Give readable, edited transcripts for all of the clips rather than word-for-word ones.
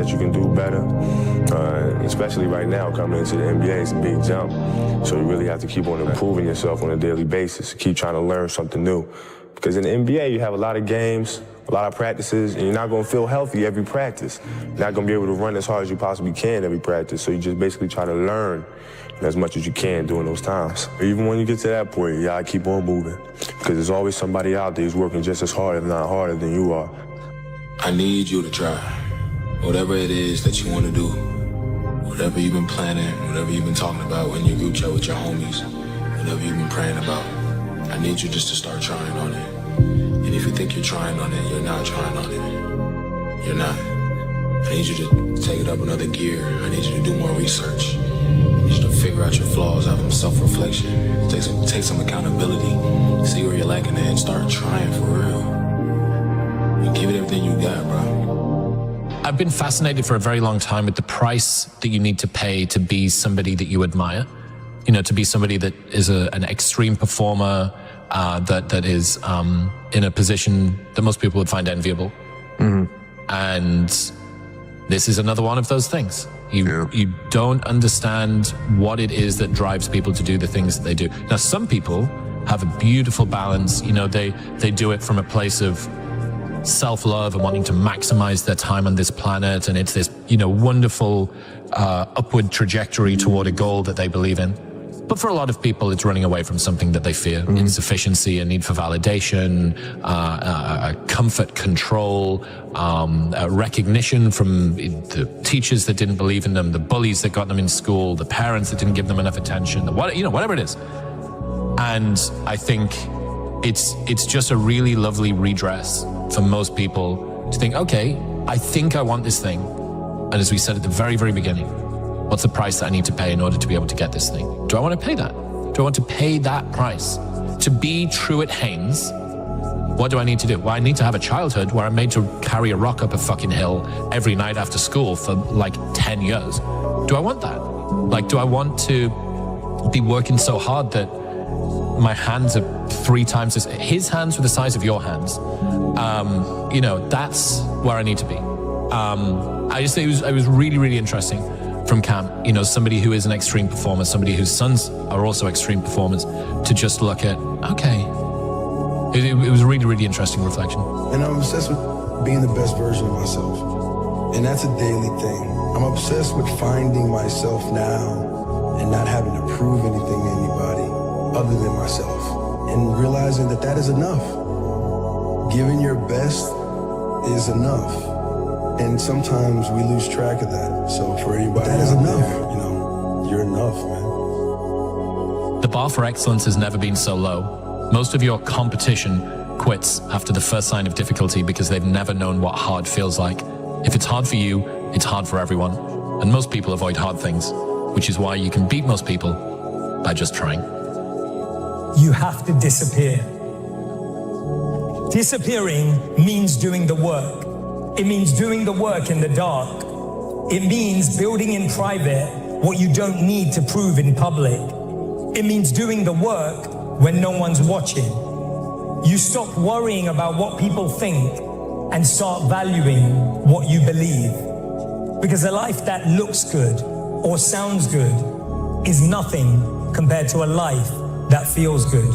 that you can do better. Especially right now, coming into the NBA, it's a big jump. So you really have to keep on improving yourself on a daily basis, keep trying to learn something new. Because in the NBA, you have a lot of games, a lot of practices, and you're not going to feel healthy every practice. You're not going to be able to run as hard as you possibly can every practice. So you just basically try to learn as much as you can during those times. Even when you get to that point, you gotta keep on moving. Because there's always somebody out there who's working just as hard, if not harder than you are. I need you to try. Whatever it is that you want to do, whatever you've been planning, whatever you've been talking about when you group chat with your homies, whatever you've been praying about, I need you just to start trying on it. And if you think you're trying on it, you're not trying on it. You're not. I need you to take it up another gear. I need you to do more research. I need you to figure out your flaws, have some self-reflection, take some accountability, see where you're lacking at, and start trying for real. And give it everything you got, bro. I've been fascinated for a very long time with the price that you need to pay to be somebody that you admire. You know, to be somebody that is an extreme performer, that is in a position that most people would find enviable. Mm-hmm. And this is another one of those things. You don't understand what it is that drives people to do the things that they do. Now, some people have a beautiful balance. You know, they do it from a place of self-love and wanting to maximize their time on this planet. And it's this, you know, wonderful upward trajectory toward a goal that they believe in. But for a lot of people, it's running away from something that they fear. Mm-hmm. Insufficiency, a need for validation, comfort, control, recognition from the teachers that didn't believe in them, the bullies that got them in school, the parents that didn't give them enough attention, whatever it is. And I think it's just a really lovely redress for most people to think, okay, I think I want this thing. And as we said at the very, very beginning, what's the price that I need to pay in order to be able to get this thing? Do I want to pay that? Do I want to pay that price? To be true at Haynes, what do I need to do? Well, I need to have a childhood where I'm made to carry a rock up a fucking hill every night after school for like 10 years. Do I want that? Like, do I want to be working so hard that my hands are 3 times as... His hands were the size of your hands. You know, that's where I need to be. I just think it was really, really interesting from Cam, you know, somebody who is an extreme performer, somebody whose sons are also extreme performers, to just look at, okay, it was a really, really interesting reflection. And I'm obsessed with being the best version of myself. And that's a daily thing. I'm obsessed with finding myself now and not having to prove anything to anybody other than myself. And realizing that that is enough. Giving your best is enough. And sometimes we lose track of that. So for anybody, that is enough. There, you know, you're enough, man. The bar for excellence has never been so low. Most of your competition quits after the first sign of difficulty because they've never known what hard feels like. If it's hard for you, it's hard for everyone. And most people avoid hard things, which is why you can beat most people by just trying. You have to disappear. Disappearing means doing the work. It means doing the work in the dark. It means building in private what you don't need to prove in public. It means doing the work when no one's watching. You stop worrying about what people think and start valuing what you believe. Because a life that looks good or sounds good is nothing compared to a life that feels good.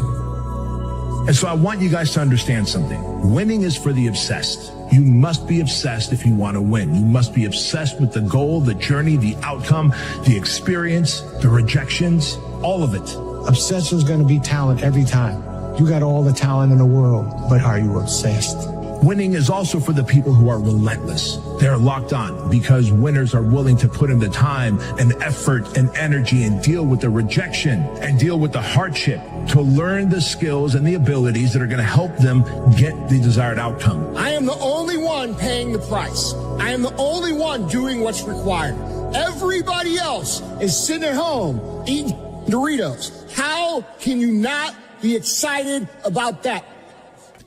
And so I want you guys to understand something. Winning is for the obsessed. You must be obsessed if you want to win. You must be obsessed with the goal, the journey, the outcome, the experience, the rejections, all of it. Obsession is going to be talent every time. You got all the talent in the world, but are you obsessed? Winning is also for the people who are relentless. They're locked on because winners are willing to put in the time and effort and energy and deal with the rejection and deal with the hardship to learn the skills and the abilities that are going to help them get the desired outcome. I am the only one paying the price. I am the only one doing what's required. Everybody else is sitting at home eating Doritos. How can you not be excited about that?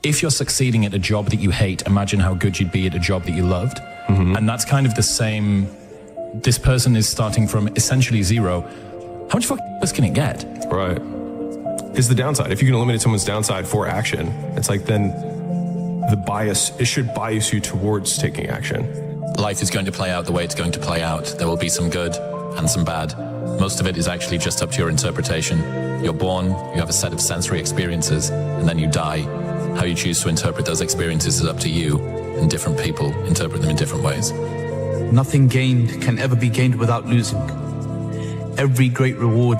If you're succeeding at a job that you hate, imagine how good you'd be at a job that you loved. Mm-hmm. And that's kind of the same. This person is starting from essentially zero. How much fucking can it get? Right. Is the downside. If you can eliminate someone's downside for action, it's like then the bias, it should bias you towards taking action. life is going to play out the way it's going to play out. There will be some good and some bad. Most of it is actually just up to your interpretation. You're born, you have a set of sensory experiences, and then you die. How you choose to interpret those experiences is up to you, and different people interpret them in different ways. Nothing gained can ever be gained without losing. Every great reward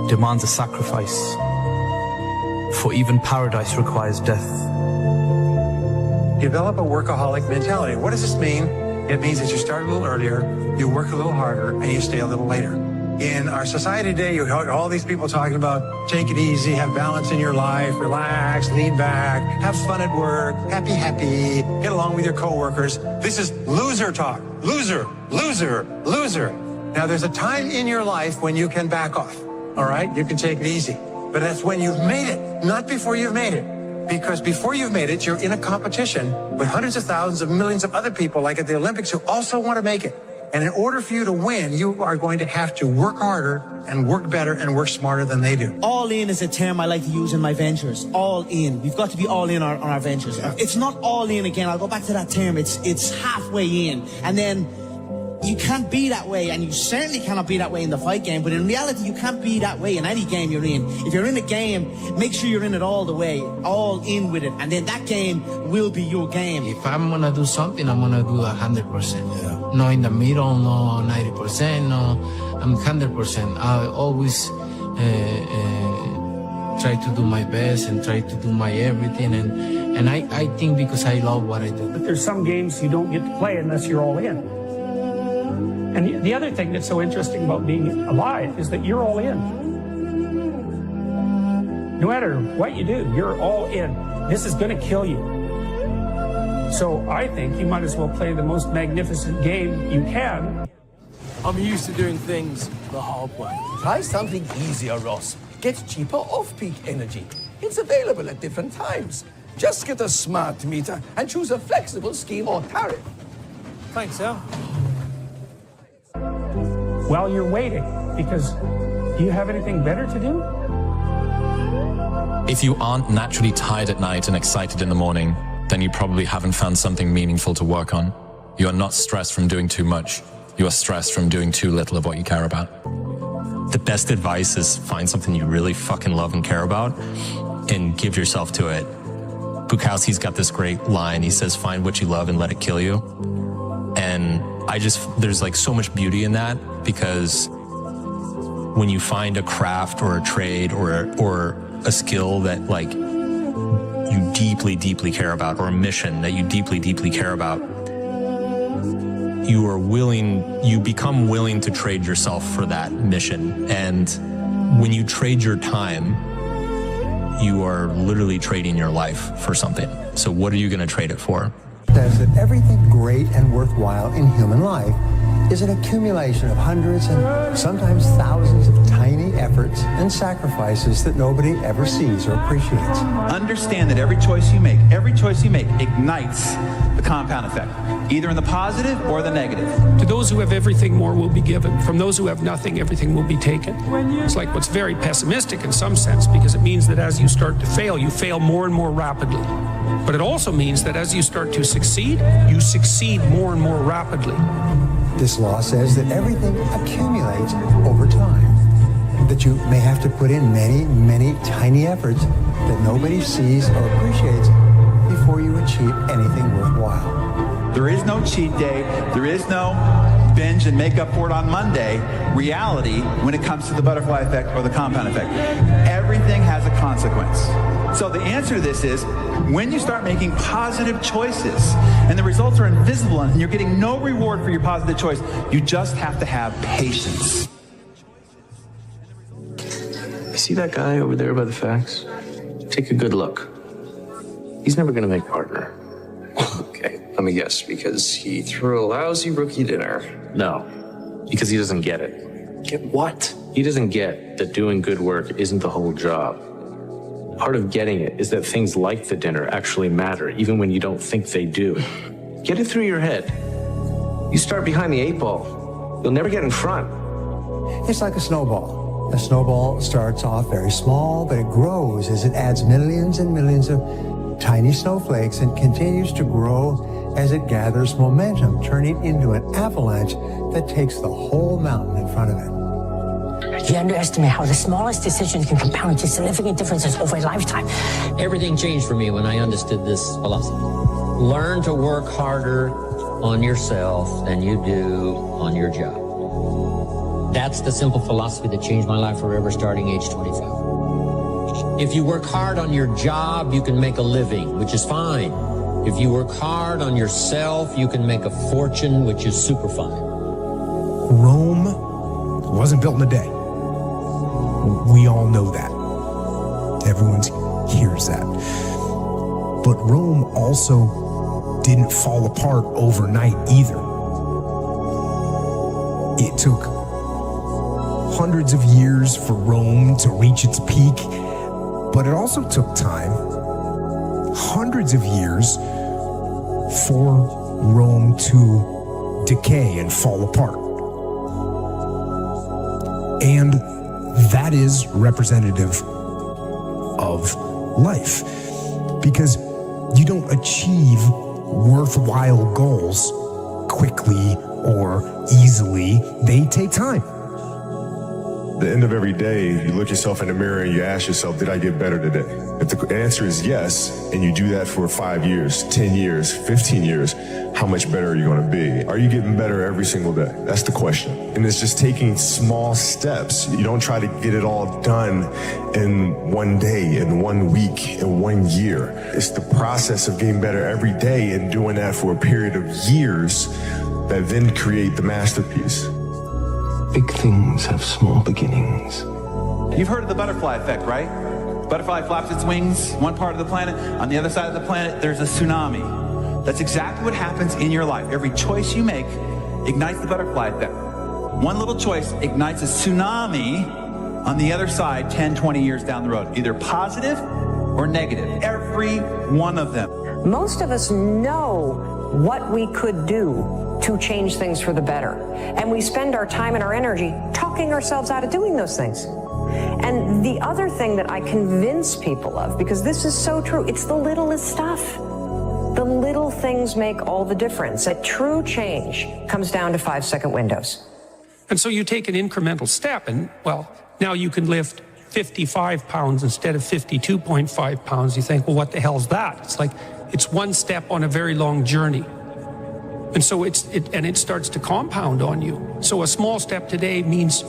demands a sacrifice, for even paradise requires death. Develop a workaholic mentality. What does this mean? It means that you start a little earlier, you work a little harder, and you stay a little later. In our society today, you hear all these people talking about take it easy, have balance in your life, relax, lean back, have fun at work, happy, get along with your coworkers. This is loser talk. Loser, loser, loser. Now, there's a time in your life when you can back off, all right? You can take it easy. But that's when you've made it, not before you've made it. Because before you've made it, you're in a competition with hundreds of thousands of millions of other people, like at the Olympics, who also want to make it. And in order for you to win, you are going to have to work harder and work better and work smarter than they do. All in is a term I like to use in my ventures. All in. We've got to be all in on our ventures. Yeah. It's not all in again. I'll go back to that term. It's halfway in. And then you can't be that way, and you certainly cannot be that way in the fight game, but in reality, you can't be that way in any game you're in. If you're in a game, make sure you're in it all the way, all in with it, and then that game will be your game. If I'm going to do something, I'm going to do 100%. Yeah. No in the middle, no 90%, no, I'm 100%. I always try to do my best and try to do my everything, and I think because I love what I do. But there's some games you don't get to play unless you're all in. And the other thing that's so interesting about being alive is that you're all in. No matter what you do, you're all in. This is going to kill you. So I think you might as well play the most magnificent game you can. I'm used to doing things the hard way. Try something easier, Ross. Get cheaper off-peak energy. It's available at different times. Just get a smart meter and choose a flexible scheme or tariff. Thanks, Al. While you're waiting, because do you have anything better to do? If you aren't naturally tired at night and excited in the morning, then you probably haven't found something meaningful to work on. You are not stressed from doing too much. You are stressed from doing too little of what you care about. The best advice is find something you really fucking love and care about and give yourself to it. Bukowski's got this great line. He says, find what you love and let it kill you. And there's like so much beauty in that, because when you find a craft or a trade or a skill that like you deeply, deeply care about, or a mission that you deeply, deeply care about, you become willing to trade yourself for that mission. And when you trade your time, you are literally trading your life for something. So what are you going to trade it for? Says that everything great and worthwhile in human life is an accumulation of hundreds and sometimes thousands of tiny efforts and sacrifices that nobody ever sees or appreciates. Understand that every choice you make ignites the compound effect, either in the positive or the negative. To those who have everything, more will be given. From those who have nothing, everything will be taken. It's like what's very pessimistic in some sense, because it means that as you start to fail, you fail more and more rapidly. But it also means that as you start to succeed, you succeed more and more rapidly. This law says that everything accumulates over time, that you may have to put in many, many tiny efforts that nobody sees or appreciates before you achieve anything worthwhile. There is no cheat day. There is no binge and make up for it on Monday reality when it comes to the butterfly effect or the compound effect. Everything has a consequence. So the answer to this is, when you start making positive choices and the results are invisible and you're getting no reward for your positive choice, you just have to have patience. You see that guy over there by the fax? Take a good look. He's never going to make partner. Okay, let me guess, because he threw a lousy rookie dinner. No, because he doesn't get it. Get what? He doesn't get that doing good work isn't the whole job. Part of getting it is that things like the dinner actually matter, even when you don't think they do. Get it through your head. You start behind the 8 ball, you'll never get in front. It's like a snowball. A snowball starts off very small, but it grows as it adds millions and millions of tiny snowflakes and continues to grow as it gathers momentum, turning into an avalanche that takes the whole mountain in front of it. You underestimate how the smallest decisions can compound into significant differences over a lifetime. Everything changed for me when I understood this philosophy. Learn to work harder on yourself than you do on your job. That's the simple philosophy that changed my life forever starting age 25. If you work hard on your job, you can make a living, which is fine. If you work hard on yourself, you can make a fortune, which is super fine. Rome wasn't built in a day. We all know that. Everyone hears that. But Rome also didn't fall apart overnight either. It took hundreds of years for Rome to reach its peak, but it also took time, hundreds of years, for Rome to decay and fall apart. And that is representative of life, because you don't achieve worthwhile goals quickly or easily. They take time. At the end of every day, you look yourself in the mirror and you ask yourself, did I get better today? If the answer is yes, and you do that for 5 years, 10 years, 15 years, how much better are you going to be? Are you getting better every single day? That's the question. And it's just taking small steps. You don't try to get it all done in one day, in 1 week, in 1 year. It's the process of getting better every day and doing that for a period of years that then create the masterpiece. Big things have small beginnings. You've heard of the butterfly effect, right? Butterfly flaps its wings, one part of the planet. On the other side of the planet, there's a tsunami. That's exactly what happens in your life. Every choice you make ignites the butterfly effect. One little choice ignites a tsunami on the other side 10, 20 years down the road, either positive or negative. Every one of them. Most of us know what we could do to change things for the better. And we spend our time and our energy talking ourselves out of doing those things. And the other thing that I convince people of, because this is so true, it's the littlest stuff. The little things make all the difference. A true change comes down to 5-second windows. And so you take an incremental step and, well, now you can lift 55 pounds instead of 52.5 pounds. You think, well, what the hell's that? It's like, it's one step on a very long journey. And so it starts to compound on you. So a small step today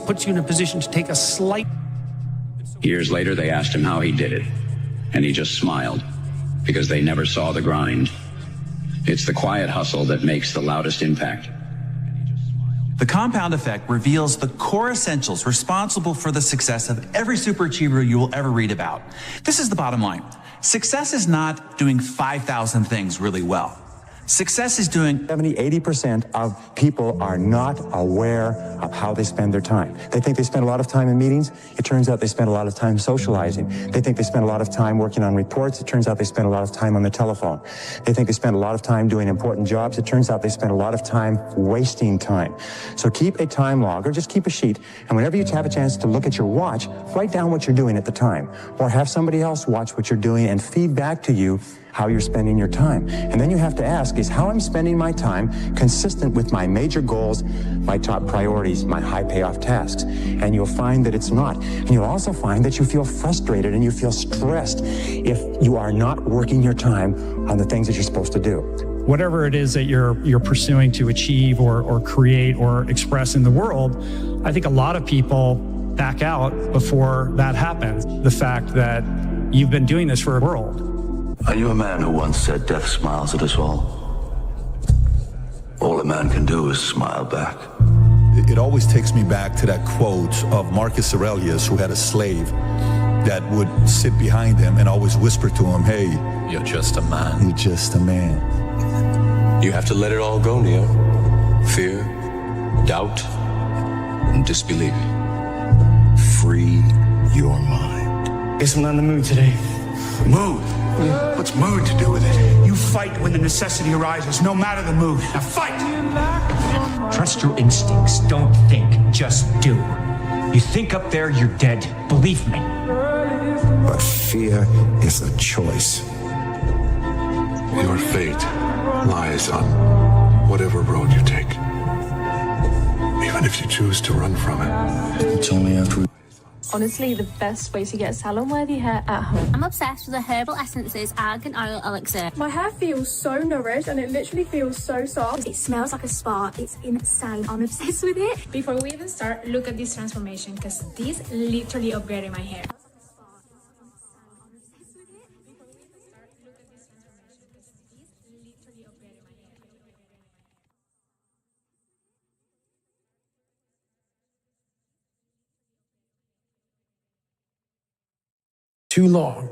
puts you in a position to take a slight. Years later, they asked him how he did it, and he just smiled, because they never saw the grind. It's the quiet hustle that makes the loudest impact. The compound effect reveals the core essentials responsible for the success of every superachiever you will ever read about. This is the bottom line. Success is not doing 5,000 things really well. Success is doing 70-80% of people are not aware of how they spend their time. They think they spend a lot of time in meetings. It turns out they spend a lot of time socializing. They think they spend a lot of time working on reports. It turns out they spend a lot of time on the telephone. They think they spend a lot of time doing important jobs. It turns out they spend a lot of time wasting time. So keep a time log, or just keep a sheet, and whenever you have a chance to look at your watch, write down what you're doing at the time, or have somebody else watch what you're doing and feed back to you how you're spending your time. And then you have to ask, is how I'm spending my time consistent with my major goals, my top priorities, my high payoff tasks? And you'll find that it's not. And you'll also find that you feel frustrated and you feel stressed if you are not working your time on the things that you're supposed to do. Whatever it is that you're pursuing to achieve or create or express in the world, I think a lot of people back out before that happens. The fact that you've been doing this for a world. I knew a man who once said death smiles at us all. All a man can do is smile back. It always takes me back to that quote of Marcus Aurelius, who had a slave that would sit behind him and always whisper to him, hey, you're just a man. You're just a man. You have to let it all go, Neo. Fear, doubt, and disbelief. Free your mind. Guess I'm not in the mood today. Mood? What's mood to do with it? You fight when the necessity arises, no matter the mood. Now fight! Trust your instincts. Don't think, just do. You think up there, you're dead. Believe me. But fear is a choice. Your fate lies on whatever road you take. Even if you choose to run from it. It's only after Honestly, the best way to get salon-worthy hair at home. I'm obsessed with the herbal essences argan oil elixir. My hair feels so nourished and it literally feels so soft. It smells like a spa. It's insane. I'm obsessed with it. Before we even start, look at this transformation because this literally upgraded my hair. Too long,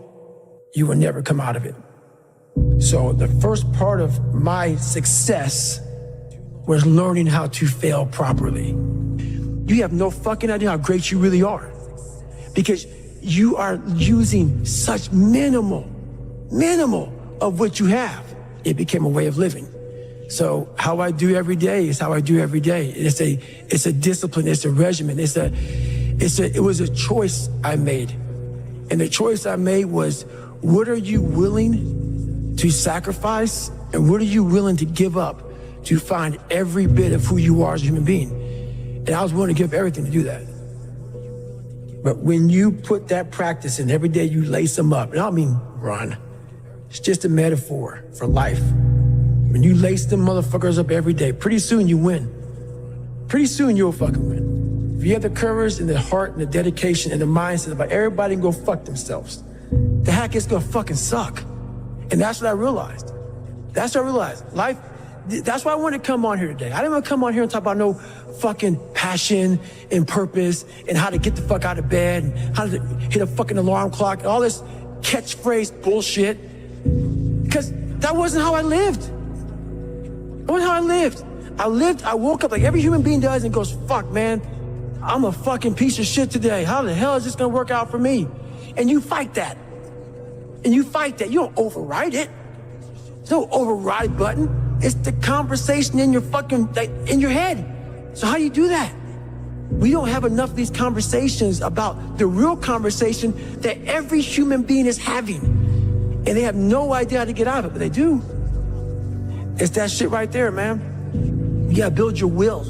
you will never come out of it. So the first part of my success was learning how to fail properly. You have no fucking idea how great you really are because you are using such minimal of what you have. It became a way of living. So how I do every day is how I do every day. It's a discipline, it's a regimen, it was a choice I made. And the choice I made was, what are you willing to sacrifice and what are you willing to give up to find every bit of who you are as a human being? And I was willing to give everything to do that. But when you put that practice in, every day you lace them up, and I don't mean run, it's just a metaphor for life. When you lace them motherfuckers up every day, pretty soon you win. Pretty soon you'll fucking win. If you have the courage and the heart and the dedication and the mindset about everybody can go fuck themselves, the heck is gonna fucking suck. And that's what I realized. That's what I realized. Life, that's why I wanted to come on here today. I didn't want to come on here and talk about no fucking passion and purpose and how to get the fuck out of bed and how to hit a fucking alarm clock and all this catchphrase bullshit. Because that wasn't how I lived. That wasn't how I lived. I woke up like every human being does and goes, fuck, man. I'm a fucking piece of shit today. How the hell is this gonna work out for me? And you fight that. You don't override it. There's no override button. It's the conversation in your fucking, in your head. So how do you do that? We don't have enough of these conversations about the real conversation that every human being is having. And they have no idea how to get out of it, but they do. It's that shit right there, man. You gotta build your will.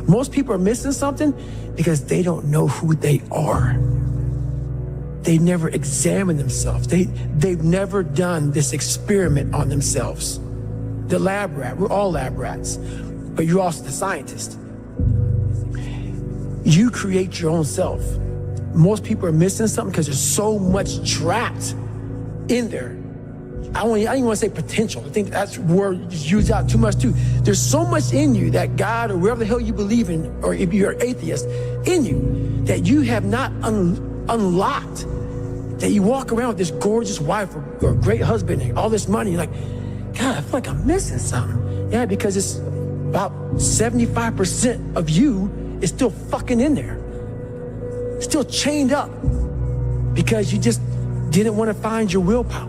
Most people are missing something because they don't know who they are. They never examine themselves. They've never done this experiment on themselves. The lab rat, we're all lab rats, but you're also the scientist. You create your own self. Most people are missing something because there's so much trapped in there. I don't even want to say potential. I think that's word used out too much too. There's so much in you that God or wherever the hell you believe in, or if you're an atheist, in you that you have not unlocked. That you walk around with this gorgeous wife or great husband and all this money. You're like, God, I feel like I'm missing something. Yeah, because it's about 75% of you is still fucking in there. Still chained up because you just didn't want to find your willpower.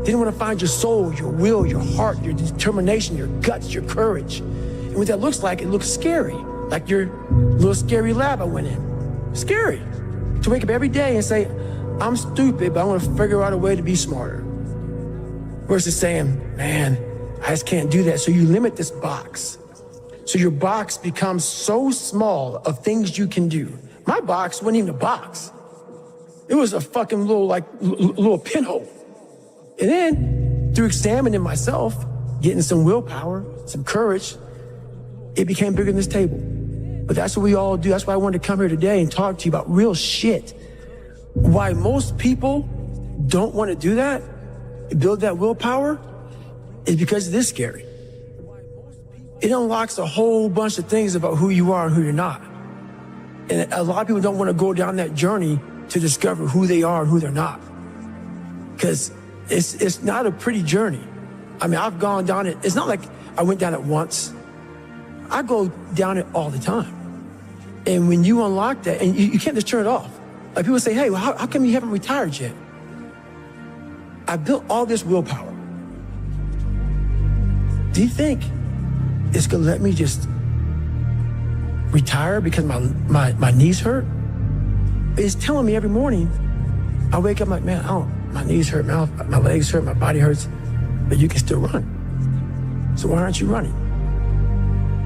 Didn't want to find your soul, your will, your heart, your determination, your guts, your courage. And what that looks like, it looks scary. Like your little scary lab I went in. Scary. To wake up every day and say, I'm stupid, but I want to figure out a way to be smarter. Versus saying, man, I just can't do that. So you limit this box. So your box becomes so small of things you can do. My box wasn't even a box. It was a fucking little pinhole. And then, through examining myself, getting some willpower, some courage, it became bigger than this table. But that's what we all do. That's why I wanted to come here today and talk to you about real shit. Why most people don't want to do that, build that willpower, is because it is scary. It unlocks a whole bunch of things about who you are and who you're not. And a lot of people don't want to go down that journey to discover who they are and who they're not. Because it's not a pretty journey. I mean, I've gone down it. It's not like I went down it once. I go down it all the time. And when you unlock that, and you can't just turn it off. Like people say, hey, well, how come you haven't retired yet? I built all this willpower. Do you think it's gonna let me just retire because my knees hurt? It's telling me every morning, I wake up like, man, my knees hurt, my legs hurt, my body hurts, but you can still run. So why aren't you running?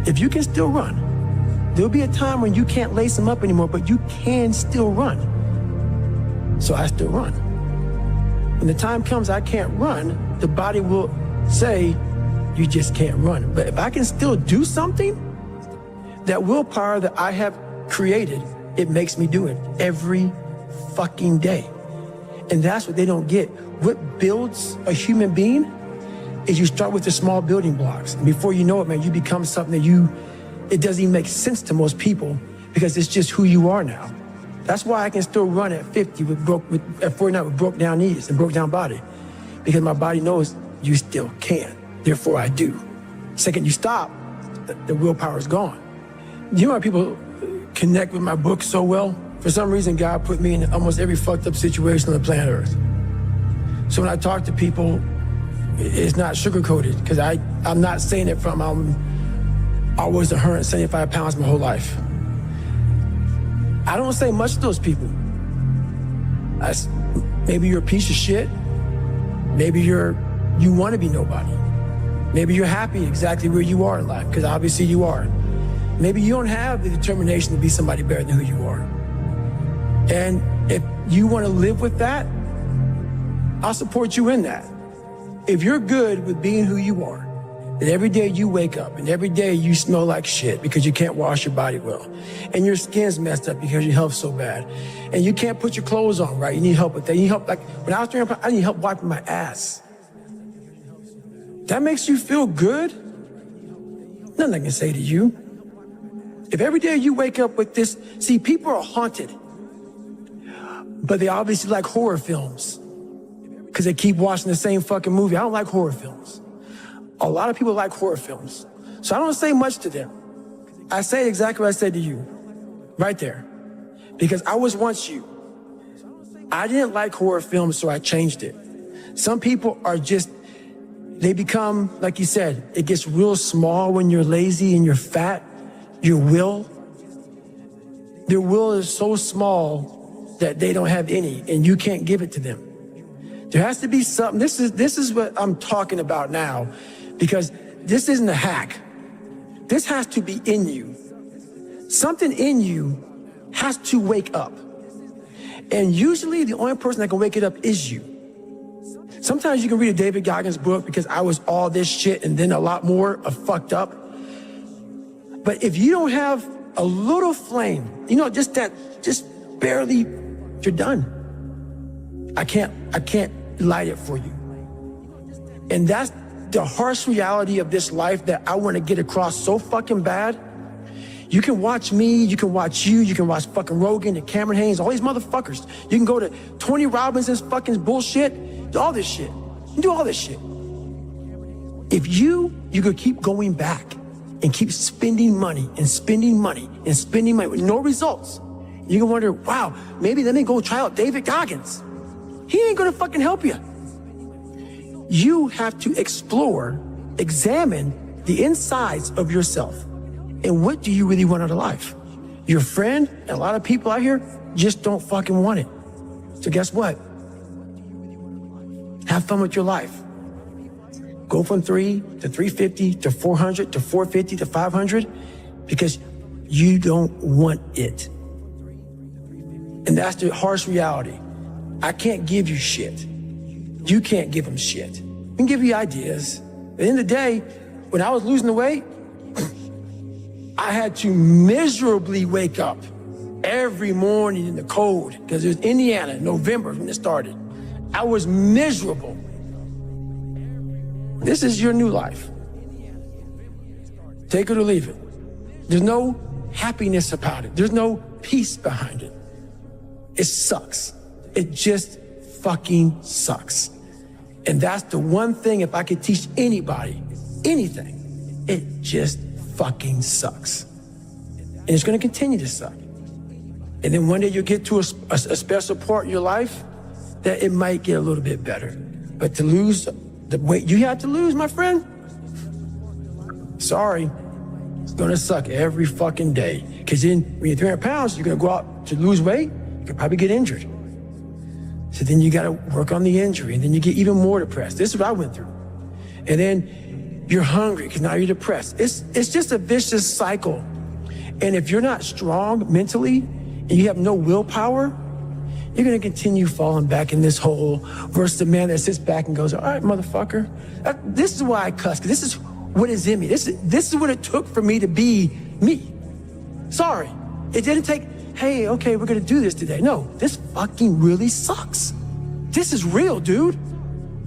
If you can still run, there'll be a time when you can't lace them up anymore, but you can still run. So I still run. When the time comes I can't run, the body will say, you just can't run. But if I can still do something, that willpower that I have created, it makes me do it every fucking day. And that's what they don't get. What builds a human being is you start with the small building blocks. And before you know it, man, you become something that it doesn't even make sense to most people because it's just who you are now. That's why I can still run at 50 at 49 with broke down knees and broke down body. Because my body knows you still can. Therefore I do. Second you stop, the willpower is gone. You know why people connect with my book so well? For some reason, God put me in almost every fucked up situation on the planet Earth. So when I talk to people, it's not sugar-coated, because I'm not saying it from I was 175 pounds my whole life. I don't say much to those people. Maybe you're a piece of shit. Maybe you want to be nobody. Maybe you're happy exactly where you are in life, because obviously you are. Maybe you don't have the determination to be somebody better than who you are. And if you want to live with that, I'll support you in that. If you're good with being who you are, that every day you wake up and every day you smell like shit because you can't wash your body well, and your skin's messed up because your health's so bad, and you can't put your clothes on right, you need help with that. You need help, like when I was training, I need help wiping my ass. That makes you feel good? Nothing I can say to you. If every day you wake up with this, see, people are haunted, but they obviously like horror films because they keep watching the same fucking movie. I don't like horror films. A lot of people like horror films. So I don't say much to them. I say exactly what I said to you, right there. Because I was once you. I didn't like horror films, so I changed it. Some people are just, they become, like you said, it gets real small when you're lazy and you're fat. Your will, their will is so small that they don't have any, and you can't give it to them. There has to be something. This is what I'm talking about now, because this isn't a hack. This has to be in you. Something in you has to wake up. And usually the only person that can wake it up is you. Sometimes you can read a David Goggins book because I was all this shit and then a lot more of fucked up. But if you don't have a little flame, just barely, you're done. I can't light it for you. And that's the harsh reality of this life that I want to get across so fucking bad. You can watch me, you can watch you, you can watch fucking Rogan and Cameron Haynes, all these motherfuckers. You can go to Tony Robbins's fucking bullshit, do all this shit. You can do all this shit. If you could keep going back and keep spending money and spending money and spending money with no results, you can wonder, wow, maybe let me go try out David Goggins. He ain't gonna fucking help you. You have to explore, examine the insides of yourself. And what do you really want out of life? Your friend and a lot of people out here just don't fucking want it. So guess what? Have fun with your life. Go from 3 to 350 to 400 to 450 to 500 because you don't want it. And that's the harsh reality. I can't give you shit. You can't give them shit. I can give you ideas. At the end of the day, when I was losing the weight, I had to miserably wake up every morning in the cold because it was Indiana, November when it started. I was miserable. This is your new life. Take it or leave it. There's no happiness about it. There's no peace behind it. It sucks. It just fucking sucks. And that's the one thing, if I could teach anybody anything, it just fucking sucks. And it's gonna continue to suck. And then one day you'll get to a special part in your life that it might get a little bit better. But to lose the weight you had to lose, my friend, sorry, it's gonna suck every fucking day. Because then when you're 300 pounds, you're gonna go out to lose weight, you could probably get injured. So then you gotta work on the injury, and then you get even more depressed. This is what I went through. And then You're hungry because now you're depressed. It's just a vicious cycle. And if you're not strong mentally and you have no willpower, you're going to continue falling back in this hole versus the man that sits back and goes, all right, motherfucker. This is why I cuss, because this is what is in me. This is what it took for me to be me. Sorry. It didn't take, hey, okay, we're going to do this today. No, this fucking really sucks. This is real, dude.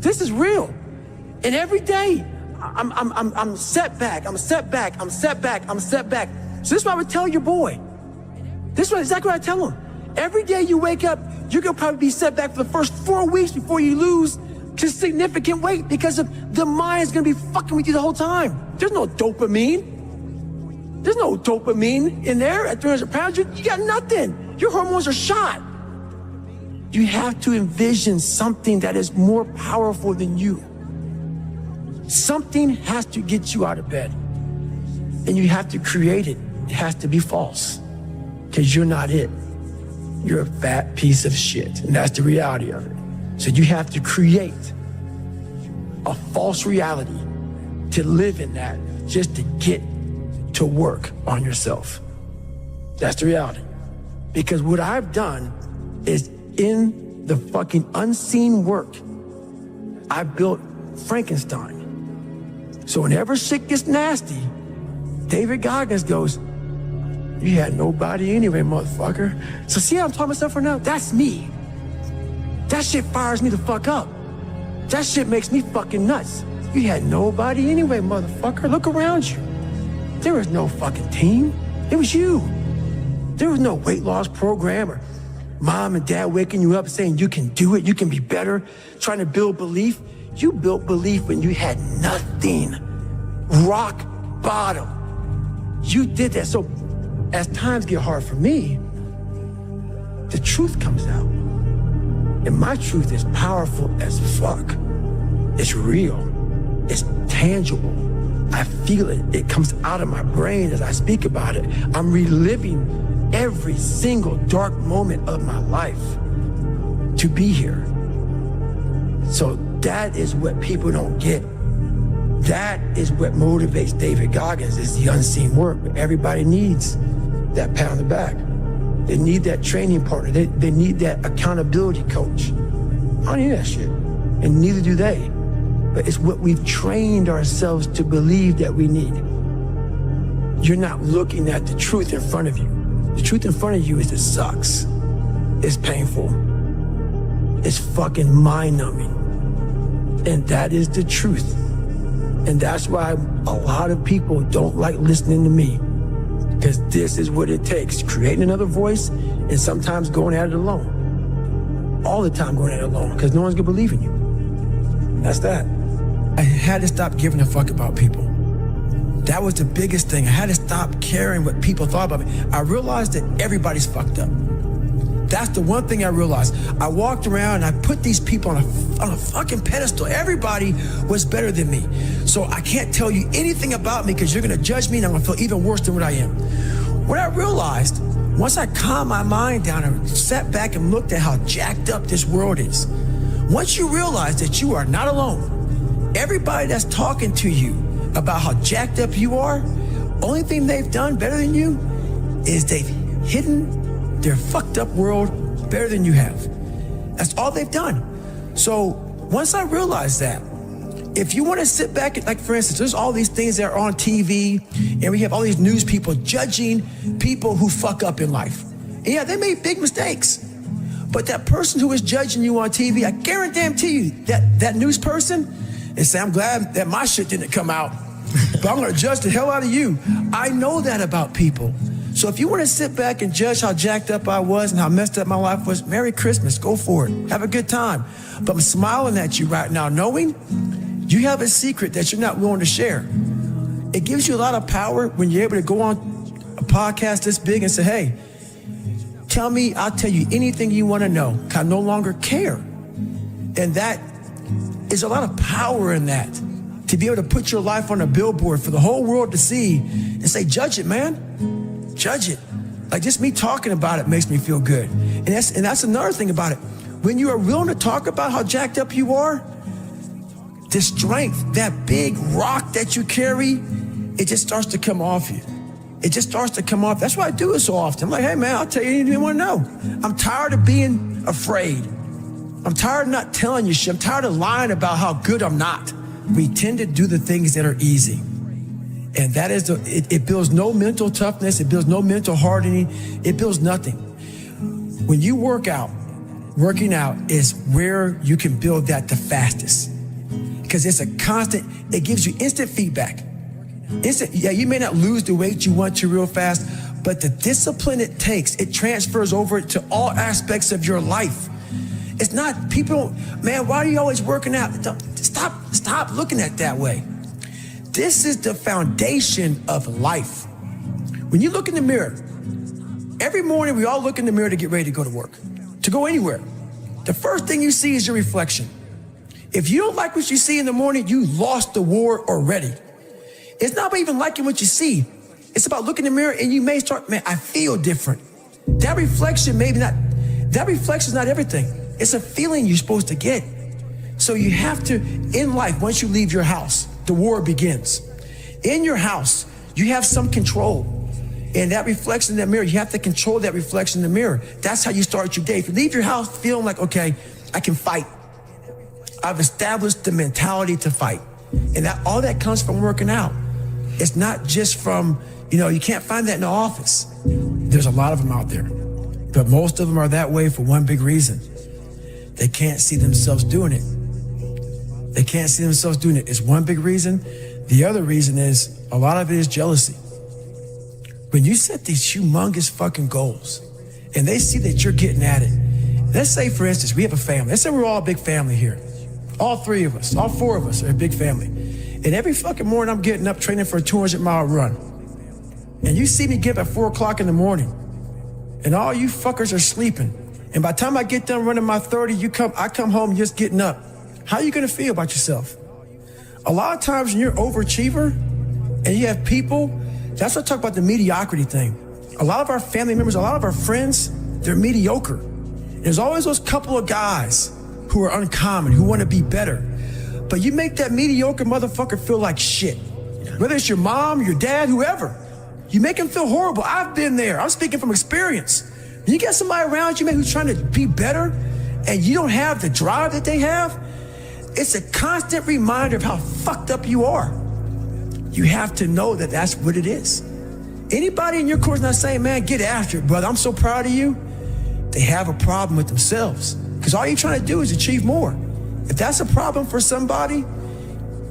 This is real. And every day, I'm set back. I'm set back. I'm set back. I'm set back. So this is what I would tell your boy. This is exactly what I tell him. Every day you wake up, you're going to probably be set back for the first 4 weeks before you lose to significant weight because of the mind's going to be fucking with you the whole time. There's no dopamine. There's no dopamine in there at 300 pounds. You got nothing. Your hormones are shot. You have to envision something that is more powerful than you. Something has to get you out of bed. And you have to create it. It has to be false. Because you're not it. You're a fat piece of shit. And that's the reality of it. So you have to create a false reality to live in that just to get to work on yourself. That's the reality. Because what I've done is in the fucking unseen work, I built Frankenstein. So whenever shit gets nasty, David Goggins goes, you had nobody anyway, motherfucker. So see how I'm talking myself right now? That's me. That shit fires me the fuck up. That shit makes me fucking nuts. You had nobody anyway, motherfucker. Look around you. There was no fucking team. It was you. There was no weight loss program or mom and dad waking you up saying you can do it, you can be better, trying to build belief. You built belief when you had nothing. Rock bottom. You did that. So as times get hard for me, the truth comes out. And my truth is powerful as fuck. It's real. It's tangible. I feel it. It comes out of my brain as I speak about it. I'm reliving every single dark moment of my life to be here. So that is what people don't get. That is what motivates David Goggins, is the unseen work. But everybody needs that pat on the back. They need that training partner. They need that accountability coach. I don't need that shit. And neither do they. But it's what we've trained ourselves to believe that we need. You're not looking at the truth in front of you. The truth in front of you is it sucks. It's painful. It's fucking mind-numbing. And that is the truth. And that's why a lot of people don't like listening to me. Because this is what it takes. Creating another voice and sometimes going at it alone. All the time going at it alone. Because no one's going to believe in you. That's that. I had to stop giving a fuck about people. That was the biggest thing. I had to stop caring what people thought about me. I realized that everybody's fucked up. That's the one thing I realized. I walked around and I put these people on a fucking pedestal. Everybody was better than me. So I can't tell you anything about me because you're going to judge me and I'm going to feel even worse than what I am. What I realized, once I calmed my mind down and sat back and looked at how jacked up this world is, once you realize that you are not alone, everybody that's talking to you about how jacked up you are, only thing they've done better than you is they've hidden their fucked up world better than you have. That's all they've done. So once I realized that, if you want to sit back, like for instance, there's all these things that are on TV and we have all these news people judging people who fuck up in life. And yeah, they made big mistakes. But that person who is judging you on TV, I guarantee you that news person is saying, I'm glad that my shit didn't come out, but I'm going to judge the hell out of you. I know that about people. So if you want to sit back and judge how jacked up I was and how messed up my life was, Merry Christmas, go for it. Have a good time. But I'm smiling at you right now, knowing you have a secret that you're not willing to share. It gives you a lot of power when you're able to go on a podcast this big and say, hey, tell me, I'll tell you anything you want to know. I no longer care. And that is a lot of power in that, to be able to put your life on a billboard for the whole world to see and say, judge it, man. Judge it. Like just me talking about it makes me feel good. And that's another thing about it. When you are willing to talk about how jacked up you are, the strength, that big rock that you carry, it just starts to come off you. It just starts to come off. That's why I do it so often. I'm like, hey man, I'll tell you anything you want to know. I'm tired of being afraid. I'm tired of not telling you shit. I'm tired of lying about how good I'm not. We tend to do the things that are easy. And that is, it builds no mental toughness. It builds no mental hardening. It builds nothing. When you work out, working out is where you can build that the fastest. Because it's a constant, it gives you instant feedback. Yeah, you may not lose the weight you want to real fast, but the discipline it takes, it transfers over to all aspects of your life. It's not people, man, why are you always working out? Stop looking at it that way. This is the foundation of life. When you look in the mirror, every morning we all look in the mirror to get ready to go to work, to go anywhere. The first thing you see is your reflection. If you don't like what you see in the morning, you lost the war already. It's not about even liking what you see. It's about looking in the mirror and you may start, man, I feel different. That reflection is not everything. It's a feeling you're supposed to get. So you have to, in life, once you leave your house, the war begins. In your house, you have some control. And that reflection in the mirror, you have to control that reflection in the mirror. That's how you start your day. If you leave your house feeling like, okay, I can fight. I've established the mentality to fight. And that all that comes from working out. It's not just from, you can't find that in the office. There's a lot of them out there. But most of them are that way for one big reason. They can't see themselves doing it. They can't see themselves doing it. It's one big reason. The other reason is a lot of it is jealousy. When you set these humongous fucking goals and they see that you're getting at it, let's say, for instance, we have a family. Let's say we're all a big family here. All three of us, all four of us are a big family. And every fucking morning I'm getting up training for a 200-mile run. And you see me get up at 4 o'clock in the morning and all you fuckers are sleeping. And by the time I get done running my 30, I come home just getting up. How are you gonna feel about yourself? A lot of times when you're an overachiever and you have people, that's what I talk about the mediocrity thing. A lot of our family members, a lot of our friends, they're mediocre. There's always those couple of guys who are uncommon, who wanna be better. But you make that mediocre motherfucker feel like shit. Whether it's your mom, your dad, whoever. You make him feel horrible. I've been there. I'm speaking from experience. You get somebody around you, man, who's trying to be better and you don't have the drive that they have, it's a constant reminder of how fucked up you are. You have to know that that's what it is. Anybody in your course not saying, man, get after it, brother, I'm so proud of you, they have a problem with themselves. Because all you're trying to do is achieve more. If that's a problem for somebody,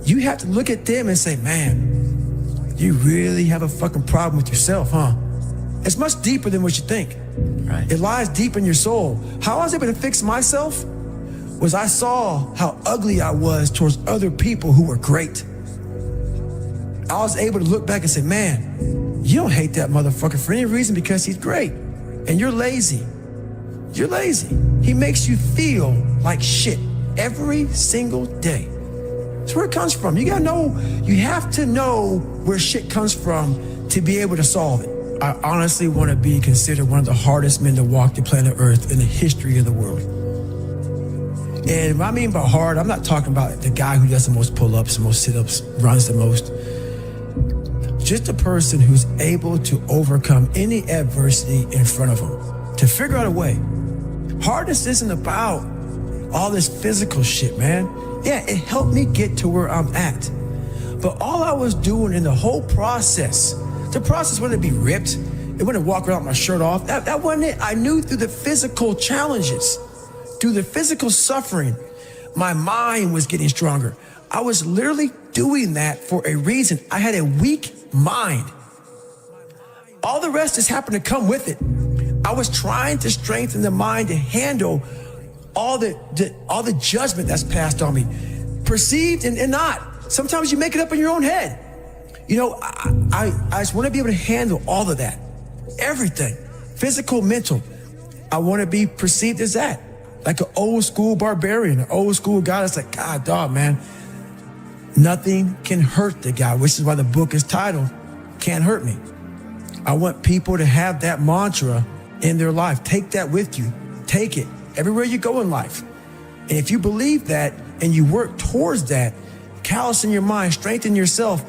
you have to look at them and say, man, you really have a fucking problem with yourself, huh? It's much deeper than what you think. Right. It lies deep in your soul. How I was able to fix myself was I saw how ugly I was towards other people who were great. I was able to look back and say, man, you don't hate that motherfucker for any reason because he's great. And you're lazy. You're lazy. He makes you feel like shit every single day. That's where it comes from. You have to know where shit comes from to be able to solve it. I honestly want to be considered one of the hardest men to walk the planet Earth in the history of the world. And what I mean by hard, I'm not talking about the guy who does the most pull-ups, the most sit-ups, runs the most. Just a person who's able to overcome any adversity in front of him, to figure out a way. Hardness isn't about all this physical shit, man. Yeah, it helped me get to where I'm at. But all I was doing in the whole process, the process wasn't to be ripped. It wasn't to walk around with my shirt off. That wasn't it. I knew through the physical challenges, through the physical suffering, my mind was getting stronger. I was literally doing that for a reason. I had a weak mind. All the rest just happened to come with it. I was trying to strengthen the mind to handle all the judgment that's passed on me, perceived and not. Sometimes you make it up in your own head. I just want to be able to handle all of that, everything, physical, mental. I want to be perceived as that, like an old school barbarian, an old school guy that's like, God, dog, man, nothing can hurt the guy, which is why the book is titled, Can't Hurt Me. I want people to have that mantra in their life. Take that with you. Take it everywhere you go in life. And if you believe that and you work towards that, callous in your mind, strengthen yourself.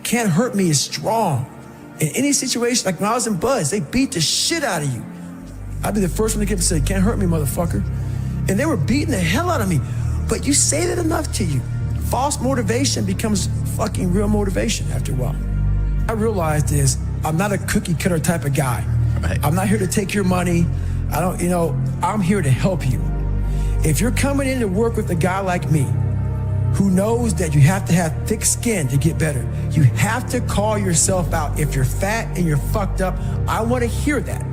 Can't hurt me is strong. In any situation, like when I was in Buzz, they beat the shit out of you. I'd be the first one to get up and say, can't hurt me, motherfucker. And they were beating the hell out of me. But you say that enough to you. False motivation becomes fucking real motivation after a while. I realized is I'm not a cookie cutter type of guy. Right. I'm not here to take your money. I'm here to help you. If you're coming in to work with a guy like me, who knows that you have to have thick skin to get better, you have to call yourself out. If you're fat and you're fucked up, I want to hear that.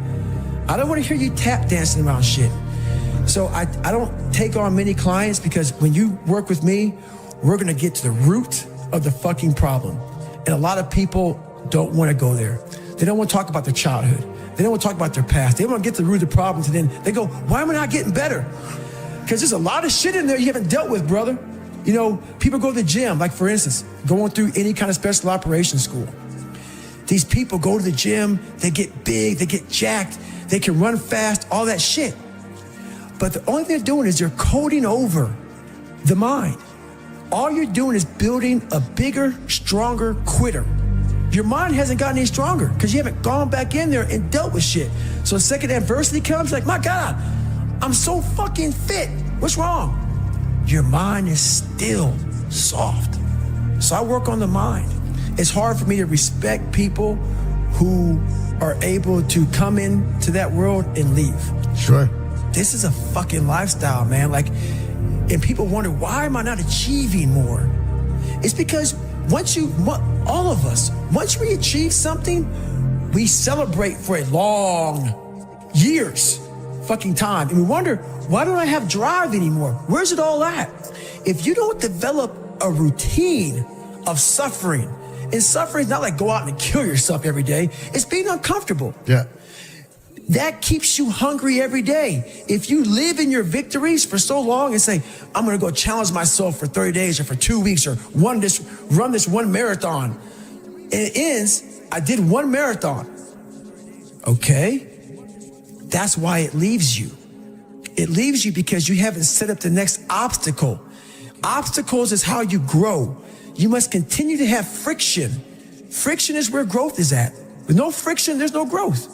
I don't want to hear you tap dancing around shit. So I don't take on many clients because when you work with me, we're going to get to the root of the fucking problem. And a lot of people don't want to go there. They don't want to talk about their childhood. They don't want to talk about their past. They want to get to the root of the problem, and then they go, why am I not getting better? Because there's a lot of shit in there you haven't dealt with, brother. People go to the gym, like for instance, going through any kind of special operations school. These people go to the gym, they get big, they get jacked, they can run fast, all that shit. But the only thing they're doing is they're coding over the mind. All you're doing is building a bigger, stronger quitter. Your mind hasn't gotten any stronger because you haven't gone back in there and dealt with shit. So the second adversity comes, like, my God, I'm so fucking fit. What's wrong? Your mind is still soft. So I work on the mind. It's hard for me to respect people who are able to come into that world and leave. Sure. This is a fucking lifestyle, man. And people wonder, why am I not achieving more? It's because all of us, once we achieve something, we celebrate for a long years fucking time. And we wonder, why don't I have drive anymore? Where's it all at? If you don't develop a routine of suffering, and suffering is not like go out and kill yourself every day, it's being uncomfortable. Yeah. That keeps you hungry every day. If you live in your victories for so long and say, I'm going to go challenge myself for 30 days or for 2 weeks or run this one marathon. And it ends, I did one marathon. Okay. That's why it leaves you. It leaves you because you haven't set up the next obstacle. Obstacles is how you grow. You must continue to have friction. Friction is where growth is at. With no friction, there's no growth.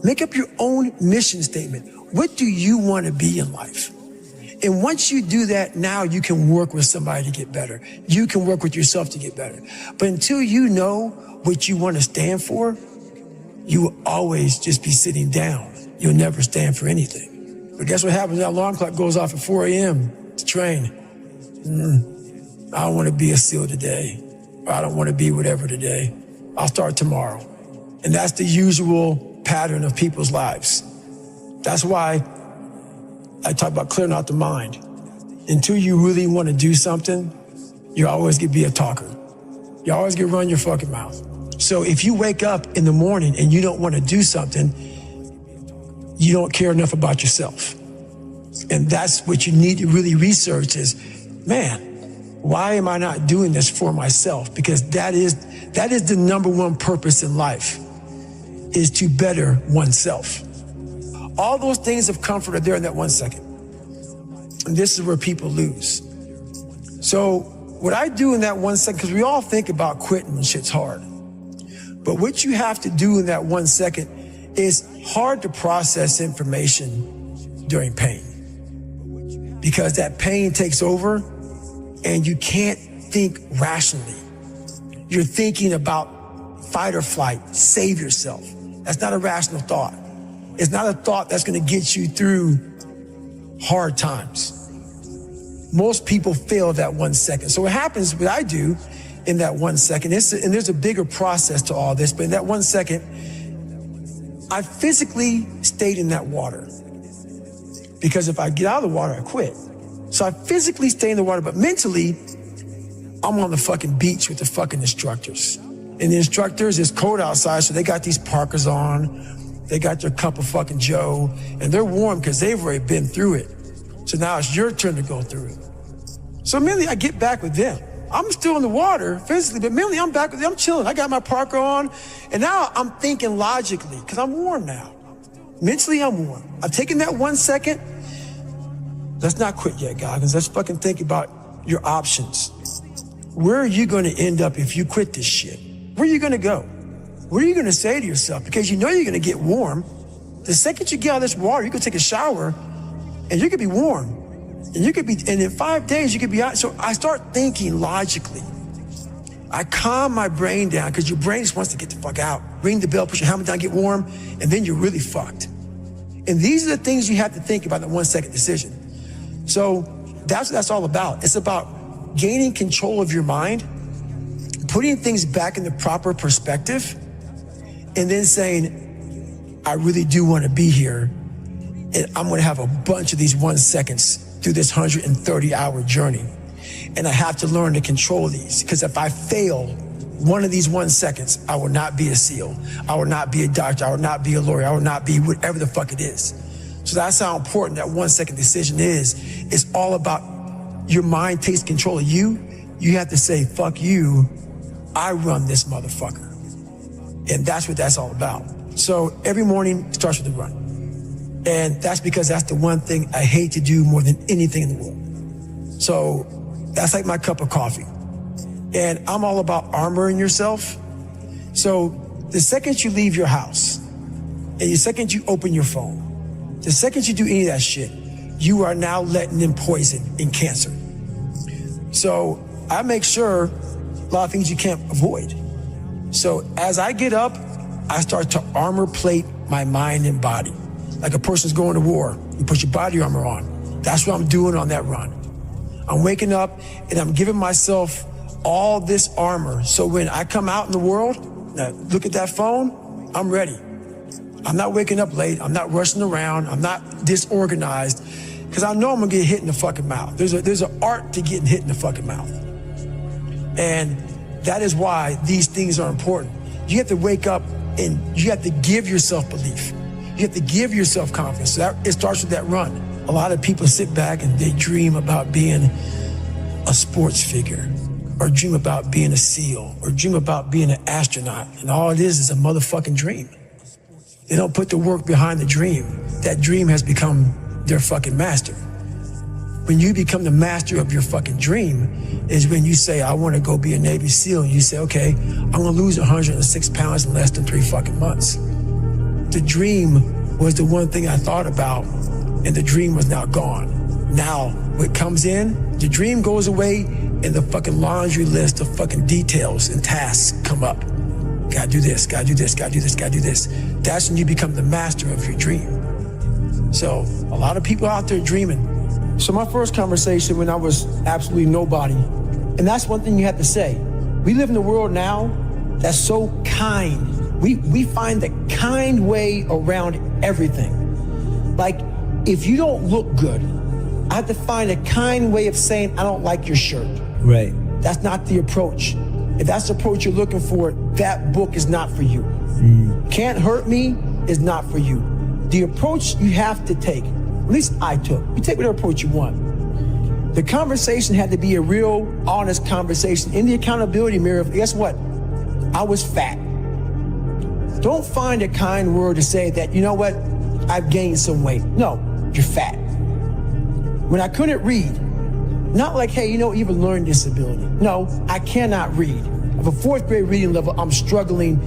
Make up your own mission statement. What do you want to be in life? And once you do that, now you can work with somebody to get better. You can work with yourself to get better. But until you know what you want to stand for, you will always just be sitting down. You'll never stand for anything. But guess what happens? That alarm clock goes off at 4 a.m. to train. I don't want to be a SEAL today. Or I don't want to be whatever today. I'll start tomorrow. And that's the usual pattern of people's lives. That's why I talk about clearing out the mind. Until you really want to do something, you're always going to be a talker. You always going to run your fucking mouth. So if you wake up in the morning and you don't want to do something, you don't care enough about yourself. And that's what you need to really research is, man, why am I not doing this for myself? Because that is the number one purpose in life, is to better oneself. All those things of comfort are there in that 1 second. And this is where people lose. So what I do in that 1 second, because we all think about quitting when shit's hard. But what you have to do in that 1 second is hard to process information during pain. Because that pain takes over and you can't think rationally. You're thinking about fight or flight, save yourself. That's not a rational thought. It's not a thought that's going to get you through hard times. Most people fail that 1 second. So what happens, what I do in that 1 second, and there's a bigger process to all this, but in that 1 second, I physically stayed in that water. Because if I get out of the water, I quit. So I physically stay in the water, but mentally, I'm on the fucking beach with the fucking instructors. And the instructors, it's cold outside, so they got these parkas on. They got their cup of fucking Joe, and they're warm because they've already been through it. So now it's your turn to go through it. So mentally, I get back with them. I'm still in the water physically, but mentally, I'm back with them. I'm chilling. I got my parka on, and now I'm thinking logically because I'm warm now. Mentally, I'm warm. I've taken that 1 second. Let's not quit yet, Goggins. Let's fucking think about your options. where are you going to end up if you quit this shit? Where are you going to go? What are you going to say to yourself? Because you know you're going to get warm. The second you get out of this water, you can take a shower and you could be warm. And in 5 days, you could be out. So I start thinking logically. I calm my brain down because your brain just wants to get the fuck out. Ring the bell, put your helmet down, get warm, and then you're really fucked. And these are the things you have to think about in a 1 second decision. So that's what that's all about. It's about gaining control of your mind, putting things back in the proper perspective, and then saying, I really do want to be here. And I'm going to have a bunch of these 1 seconds through this 130-hour journey. And I have to learn to control these, because if I fail one of these 1 seconds, I will not be a SEAL. I will not be a doctor. I will not be a lawyer. I will not be whatever the fuck it is. So that's how important that 1 second decision is. It's all about your mind takes control of you. You have to say, fuck you. I run this motherfucker. And that's what that's all about. So every morning starts with a run. And that's because that's the one thing I hate to do more than anything in the world. So that's like my cup of coffee. And I'm all about armoring yourself. So the second you leave your house, and the second you open your phone, the second you do any of that shit, you are now letting in poison and cancer. So I make sure a lot of things you can't avoid. So as I get up, I start to armor plate my mind and body. Like a person's going to war, you put your body armor on. That's what I'm doing on that run. I'm waking up and I'm giving myself all this armor. So when I come out in the world, look at that phone, I'm ready. I'm not waking up late. I'm not rushing around. I'm not disorganized, because I know I'm gonna get hit in the fucking mouth. There's an art to getting hit in the fucking mouth. And that is why these things are important. You have to wake up and you have to give yourself belief. You have to give yourself confidence. So it starts with that run. A lot of people sit back and they dream about being a sports figure, or dream about being a SEAL, or dream about being an astronaut. And all it is a motherfucking dream. They don't put the work behind the dream. That dream has become their fucking master. When you become the master of your fucking dream is when you say, I want to go be a Navy SEAL. And you say, okay, I'm going to lose 106 pounds in less than 3 fucking months. The dream was the one thing I thought about, and the dream was now gone. Now, what comes in, the dream goes away, and the fucking laundry list of fucking details and tasks come up. Gotta do this, gotta do this, gotta do this, gotta do this. That's when you become the master of your dream. So a lot of people out there dreaming. So my first conversation when I was absolutely nobody, and that's one thing you have to say. We live in a world now that's so kind. We find the kind way around everything. Like, if you don't look good, I have to find a kind way of saying, I don't like your shirt. Right. That's not the approach. If that's the approach you're looking for, that book is not for you. Can't Hurt Me is not for you. The approach you have to take, at least I took, you take whatever approach you want. The conversation had to be a real, honest conversation. In the accountability mirror, guess what? I was fat. Don't find a kind word to say that, you know what, I've gained some weight. No, you're fat. When I couldn't read, not like, hey, you know, you have a learning disability. No, I cannot read. I have a 4th grade reading level, I'm struggling,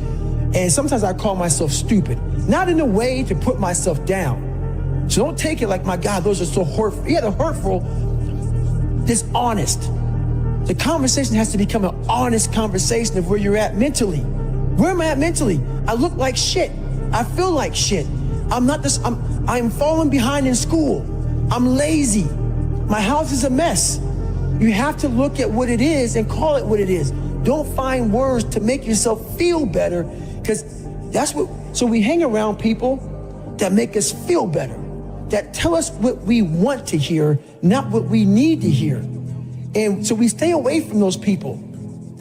and sometimes I call myself stupid. Not in a way to put myself down. So don't take it like, my God, those are so hurtful. Yeah, they're hurtful, dishonest. The conversation has to become an honest conversation of where you're at mentally. Where am I at mentally? I look like shit. I feel like shit. I'm falling behind in school. I'm lazy. My house is a mess. You have to look at what it is and call it what it is. Don't find words to make yourself feel better, because so we hang around people that make us feel better, that tell us what we want to hear, not what we need to hear. And so we stay away from those people.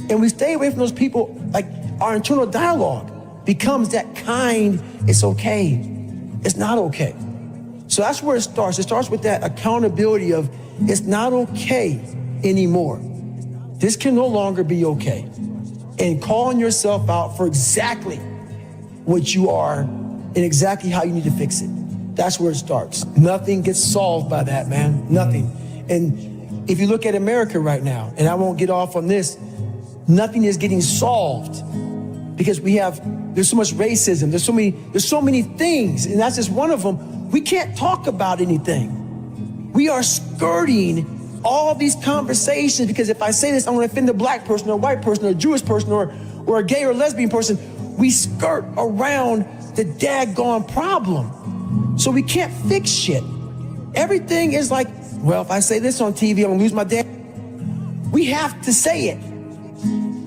And we stay away from those people, like our internal dialogue becomes that kind, it's okay, it's not okay. So that's where it starts. It starts with that accountability of, it's not okay anymore. This can no longer be okay. And calling yourself out for exactly what you are and exactly how you need to fix it. That's where it starts. Nothing gets solved by that, man. Nothing. And If you look at America right now, and I won't get off on this, nothing is getting solved because there's so much racism, there's so many things, and that's just one of them. We can't talk about anything. We are skirting all these conversations because if I say this, I'm gonna offend a black person or a white person or a Jewish person or a gay or lesbian person. We skirt around the daggone problem. So we can't fix shit. Everything is like, well, if I say this on TV, I'm gonna lose my dad. We have to say it.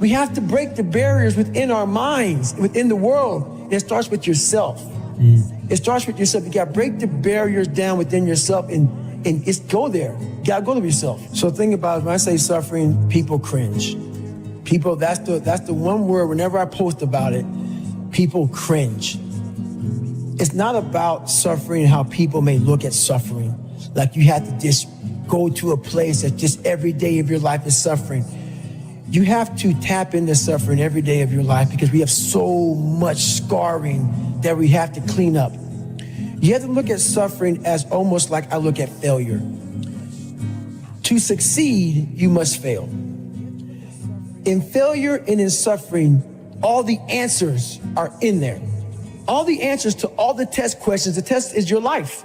We have to break the barriers within our minds, within the world. And it starts with yourself. It starts with yourself. You gotta break the barriers down within yourself and just go there. You gotta go to yourself. So think about it, when I say suffering, people cringe. People, that's the one word, whenever I post about it, people cringe. It's not about suffering, how people may look at suffering. Like you have to just go to a place that just every day of your life is suffering. You have to tap into suffering every day of your life because we have so much scarring that we have to clean up. You have to look at suffering as almost like I look at failure. To succeed, you must fail. In failure and in suffering, all the answers are in there. All the answers to all the test questions. The test is your life.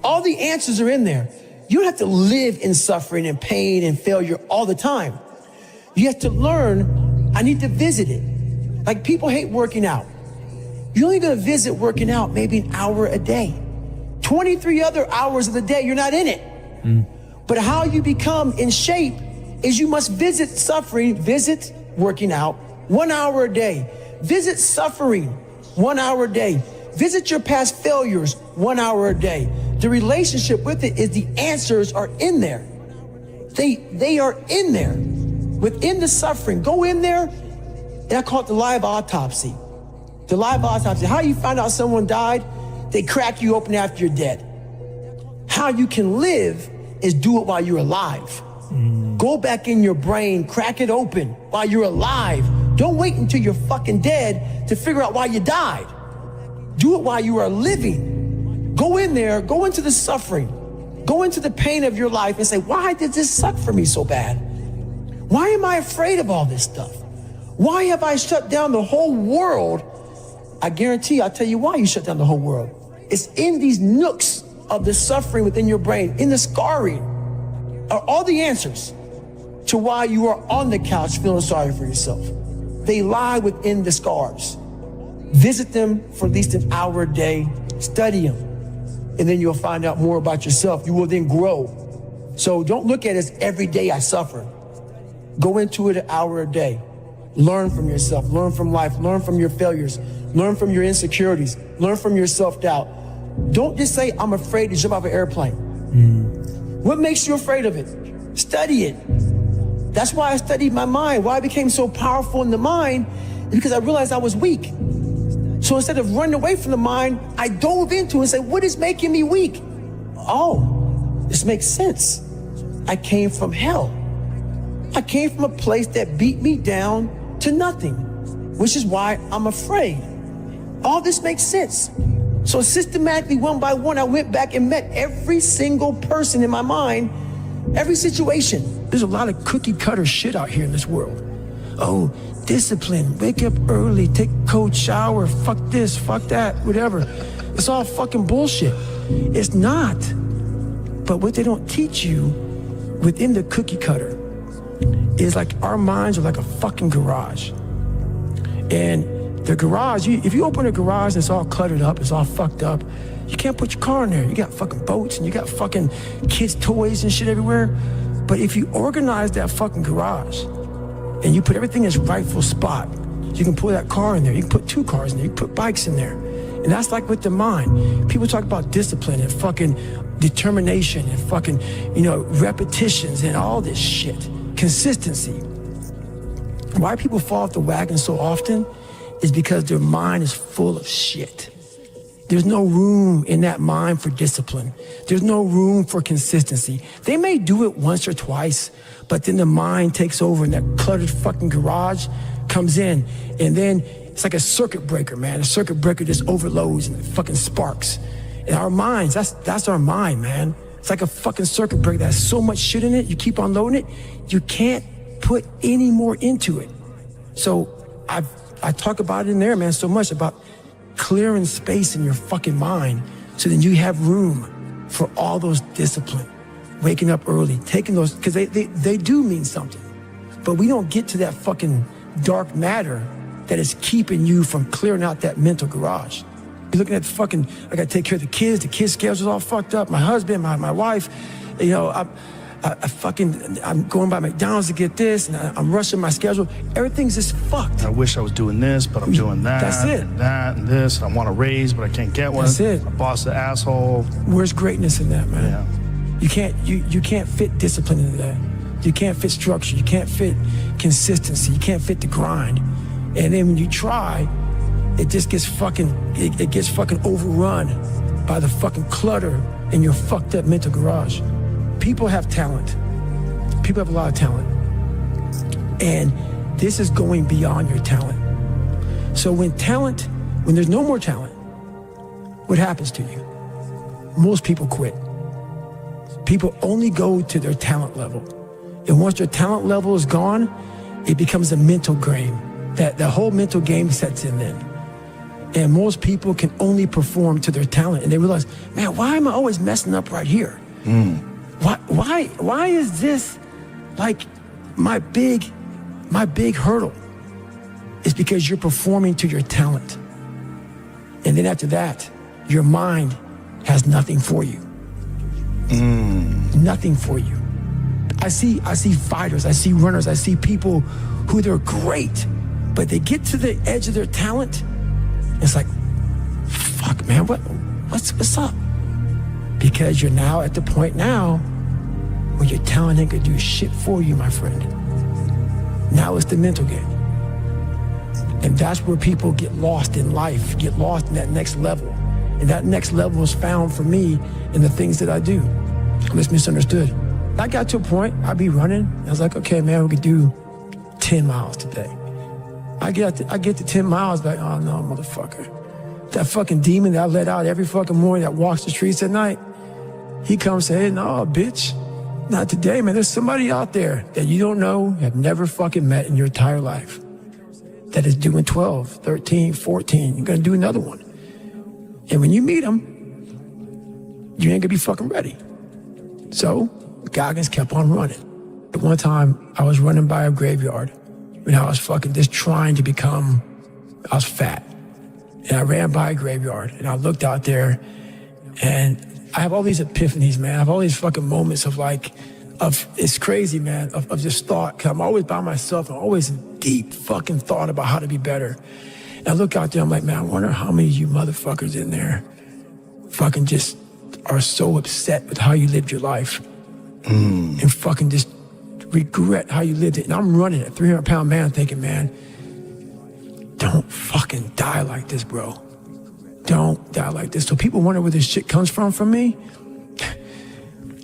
All the answers are in there. You don't have to live in suffering and pain and failure all the time. You have to learn, I need to visit it. Like people hate working out. You're only gonna visit working out maybe an hour a day. 23 other hours of the day, you're not in it. But how you become in shape is you must visit suffering, visit working out 1 hour a day. Visit suffering 1 hour a day. Visit your past failures 1 hour a day. The relationship with it is the answers are in there. They are in there. Within the suffering, go in there, and I call it the live autopsy. The live autopsy. How you find out someone died? They crack you open after you're dead. How you can live is do it while you're alive. Go back in your brain, crack it open while you're alive. Don't wait until you're fucking dead to figure out why you died. Do it while you are living. Go in there, go into the suffering, go into the pain of your life and say, why did this suck for me so bad? Why am I afraid of all this stuff? Why have I shut down the whole world? I guarantee I'll tell you why you shut down the whole world. It's in these nooks of the suffering within your brain, in the scarring, are all the answers to why you are on the couch feeling sorry for yourself. They lie within the scars. Visit them for at least an hour a day, study them, and then you'll find out more about yourself. You will then grow. So don't look at it as every day I suffer. Go into it an hour a day. Learn from yourself, learn from life, learn from your failures, learn from your insecurities, learn from your self-doubt. Don't just say, I'm afraid to jump off an airplane. What makes you afraid of it? Study it. That's why I studied my mind. Why I became so powerful in the mind is because I realized I was weak. So instead of running away from the mind, I dove into it and said, what is making me weak? Oh, this makes sense. I came from hell. I came from a place that beat me down to nothing, which is why I'm afraid. All this makes sense. So systematically, one by one, I went back and met every single person in my mind, every situation. There's a lot of cookie cutter shit out here in this world. Oh, discipline, wake up early, take a cold shower, fuck this, fuck that, whatever. It's all fucking bullshit. It's not. But what they don't teach you within the cookie cutter is like our minds are like a fucking garage. And the garage, if you open a garage and it's all cluttered up, it's all fucked up, you can't put your car in there. You got fucking boats and you got fucking kids' toys and shit everywhere. But if you organize that fucking garage and you put everything in its rightful spot, you can put that car in there, you can put 2 cars in there, you can put bikes in there. And that's like with the mind. People talk about discipline and fucking determination and fucking, repetitions and all this shit. Consistency. Why people fall off the wagon so often is because their mind is full of shit. There's no room in that mind for discipline. There's no room for consistency. They may do it once or twice, but then the mind takes over and that cluttered fucking garage comes in, and then it's like a circuit breaker, man. A circuit breaker just overloads and it fucking sparks. And our minds, that's our mind, man. It's like a fucking circuit breaker that has so much shit in it, you keep unloading it, you can't put any more into it. So I talk about it in there, man, so much about clearing space in your fucking mind so then you have room for all those discipline, waking up early, taking those, because they do mean something. But we don't get to that fucking dark matter that is keeping you from clearing out that mental garage. You're looking at fucking, I gotta take care of the kids schedule's all fucked up, my husband, my wife, you know, I'm going by McDonald's to get this, and I'm rushing my schedule. Everything's just fucked. I wish I was doing this, but I'm doing that. That's it. And that and this. I want a raise, but I can't get one. That's it. My boss is an asshole. Where's greatness in that, man? Yeah. You can't fit discipline into that. You can't fit structure. You can't fit consistency. You can't fit the grind. And then when you try, it just gets it gets fucking overrun by the fucking clutter in your fucked up mental garage. People have talent. People have a lot of talent. And this is going beyond your talent. So when there's no more talent, what happens to you? Most people quit. People only go to their talent level. And once their talent level is gone, it becomes a mental game. That the whole mental game sets in then. And most people can only perform to their talent. And they realize, man, why am I always messing up right here? Why is this like my big hurdle? It's because you're performing to your talent. And then after that, your mind has nothing for you. Nothing for you. I see fighters, I see runners, I see people who they're great, but they get to the edge of their talent. It's like, fuck, man, what's up? Because you're now at the point now where your talent ain't gonna do shit for you, my friend. Now it's the mental game. And that's where people get lost in life, get lost in that next level. And that next level is found for me in the things that I do. I'm just misunderstood. I got to a point, I'd be running. I was like, okay, man, we could do 10 miles today. I get to 10 miles, like, oh no, motherfucker. That fucking demon that I let out every fucking morning that walks the streets at night, he comes and says, hey, no, bitch, not today, man. There's somebody out there that you don't know, have never fucking met in your entire life, that is doing 12, 13, 14. You're gonna do another one. And when you meet him, you ain't gonna be fucking ready. So, Goggins kept on running. At one time, I was running by a graveyard when I was fucking just trying to become, I was fat. And I ran by a graveyard and I looked out there and I have all these epiphanies, man. I have all these fucking moments of it's crazy, man, of just thought. Cause I'm always by myself. I'm always in deep fucking thought about how to be better. And I look out there, I'm like, man, I wonder how many of you motherfuckers in there fucking just are so upset with how you lived your life and fucking just regret how you lived it. And I'm running a 300-pound man thinking, man, don't fucking die like this, bro. Don't die like this. So people wonder where this shit comes from me.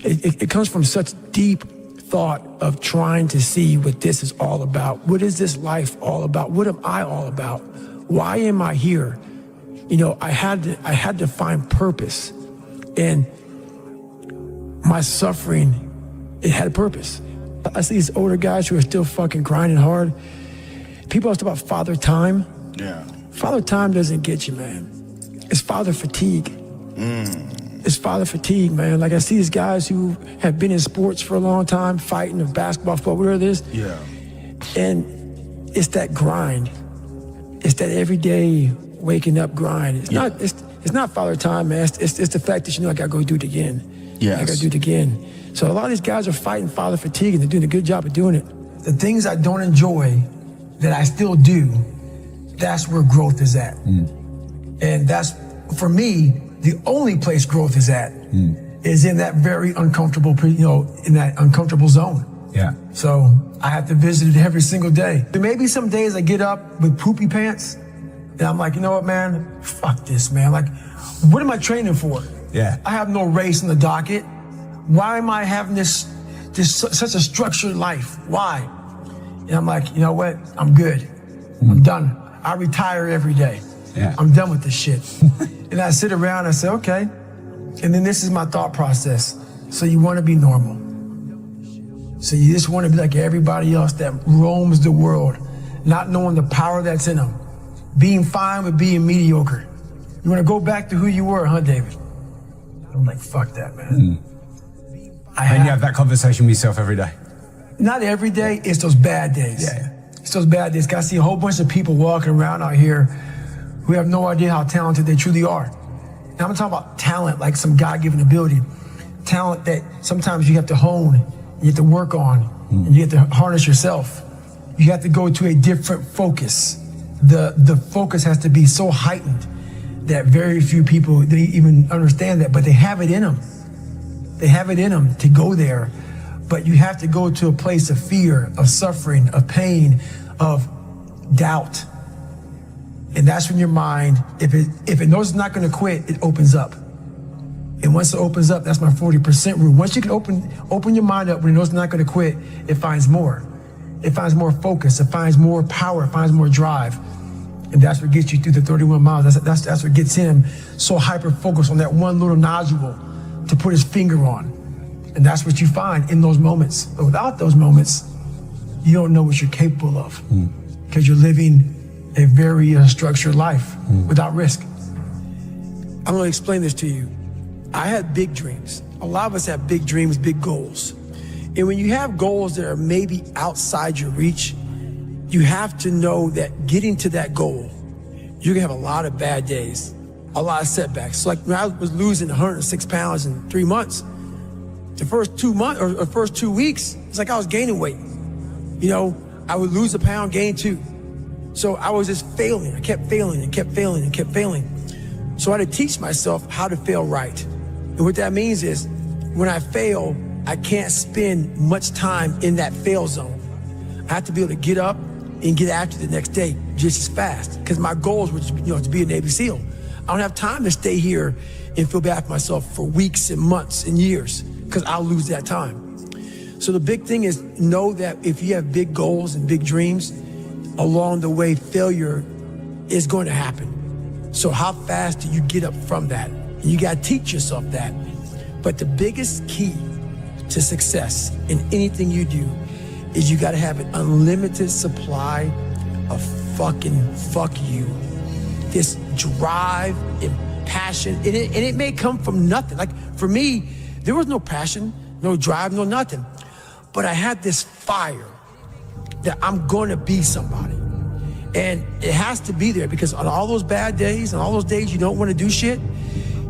It comes from such deep thought of trying to see what this is all about. What is this life all about? What am I all about? Why am I here? You know, I had to find purpose. And my suffering, it had a purpose. I see these older guys who are still fucking grinding hard. People always talk about father time. Yeah. Father time doesn't get you, man. It's father fatigue. It's father fatigue, man. Like I see these guys who have been in sports for a long time, fighting, of basketball, football, whatever it is. Yeah. And it's that grind. It's that everyday waking up grind. It's not father time, man. It's the fact that, you know, I gotta go do it again. Yes. I gotta do it again. So a lot of these guys are fighting father fatigue and they're doing a good job of doing it. The things I don't enjoy that I still do, that's where growth is at. And that's, for me, the only place growth is at is in that very uncomfortable, in that uncomfortable zone. Yeah. So I have to visit it every single day. There may be some days I get up with poopy pants and I'm like, you know what, man? Fuck this, man. Like, what am I training for? Yeah. I have no race in the docket. Why am I having this such a structured life? Why? And I'm like, you know what? I'm good. I'm done. I retire every day. Yeah. I'm done with this shit. And I sit around and I say, okay. And then this is my thought process. So you want to be normal. So you just want to be like everybody else that roams the world, not knowing the power that's in them. Being fine with being mediocre. You want to go back to who you were, huh, David? I'm like, fuck that, man. And you have that conversation with yourself every day? Not every day, it's those bad days. Yeah. It's those bad days. I see a whole bunch of people walking around out here who have no idea how talented they truly are. And I'm talking about talent, like some God-given ability. Talent that sometimes you have to hone, you have to work on, and you have to harness yourself. You have to go to a different focus. The focus has to be so heightened that very few people they even understand that, but they have it in them. They have it in them to go there, but you have to go to a place of fear, of suffering, of pain, of doubt. And that's when your mind, if it knows it's not going to quit, it opens up. And once it opens up, that's my 40% rule. Once you can open your mind up when it knows it's not going to quit, it finds more. It finds more focus. It finds more power. It finds more drive. And that's what gets you through the 31 miles. That's what gets him so hyper-focused on that one little nodule to put his finger on. And that's what you find in those moments. But without those moments, you don't know what you're capable of. Because you're living a very structured life without risk. I'm going to explain this to you. I had big dreams. A lot of us have big dreams, big goals. And when you have goals that are maybe outside your reach, you have to know that getting to that goal, you're gonna have a lot of bad days, a lot of setbacks. So like when I was losing 106 pounds in 3 months, the first 2 months or first 2 weeks, it's like I was gaining weight. You know, I would lose a pound, gain 2. So I was just failing. I kept failing and kept failing and kept failing. So I had to teach myself how to fail right. And what that means is when I fail, I can't spend much time in that fail zone. I have to be able to get up and get after the next day just as fast. Because my goals were to be a Navy SEAL. I don't have time to stay here and feel bad for myself for weeks and months and years, because I'll lose that time. So the big thing is know that if you have big goals and big dreams, along the way, failure is going to happen. So how fast do you get up from that? And you got to teach yourself that. But the biggest key to success in anything you do is you got to have an unlimited supply of fucking fuck you. This drive and passion, and it may come from nothing. Like for me, there was no passion, no drive, no nothing. But I had this fire that I'm going to be somebody. And it has to be there because on all those bad days and all those days you don't want to do shit,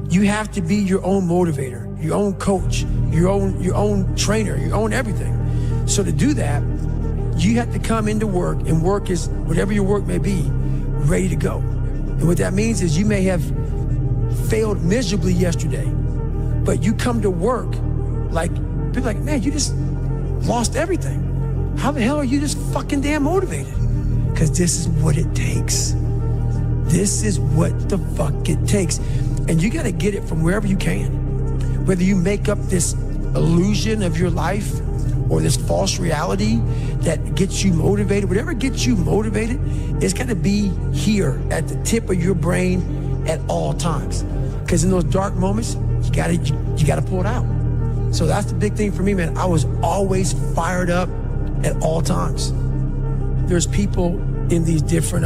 you have to be your own motivator, your own coach, your own trainer, your own everything. So to do that, you have to come into work, and work is whatever your work may be, ready to go. And what that means is you may have failed miserably yesterday, but you come to work like, people like, man, you just lost everything. How the hell are you just fucking damn motivated? Because this is what it takes. This is what the fuck it takes. And you got to get it from wherever you can. Whether you make up this illusion of your life or this false reality that gets you motivated, whatever gets you motivated, it's got to be here at the tip of your brain at all times. Because in those dark moments, you got to pull it out. So that's the big thing for me, man. I was always fired up at all times. There's people in these different,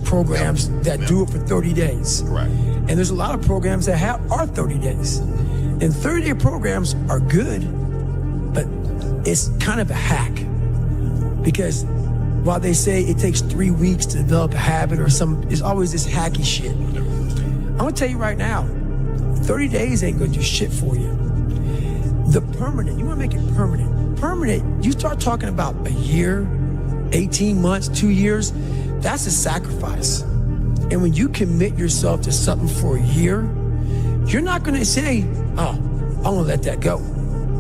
programs that do it for 30 days. Right. And there's a lot of programs that are 30 days. And 30-day programs are good, but it's kind of a hack. Because while they say it takes 3 weeks to develop a habit or it's always this hacky shit. I'm gonna tell you right now, 30 days ain't gonna do shit for you. The permanent, you wanna make it permanent. Permanent, you start talking about a year, 18 months, 2 years, that's a sacrifice. And when you commit yourself to something for a year, you're not gonna say, oh, I'm gonna let that go.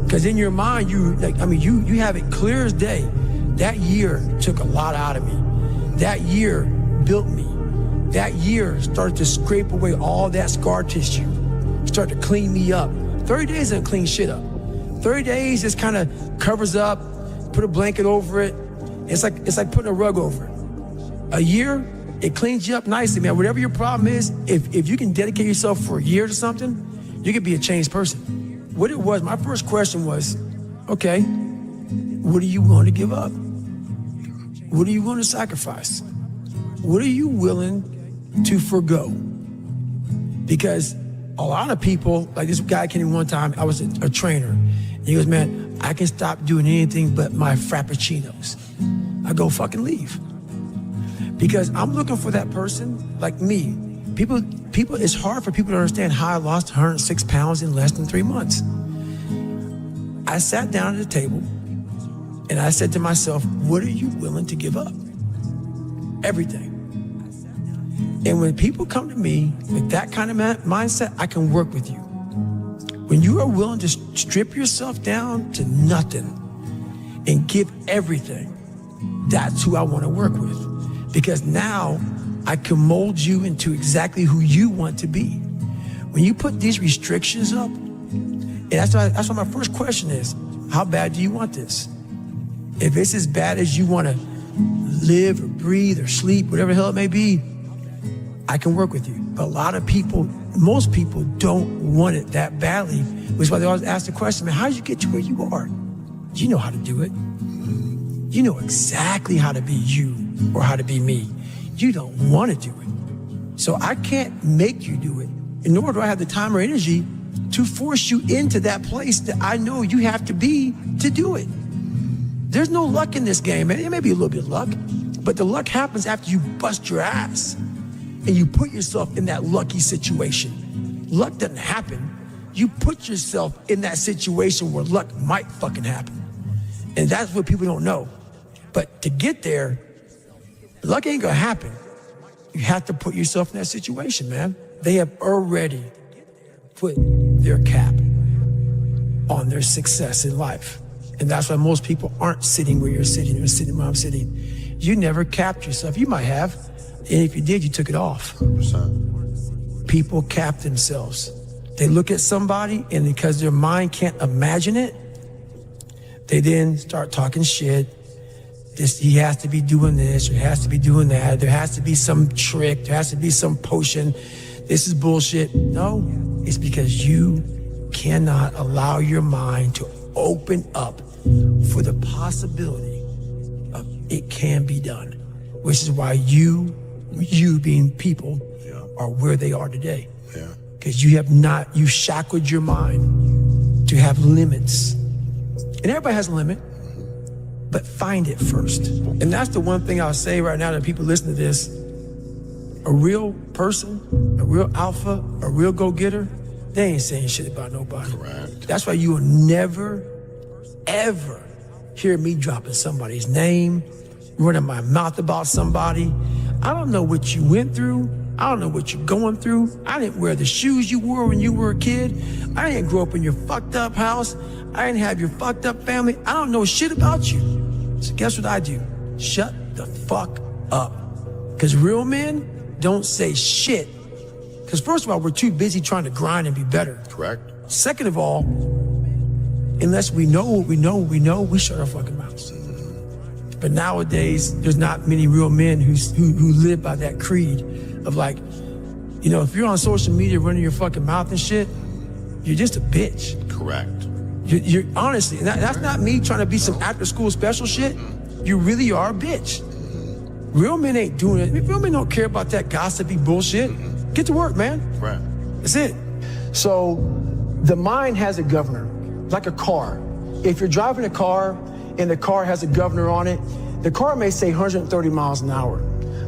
Because in your mind, you have it clear as day. That year took a lot out of me. That year built me. That year started to scrape away all that scar tissue, started to clean me up. 30 days doesn't clean shit up. 30 days just kind of covers up, put a blanket over it. It's like putting a rug over it. A year, it cleans you up nicely, man. Whatever your problem is, if you can dedicate yourself for a year to something, you can be a changed person. what it was, my first question was, okay, what are you willing to give up? What are you willing to sacrifice? What are you willing to forgo? Because a lot of people, like this guy came in one time, I was a trainer. And he goes, man, I can stop doing anything but my frappuccinos. I go, fucking leave. Because I'm looking for that person like me. People, it's hard for people to understand how I lost 106 pounds in less than 3 months. I sat down at the table and I said to myself, what are you willing to give up? Everything. And when people come to me with that kind of mindset, I can work with you. When you are willing to strip yourself down to nothing and give everything, that's who I want to work with. Because now I can mold you into exactly who you want to be. When you put these restrictions up, and that's why my first question is, how bad do you want this? If it's as bad as you want to live or breathe or sleep, whatever the hell it may be, I can work with you. But a lot of people, most people don't want it that badly, which is why they always ask the question, man, how did you get to where you are? You know how to do it. You know exactly how to be you or how to be me. You don't want to do it. So I can't make you do it, and nor do I have the time or energy to force you into that place that I know you have to be to do it. There's no luck in this game, man. It may be a little bit of luck, but the luck happens after you bust your ass and you put yourself in that lucky situation. Luck doesn't happen. You put yourself in that situation where luck might fucking happen. And that's what people don't know. But to get there, luck ain't gonna happen. You have to put yourself in that situation, man. They have already put their cap on their success in life. And that's why most people aren't sitting where you're sitting or sitting where I'm sitting. You never capped yourself. You might have, and if you did, you took it off. 100%. People cap themselves. They look at somebody, and because their mind can't imagine it, they then start talking shit. He has to be doing this, or he has to be doing that. There has to be some trick. There has to be some potion. This is bullshit. No, it's because you cannot allow your mind to open up for the possibility of it can be done, which is why you being people are where they are today. Because you shackled your mind to have limits. And everybody has a limit, but find it first. And that's the one thing I'll say right now to people listening to this. A real person, a real alpha, a real go-getter, they ain't saying shit about nobody. Correct. That's why you will never, ever hear me dropping somebody's name, running my mouth about somebody. I don't know what you went through. I don't know what you're going through. I didn't wear the shoes you wore when you were a kid. I didn't grow up in your fucked up house. I didn't have your fucked up family. I don't know shit about you. So guess what I do? Shut the fuck up. Because real men don't say shit. Because first of all, we're too busy trying to grind and be better. Correct. Second of all, unless we know what we know, we shut our fucking mouths. But nowadays, there's not many real men who live by that creed of like, you know, if you're on social media running your fucking mouth and shit, you're just a bitch. Correct. You're honestly, and that's not me trying to be some after school special shit. You really are a bitch. Real men ain't doing it. Real men don't care about that gossipy bullshit. Get to work, man. Right. That's it. So the mind has a governor, like a car. If you're driving a car and the car has a governor on it, the car may say 130 miles an hour,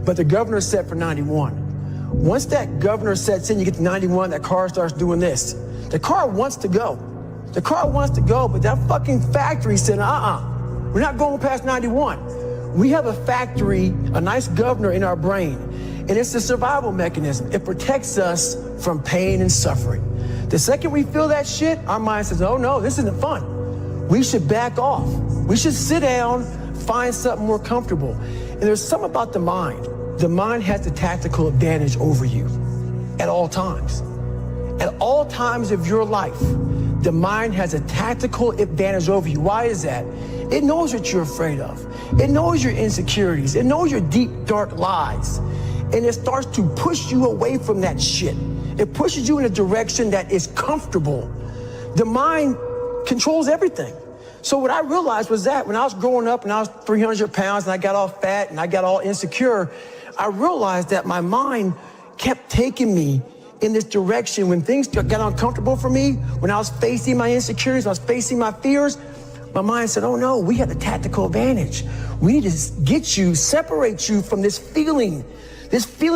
but the governor's set for 91. Once that governor sets in, you get to 91, that car starts doing this. The car wants to go. The car wants to go, but that fucking factory said, we're not going past 91. We have a factory, a nice governor in our brain, and it's a survival mechanism. It protects us from pain and suffering. The second we feel that shit, our mind says, oh no, this isn't fun. We should back off. We should sit down, find something more comfortable. And there's something about the mind. The mind has the tactical advantage over you at all times. At all times of your life, the mind has a tactical advantage over you. Why is that? It knows what you're afraid of. It knows your insecurities. It knows your deep, dark lies. And it starts to push you away from that shit. It pushes you in a direction that is comfortable The mind controls everything. So what I realized was that when I was growing up and I was 300 pounds and I got all fat and I got all insecure, I realized that my mind kept taking me in this direction. When things got uncomfortable for me, when I was facing my insecurities, I was facing my fears, my mind said, oh no, we have the tactical advantage. We need to get you, separate you from this feeling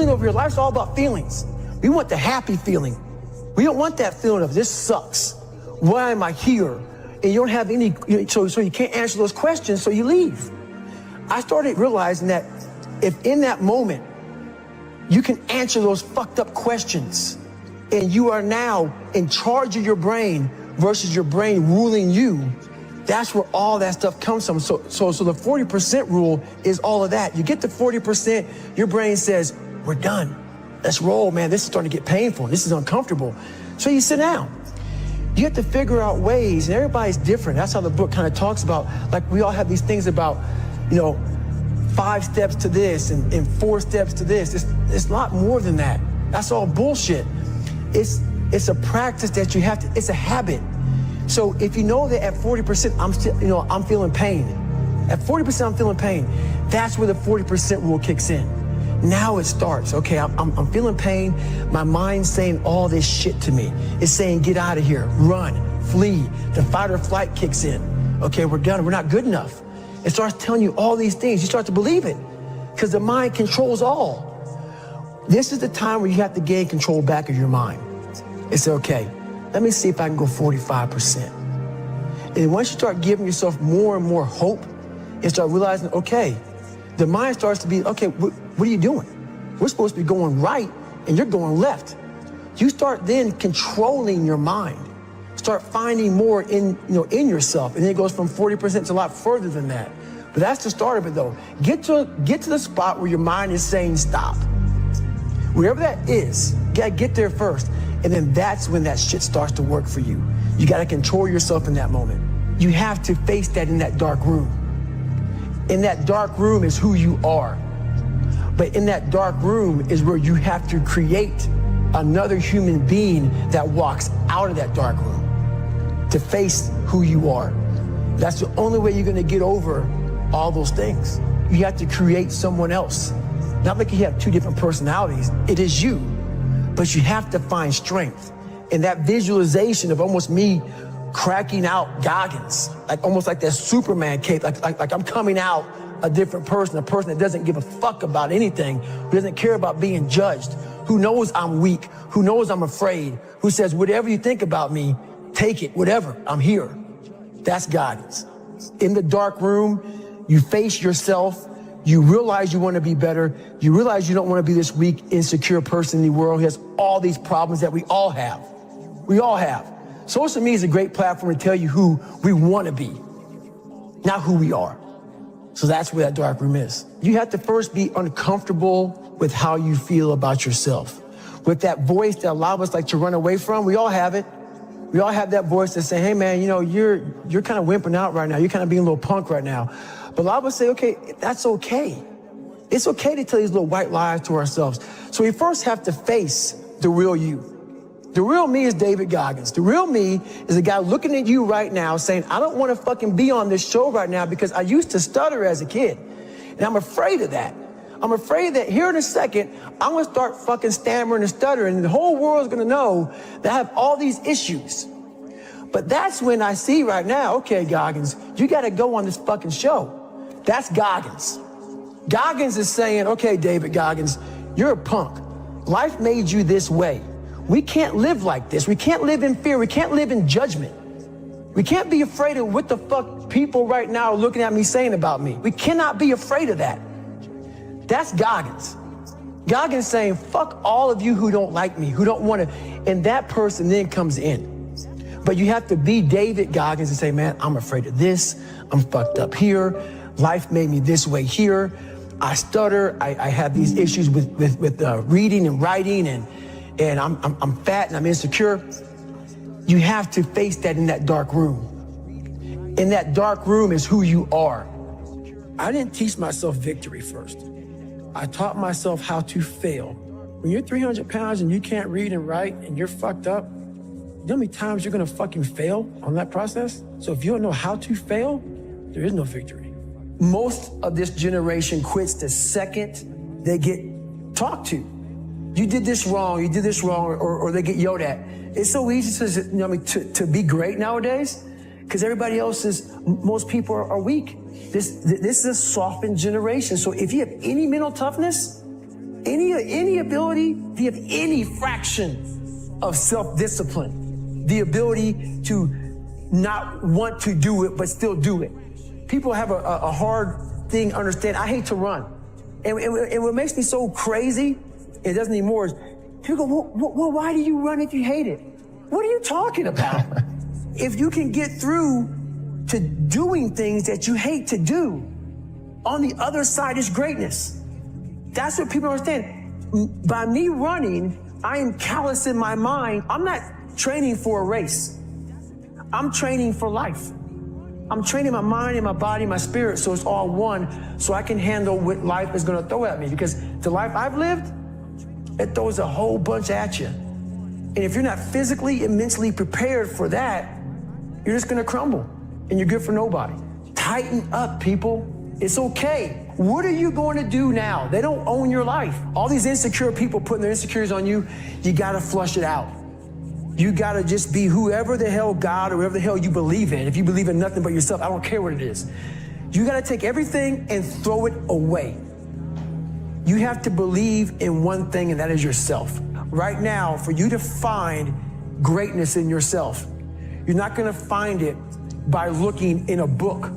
over your life's all about feelings. We want the happy feeling. We don't want that feeling of this sucks. Why am I here? And you don't have any, so you can't answer those questions, so you leave. I started realizing that if in that moment, you can answer those fucked up questions and you are now in charge of your brain versus your brain ruling you, that's where all that stuff comes from. So the 40% rule is all of that. You get to 40%, your brain says, we're done. Let's roll, man. This is starting to get painful. This is uncomfortable. So you sit down. You have to figure out ways, and everybody's different. That's how the book kind of talks about, like we all have these things about, 5 steps to this and 4 steps to this. It's a lot more than that. That's all bullshit. It's a practice that you have to, it's a habit. So if you know that at 40%, I'm feeling pain. At 40%, I'm feeling pain. That's where the 40% rule kicks in. Now it starts. Okay, I'm feeling pain. My mind's saying all this shit to me. It's saying, get out of here, run, flee. The fight or flight kicks in. Okay, we're done. We're not good enough. It starts telling you all these things. You start to believe it because the mind controls all. This is the time where you have to gain control back of your mind. It's okay. Let me see if I can go 45%. And once you start giving yourself more and more hope and start realizing, okay, the mind starts to be, okay, what are you doing? We're supposed to be going right and you're going left. You start then controlling your mind. Start finding more in yourself. And then it goes from 40% to a lot further than that. But that's the start of it though. Get to the spot where your mind is saying stop. Wherever that is, you gotta get there first. And then that's when that shit starts to work for you. You gotta control yourself in that moment. You have to face that in that dark room. In that dark room is who you are. But in that dark room is where you have to create another human being that walks out of that dark room to face who you are. That's the only way you're gonna get over all those things. You have to create someone else. Not like you have 2 different personalities, it is you. But you have to find strength. And that visualization of almost me cracking out Goggins, like almost like that Superman cape, like I'm coming out a different person, a person that doesn't give a fuck about anything, who doesn't care about being judged, who knows I'm weak, who knows I'm afraid, who says, whatever you think about me, take it, whatever, I'm here. That's Goggins. In the dark room, you face yourself, you realize you want to be better, you realize you don't want to be this weak, insecure person in the world who has all these problems that we all have. We all have. Social media is a great platform to tell you who we want to be, not who we are. So that's where that dark room is. You have to first be uncomfortable with how you feel about yourself. With that voice that a lot of us like to run away from, we all have it. We all have that voice that say, hey man, you're kind of wimping out right now. You're kind of being a little punk right now. But a lot of us say, okay, that's okay. It's okay to tell these little white lies to ourselves. So we first have to face the real you. The real me is David Goggins. The real me is a guy looking at you right now saying, I don't want to fucking be on this show right now because I used to stutter as a kid. And I'm afraid of that. I'm afraid that here in a second, I'm going to start fucking stammering and stuttering and the whole world's going to know that I have all these issues. But that's when I see right now, okay, Goggins, you got to go on this fucking show. That's Goggins. Goggins is saying, okay, David Goggins, you're a punk. Life made you this way. We can't live like this. We can't live in fear. We can't live in judgment. We can't be afraid of what the fuck people right now are looking at me saying about me. We cannot be afraid of that. That's Goggins. Goggins saying, fuck all of you who don't like me, who don't want to, and that person then comes in. But you have to be David Goggins and say, man, I'm afraid of this. I'm fucked up here. Life made me this way here. I stutter. I have these issues with reading and writing, and I'm fat and I'm insecure. You have to face that in that dark room. In that dark room is who you are. I didn't teach myself victory first. I taught myself how to fail. When you're 300 pounds and you can't read and write and you're fucked up, You know how many times you're gonna fucking fail on that process? So if you don't know how to fail, there is no victory. Most of this generation quits the second they get talked to. You did this wrong, or they get yelled at. It's so easy to be great nowadays because everybody else most people are weak. This is a softened generation. So if you have any mental toughness, any ability, if you have any fraction of self-discipline, the ability to not want to do it but still do it. People have a hard thing to understand. I hate to run. And what makes me so crazy, it doesn't anymore, is people go, well, why do you run if you hate it? What are you talking about? If you can get through to doing things that you hate to do, on the other side is greatness. That's what people understand. By me running, I am callous in my mind. I'm not training for a race. I'm training for life. I'm training my mind and my body and my spirit so it's all one, so I can handle what life is going to throw at me. Because the life I've lived, it throws a whole bunch at you. And if you're not physically and mentally prepared for that, you're just going to crumble and you're good for nobody. Tighten up, people. It's okay. What are you going to do now? They don't own your life. All these insecure people putting their insecurities on you, you got to flush it out. You got to just be whoever the hell God or whatever the hell you believe in. If you believe in nothing but yourself, I don't care what it is. You got to take everything and throw it away. You have to believe in one thing, and that is yourself. Right now, for you to find greatness in yourself, you're not going to find it by looking in a book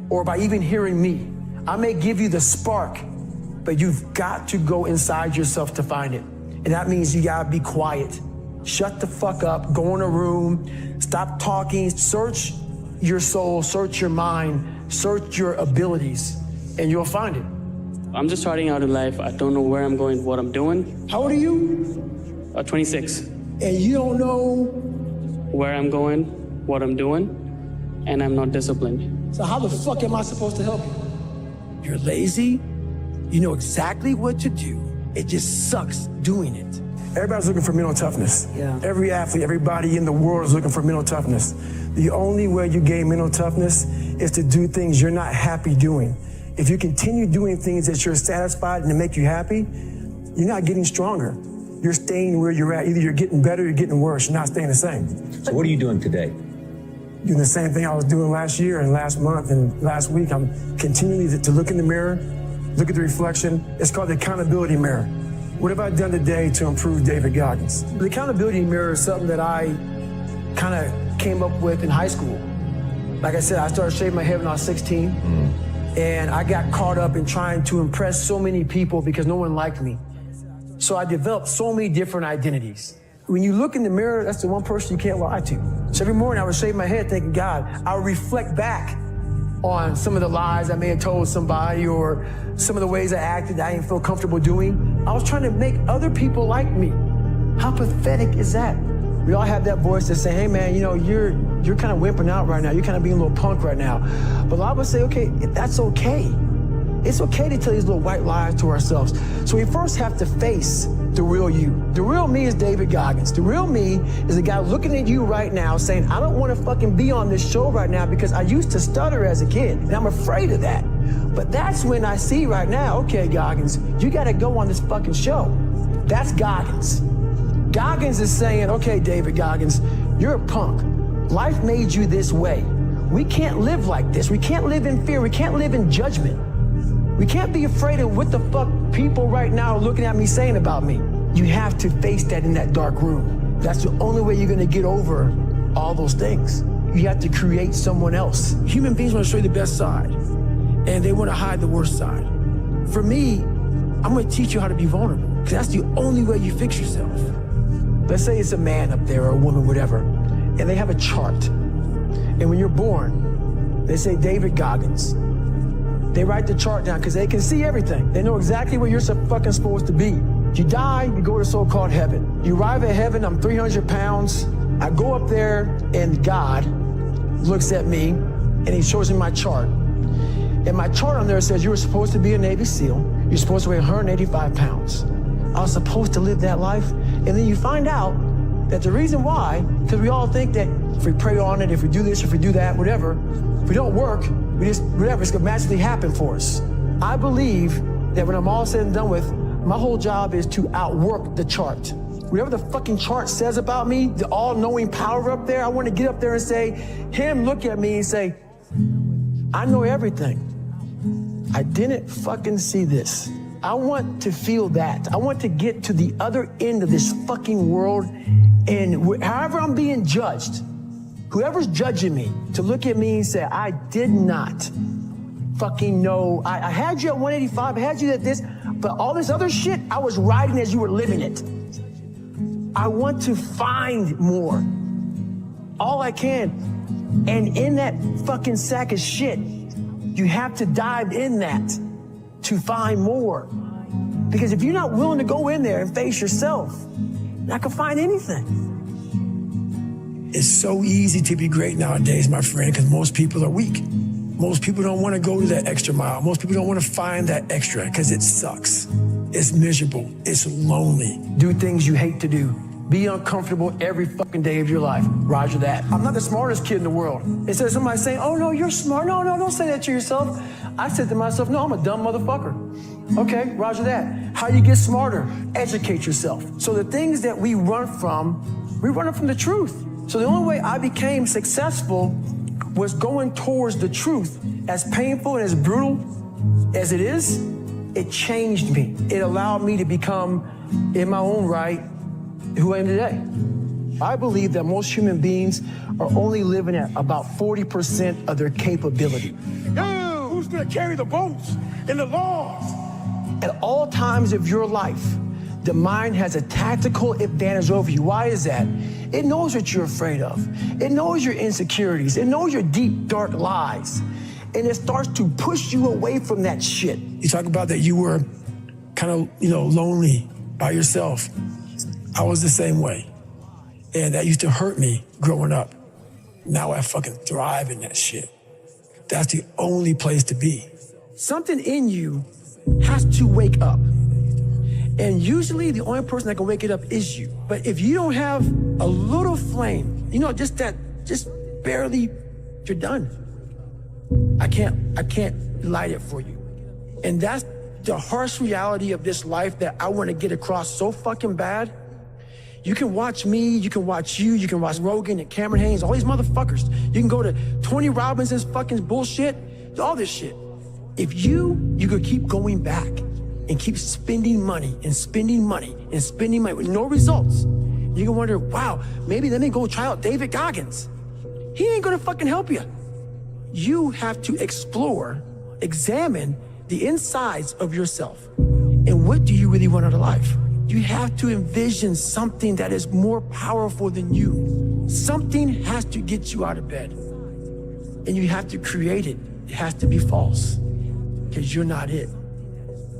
or by even hearing me. I may give you the spark, but you've got to go inside yourself to find it. And that means you got to be quiet. Shut the fuck up, go in a room, stop talking, search your soul, search your mind, search your abilities, and you'll find it. I'm just starting out in life. I don't know where I'm going, what I'm doing. How old are you? 26. And you don't know where I'm going, what I'm doing, and I'm not disciplined. So how the fuck am I supposed to help you? You're lazy, you know exactly what to do. It just sucks doing it. Everybody's looking for mental toughness. Yeah. Every athlete, everybody in the world is looking for mental toughness. The only way you gain mental toughness is to do things you're not happy doing. If you continue doing things that you're satisfied and that make you happy, you're not getting stronger. You're staying where you're at. Either you're getting better or you're getting worse. You're not staying the same. So what are you doing today? Doing the same thing I was doing last year and last month and last week. I'm continuing to look in the mirror, look at the reflection. It's called the accountability mirror. What have I done today to improve David Goggins? The accountability mirror is something that I kind of came up with in high school. Like I said, I started shaving my head when I was 16, and I got caught up in trying to impress so many people because no one liked me. So I developed so many different identities. When you look in the mirror, that's the one person you can't lie to. So every morning I would shave my head thinking, God, I would reflect back on some of the lies I may have told somebody or some of the ways I acted that I didn't feel comfortable doing. I was trying to make other people like me. How pathetic is that? We all have that voice that say, hey man, you know, you're kind of wimping out right now. You're kind of being a little punk right now. But a lot of us say, okay, that's okay. It's okay to tell these little white lies to ourselves. So we first have to face the real you. The real me is David Goggins. The real me is a guy looking at you right now saying, I don't want to fucking be on this show right now because I used to stutter as a kid and I'm afraid of that. But that's when I see right now, okay, Goggins, you got to go on this fucking show. That's Goggins. Goggins is saying, okay, David Goggins, you're a punk. Life made you this way. We can't live like this. We can't live in fear. We can't live in judgment. We can't be afraid of what the fuck people right now are looking at me saying about me. You have to face that in that dark room. That's the only way you're gonna get over all those things. You have to create someone else. Human beings want to show you the best side, and they want to hide the worst side. For me, I'm gonna teach you how to be vulnerable, because that's the only way you fix yourself. Let's say it's a man up there or a woman, whatever, and they have a chart. And when you're born, they say David Goggins. They write the chart down because they can see everything. They know exactly where you're fucking supposed to be. You die, you go to so-called heaven. You arrive at heaven, I'm 300 pounds. I go up there and God looks at me and he shows me my chart. And my chart on there says you were supposed to be a Navy SEAL. You're supposed to weigh 185 pounds. I was supposed to live that life. And then you find out that the reason why, because we all think that if we pray on it, if we do this, if we do that, whatever, if we don't work, whatever, it's gonna magically happen for us. I believe that when I'm all said and done with, my whole job is to outwork the chart. Whatever the fucking chart says about me, the all-knowing power up there, I want to get up there and say, him look at me and say, I know everything. I didn't fucking see this. I want to feel that. I want to get to the other end of this fucking world, and however I'm being judged, whoever's judging me, to look at me and say, I did not fucking know. I had you at 185, I had you at this, but all this other shit, I was riding as you were living it. I want to find more, all I can. And in that fucking sack of shit, you have to dive in that to find more. Because if you're not willing to go in there and face yourself, you're not gonna find anything. It's so easy to be great nowadays, my friend, because most people are weak. Most people don't want to go to that extra mile. Most people don't want to find that extra because it sucks. It's miserable. It's lonely. Do things you hate to do. Be uncomfortable every fucking day of your life. Roger that. I'm not the smartest kid in the world. Instead of somebody saying, oh no, you're smart. No, don't say that to yourself. I said to myself, no, I'm a dumb motherfucker. Okay, roger that. How you get smarter? Educate yourself. So the things that we run from the truth. So the only way I became successful was going towards the truth. As painful and as brutal as it is, it changed me. It allowed me to become, in my own right, who I am today. I believe that most human beings are only living at about 40% of their capability. Yo, who's gonna carry the boats and the logs? At all times of your life, the mind has a tactical advantage over you. Why is that? It knows what you're afraid of. It knows your insecurities. It knows your deep, dark lies. And it starts to push you away from that shit. You talk about that you were kind of, lonely by yourself. I was the same way. And that used to hurt me growing up. Now I fucking thrive in that shit. That's the only place to be. Something in you has to wake up. And usually the only person that can wake it up is you. But if you don't have a little flame, just barely, you're done. I can't light it for you. And that's the harsh reality of this life that I want to get across so fucking bad. You can watch me, you can watch you, you can watch Rogan and Cameron Haynes, all these motherfuckers. You can go to Tony Robbins's fucking bullshit, all this shit. If you could keep going back and keep spending money and spending money and spending money with no results, you can wonder, wow, maybe let me go try out David Goggins. He ain't gonna fucking help you. You have to explore, examine the insides of yourself. And what do you really want out of life? You have to envision something that is more powerful than you. Something has to get you out of bed. And you have to create it. It has to be false. Because you're not it.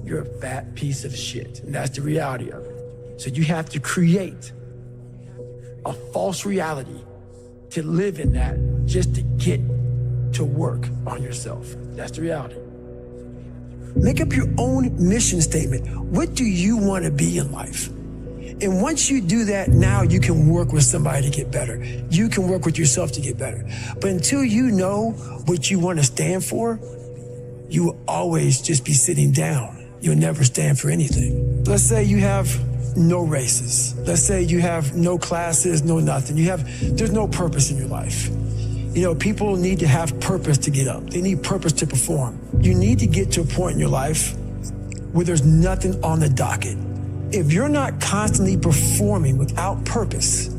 You're a fat piece of shit. And that's the reality of it. So you have to create a false reality to live in that, just to get to work on yourself. That's the reality. Make up your own mission statement. What do you want to be in life? And once you do that, now you can work with somebody to get better. You can work with yourself to get better. But until you know what you want to stand for, you will always just be sitting down. You'll never stand for anything. Let's say you have no races. Let's say you have no classes, no nothing. There's no purpose in your life. People need to have purpose to get up. They need purpose to perform. You need to get to a point in your life where there's nothing on the docket. If you're not constantly performing without purpose,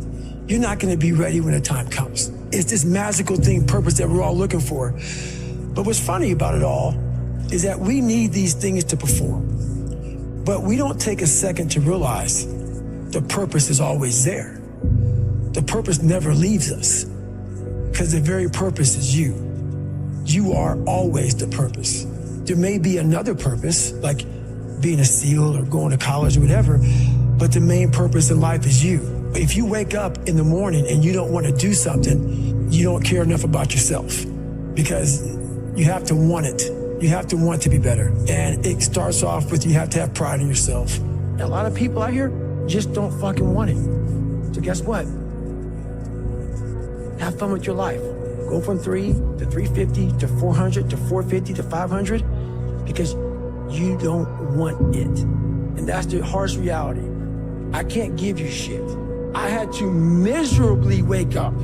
you're not going to be ready when the time comes. It's this magical thing, purpose, that we're all looking for. But what's funny about it all is that we need these things to perform. But we don't take a second to realize the purpose is always there. The purpose never leaves us. Because the very purpose is you. You are always the purpose. There may be another purpose, like being a SEAL or going to college or whatever, but the main purpose in life is you. If you wake up in the morning and you don't want to do something, you don't care enough about yourself, because you have to want it. You have to want to be better. And it starts off with, you have to have pride in yourself. And a lot of people out here just don't fucking want it. So guess what? Have fun with your life. Go from 3 to 350 to 400 to 450 to 500 because you don't want it. And that's the harsh reality. I can't give you shit. I had to miserably wake up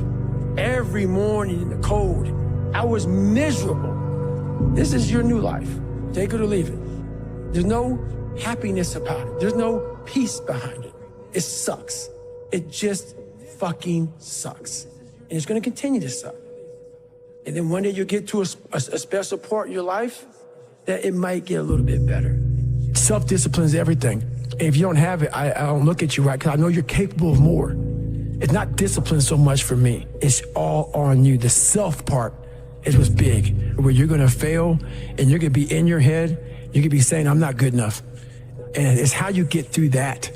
every morning in the cold. I was miserable. This is your new life. Take it or leave it. There's no happiness about it. There's no peace behind it. It sucks. It just fucking sucks. And it's gonna continue to suck. And then one day you'll get to a special part in your life that it might get a little bit better. Self-discipline is everything. And if you don't have it, I don't look at you right, because I know you're capable of more. It's not discipline so much for me. It's all on you. The self part is what's big, where you're gonna fail and you're gonna be in your head. You're gonna be saying, I'm not good enough. And it's how you get through that.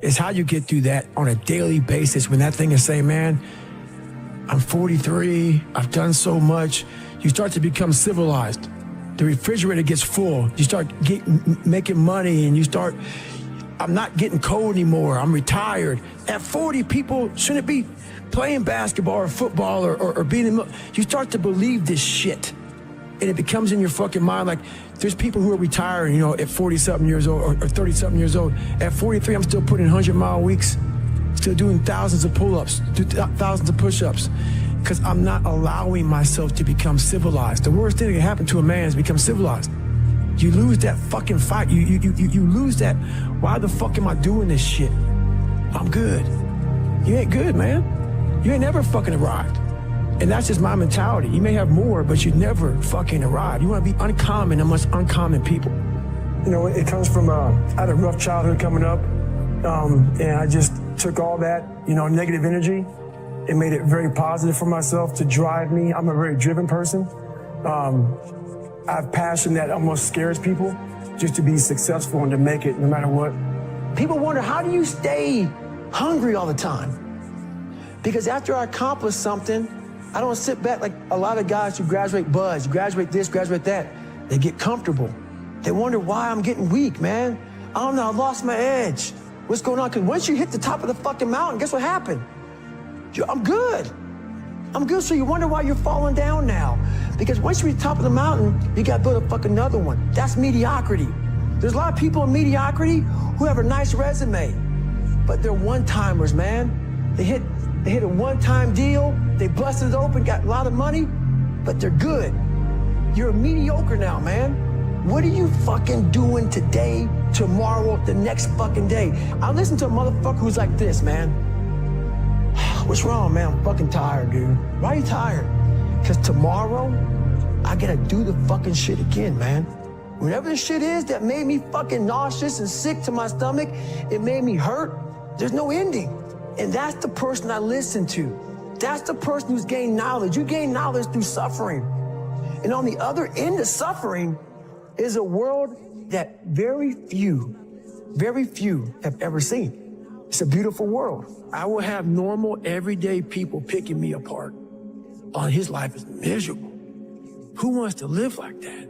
It's how you get through that on a daily basis when that thing is saying, man, I'm 43, I've done so much. You start to become civilized. The refrigerator gets full. You start making money and you start, I'm not getting cold anymore. I'm retired. At 40, people shouldn't be playing basketball or football or being in, you start to believe this shit. And it becomes in your fucking mind like, there's people who are retiring, at 40-something years old or 30-something years old. At 43, I'm still putting 100-mile weeks, still doing thousands of pull-ups, thousands of push-ups, because I'm not allowing myself to become civilized. The worst thing that can happen to a man is become civilized. You lose that fucking fight. You lose that, why the fuck am I doing this shit? I'm good. You ain't good, man. You ain't never fucking arrived. And that's just my mentality. You may have more, but you never fucking arrive. You want to be uncommon amongst uncommon people. It comes from, I had a rough childhood coming up, and I just took all that, negative energy and made it very positive for myself to drive me. I'm a very driven person. I have passion that almost scares people, just to be successful and to make it no matter what. People wonder, how do you stay hungry all the time? Because after I accomplish something, I don't sit back like a lot of guys who graduate buds, graduate this, graduate that. They get comfortable. They wonder why I'm getting weak, man. I don't know, I lost my edge. What's going on? Because once you hit the top of the fucking mountain, guess what happened? I'm good. I'm good, so you wonder why you're falling down now. Because once you reach the top of the mountain, you gotta build a fucking another one. That's mediocrity. There's a lot of people in mediocrity who have a nice resume, but they're one-timers, man. They hit a one-time deal, they busted it open, got a lot of money, but they're good. You're a mediocre now, man. What are you fucking doing today, tomorrow, the next fucking day? I listen to a motherfucker who's like this, man. What's wrong, man? I'm fucking tired, dude. Why are you tired? Because tomorrow, I gotta do the fucking shit again, man. Whatever the shit is that made me fucking nauseous and sick to my stomach, it made me hurt, there's no ending. And that's the person I listen to. That's the person who's gained knowledge. You gain knowledge through suffering. And on the other end of suffering is a world that very few have ever seen. It's a beautiful world. I will have normal, everyday people picking me apart. Oh, his life is miserable. Who wants to live like that?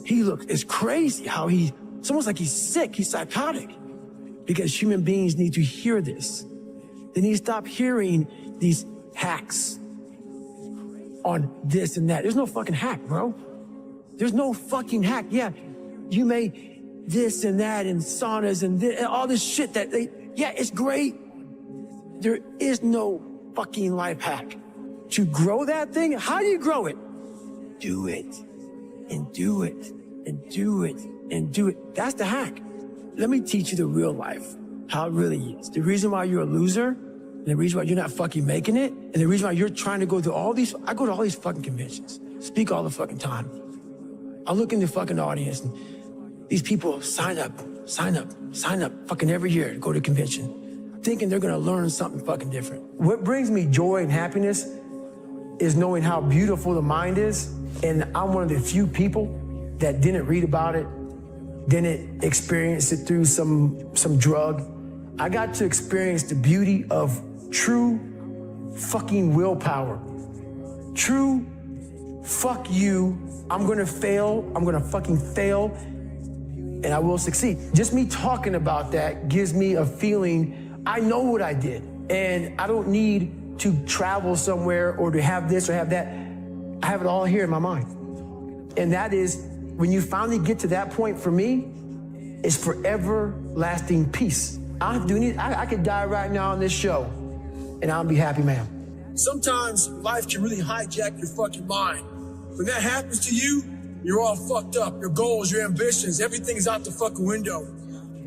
It's crazy how it's almost like he's sick, he's psychotic. Because human beings need to hear this. They need to stop hearing these hacks on this and that. There's no fucking hack, bro. There's no fucking hack. Yeah, you may this and that and saunas and all this shit it's great. There is no fucking life hack. To grow that thing, how do you grow it? Do it, and do it, and do it, and do it. That's the hack. Let me teach you the real life, how it really is. The reason why you're a loser, and the reason why you're not fucking making it, and the reason why you're trying to go to I go to all these fucking conventions, speak all the fucking time. I look in the fucking audience, and these people sign up, fucking every year to go to a convention, thinking they're gonna learn something fucking different. What brings me joy and happiness is knowing how beautiful the mind is, and I'm one of the few people that didn't read about it, didn't experience it through some drug. I got to experience the beauty of true fucking willpower. True, fuck you, I'm gonna fail, I'm gonna fucking fail, and I will succeed. Just me talking about that gives me a feeling, I know what I did. And I don't need to travel somewhere or to have this or have that. I have it all here in my mind. And that is, when you finally get to that point for me, it's forever lasting peace. I could die right now on this show and I'll be happy, man. Sometimes life can really hijack your fucking mind. When that happens to you, you're all fucked up. Your goals, your ambitions, everything's out the fucking window.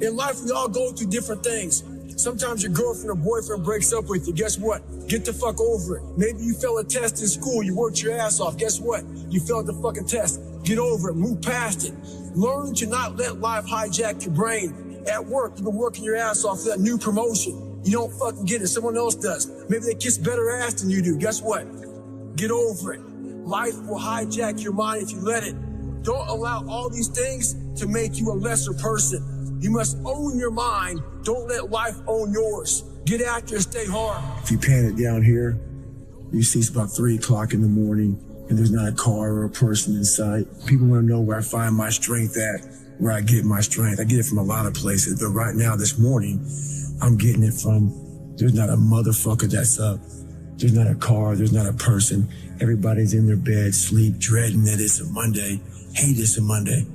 In life, we all go through different things. Sometimes your girlfriend or boyfriend breaks up with you. Guess what? Get the fuck over it. Maybe you failed a test in school. You worked your ass off. Guess what? You failed the fucking test. Get over it. Move past it. Learn to not let life hijack your brain. At work, you've been working your ass off for that new promotion. You don't fucking get it. Someone else does. Maybe they kiss better ass than you do. Guess what? Get over it. Life will hijack your mind if you let it. Don't allow all these things to make you a lesser person. You must own your mind. Don't let life own yours. Get after it, stay hard. If you pan it down here, you see it's about 3 o'clock in the morning and there's not a car or a person in sight. People want to know where I find my strength at, where I get my strength. I get it from a lot of places, but right now, this morning, I'm getting it from, there's not a motherfucker that's up. There's not a car, there's not a person. Everybody's in their bed, sleep, dreading that it's a Monday, hate it's a Monday,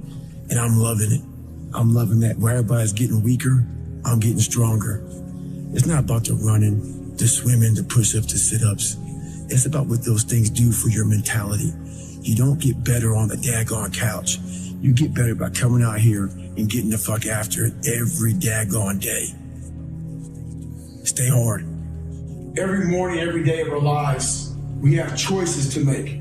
and I'm loving it. I'm loving that. Where everybody's getting weaker, I'm getting stronger. It's not about the running, the swimming, the push-ups, the sit-ups. It's about what those things do for your mentality. You don't get better on the daggone couch. You get better by coming out here and getting the fuck after it every daggone day. Stay hard. Every morning, every day of our lives, we have choices to make.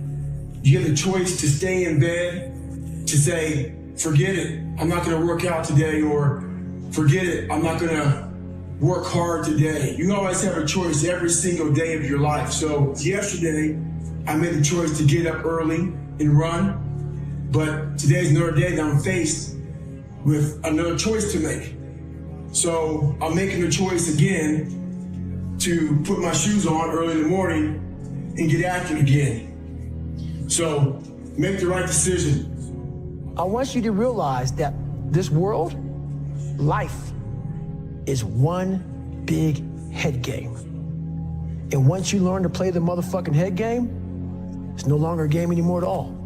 You have the choice to stay in bed, to say, forget it, I'm not gonna work out today, or forget it, I'm not gonna work hard today. You always have a choice every single day of your life. So yesterday, I made the choice to get up early and run, but today's another day that I'm faced with another choice to make. So I'm making the choice again to put my shoes on early in the morning and get after it again. So make the right decision. I want you to realize that this world, life, is one big head game. And once you learn to play the motherfucking head game, it's no longer a game anymore at all.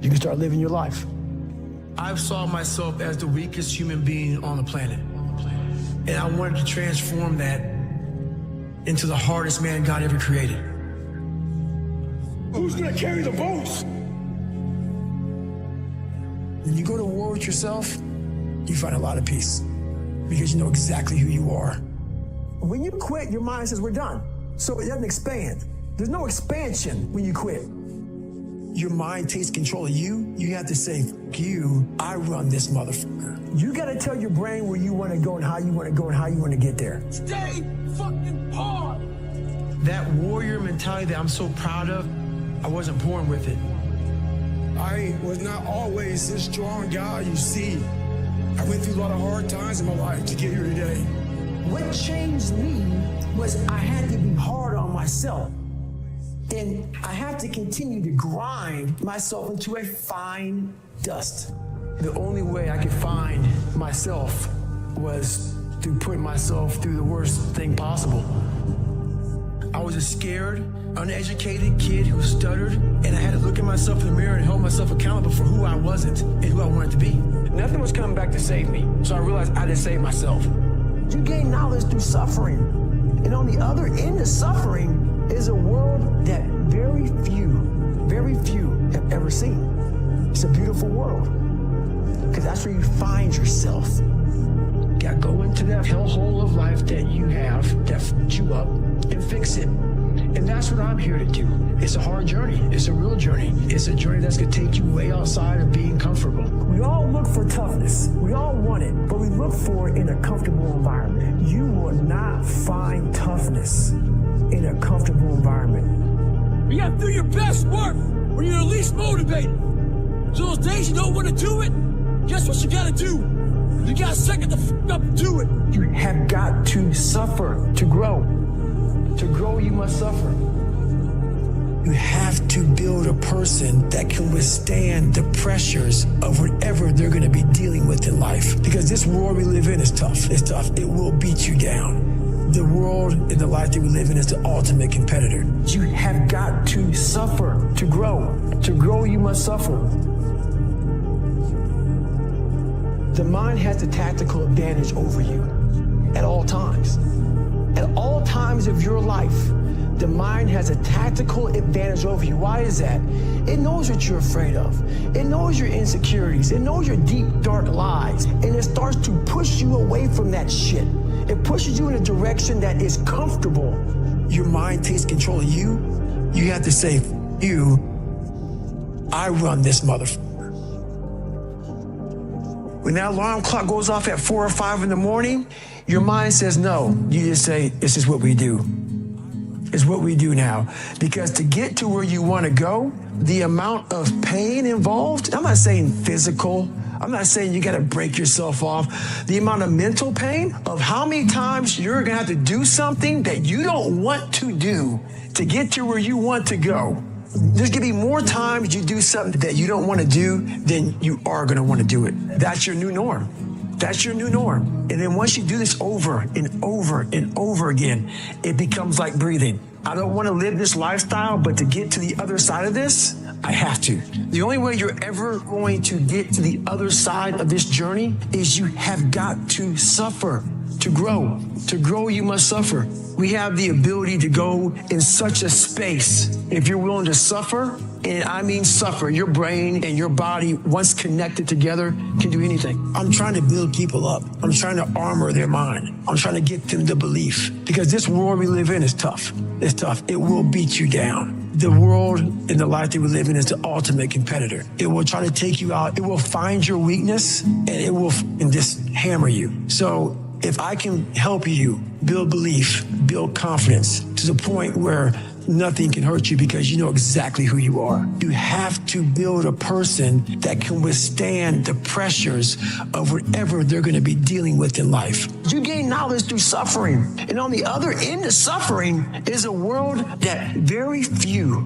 You can start living your life. I've saw myself as the weakest human being on the planet. And I wanted to transform that into the hardest man God ever created. Who's gonna carry the boats? When you go to war with yourself, you find a lot of peace because you know exactly who you are. When you quit, your mind says we're done. So it doesn't expand. There's no expansion when you quit. Your mind takes control of you. You have to say, fuck you, I run this motherfucker. You gotta tell your brain where you wanna go and how you wanna go and how you wanna get there. Stay fucking hard. That warrior mentality that I'm so proud of, I wasn't born with it. I was not always this strong guy you see. I went through a lot of hard times in my life to get here today. What changed me was I had to be hard on myself. And I have to continue to grind myself into a fine dust. The only way I could find myself was through putting myself through the worst thing possible. I was a scared, uneducated kid who stuttered, and I had to look at myself in the mirror and hold myself accountable for who I wasn't and who I wanted to be. Nothing was coming back to save me, so I realized I didn't save myself. You gain knowledge through suffering. And on the other end of suffering is a world that very few have ever seen. It's a beautiful world, because that's where you find yourself. You gotta go into that hellhole of life that you have that fucked you up and fix it. And that's what I'm here to do. It's a hard journey. It's a real journey. It's a journey that's gonna take you way outside of being comfortable. We all look for toughness. We all want it, but we look for it in a comfortable environment. You will not find toughness in a comfortable environment. You gotta do your best work when you're least motivated. So those days you don't want to do it, guess what you gotta do? You gotta second the fuck up and do it. You have got to suffer to grow. To grow, you must suffer. You have to build a person that can withstand the pressures of whatever they're gonna be dealing with in life. Because this world we live in is tough. It's tough. It will beat you down. The world and the life that we live in is the ultimate competitor. You have got to suffer to grow. To grow, you must suffer. The mind has the tactical advantage over you at all times. At all times of your life, the mind has a tactical advantage over you. Why is that? It knows what you're afraid of. It knows your insecurities. It knows your deep, dark lies. And it starts to push you away from that shit. It pushes you in a direction that is comfortable. Your mind takes control of you. You have to say, you, I run this motherfucker. When that alarm clock goes off at 4 or 5 in the morning, your mind says no. You just say, this is what we do. It's what we do now. Because to get to where you want to go, the amount of pain involved, I'm not saying physical, I'm not saying you got to break yourself off. The amount of mental pain of how many times you're going to have to do something that you don't want to do to get to where you want to go. There's going to be more times you do something that you don't want to do than you are going to want to do it. That's your new norm. That's your new norm. And then once you do this over and over and over again, it becomes like breathing. I don't want to live this lifestyle, but to get to the other side of this, I have to. The only way you're ever going to get to the other side of this journey is you have got to suffer to grow. To grow, you must suffer. We have the ability to go in such a space. If you're willing to suffer, and I mean suffer, your brain and your body, once connected together, can do anything. I'm trying to build people up. I'm trying to armor their mind. I'm trying to get them the belief. Because this world we live in is tough. It's tough. It will beat you down. The world and the life that we live in is the ultimate competitor. It will try to take you out. It will find your weakness and it will just hammer you. So if I can help you build belief, build confidence to the point where nothing can hurt you because you know exactly who you are. You have to build a person that can withstand the pressures of whatever they're going to be dealing with in life. You gain knowledge through suffering. And on the other end of suffering is a world that very few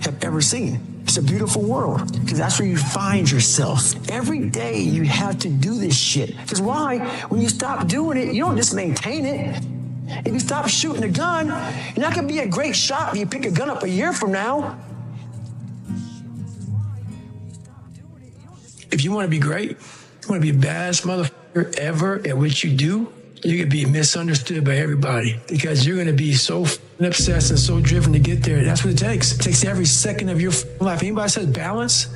have ever seen. It's a beautiful world because that's where you find yourself. Every day you have to do this shit. Because why? When you stop doing it, you don't just maintain it. If you stop shooting a gun, you're not going to be a great shot if you pick a gun up a year from now. If you want to be great, you want to be the baddest motherfucker ever at what you do, you're going to be misunderstood by everybody because you're going to be so obsessed and so driven to get there. That's what it takes. It takes every second of your life. Anybody says balance?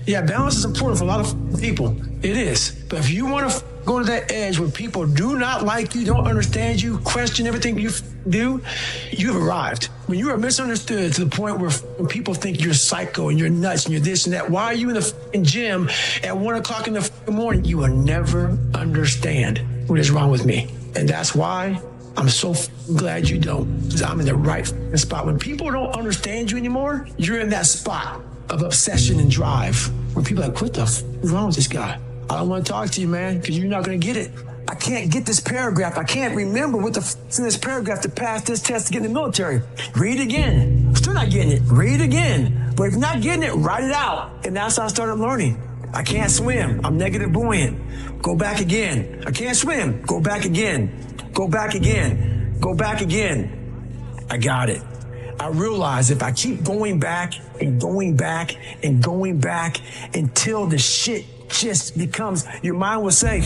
Yeah, balance is important for a lot of people. It is. But if you want to go to that edge where people do not like you, don't understand you, question everything you do, you've arrived. When you are misunderstood to the point where people think you're psycho and you're nuts and you're this and that, why are you in the gym at 1 o'clock in the morning? You will never understand what is wrong with me. And that's why I'm so glad you don't, because I'm in the right spot. When people don't understand you anymore, you're in that spot of obsession and drive where people are like, what the f is wrong with this guy? I don't want to talk to you, man, because you're not going to get it. I can't get this paragraph. I can't remember what the f is in this paragraph to pass this test to get in the military. Read it again. Still not getting it. Read it again. But if you're not getting it, write it out. And that's how I started learning. I can't swim. I'm negative buoyant. Go back again. I can't swim. Go back again. Go back again. Go back again. I got it. I realize if I keep going back and going back and going back until the shit just becomes, your mind will say,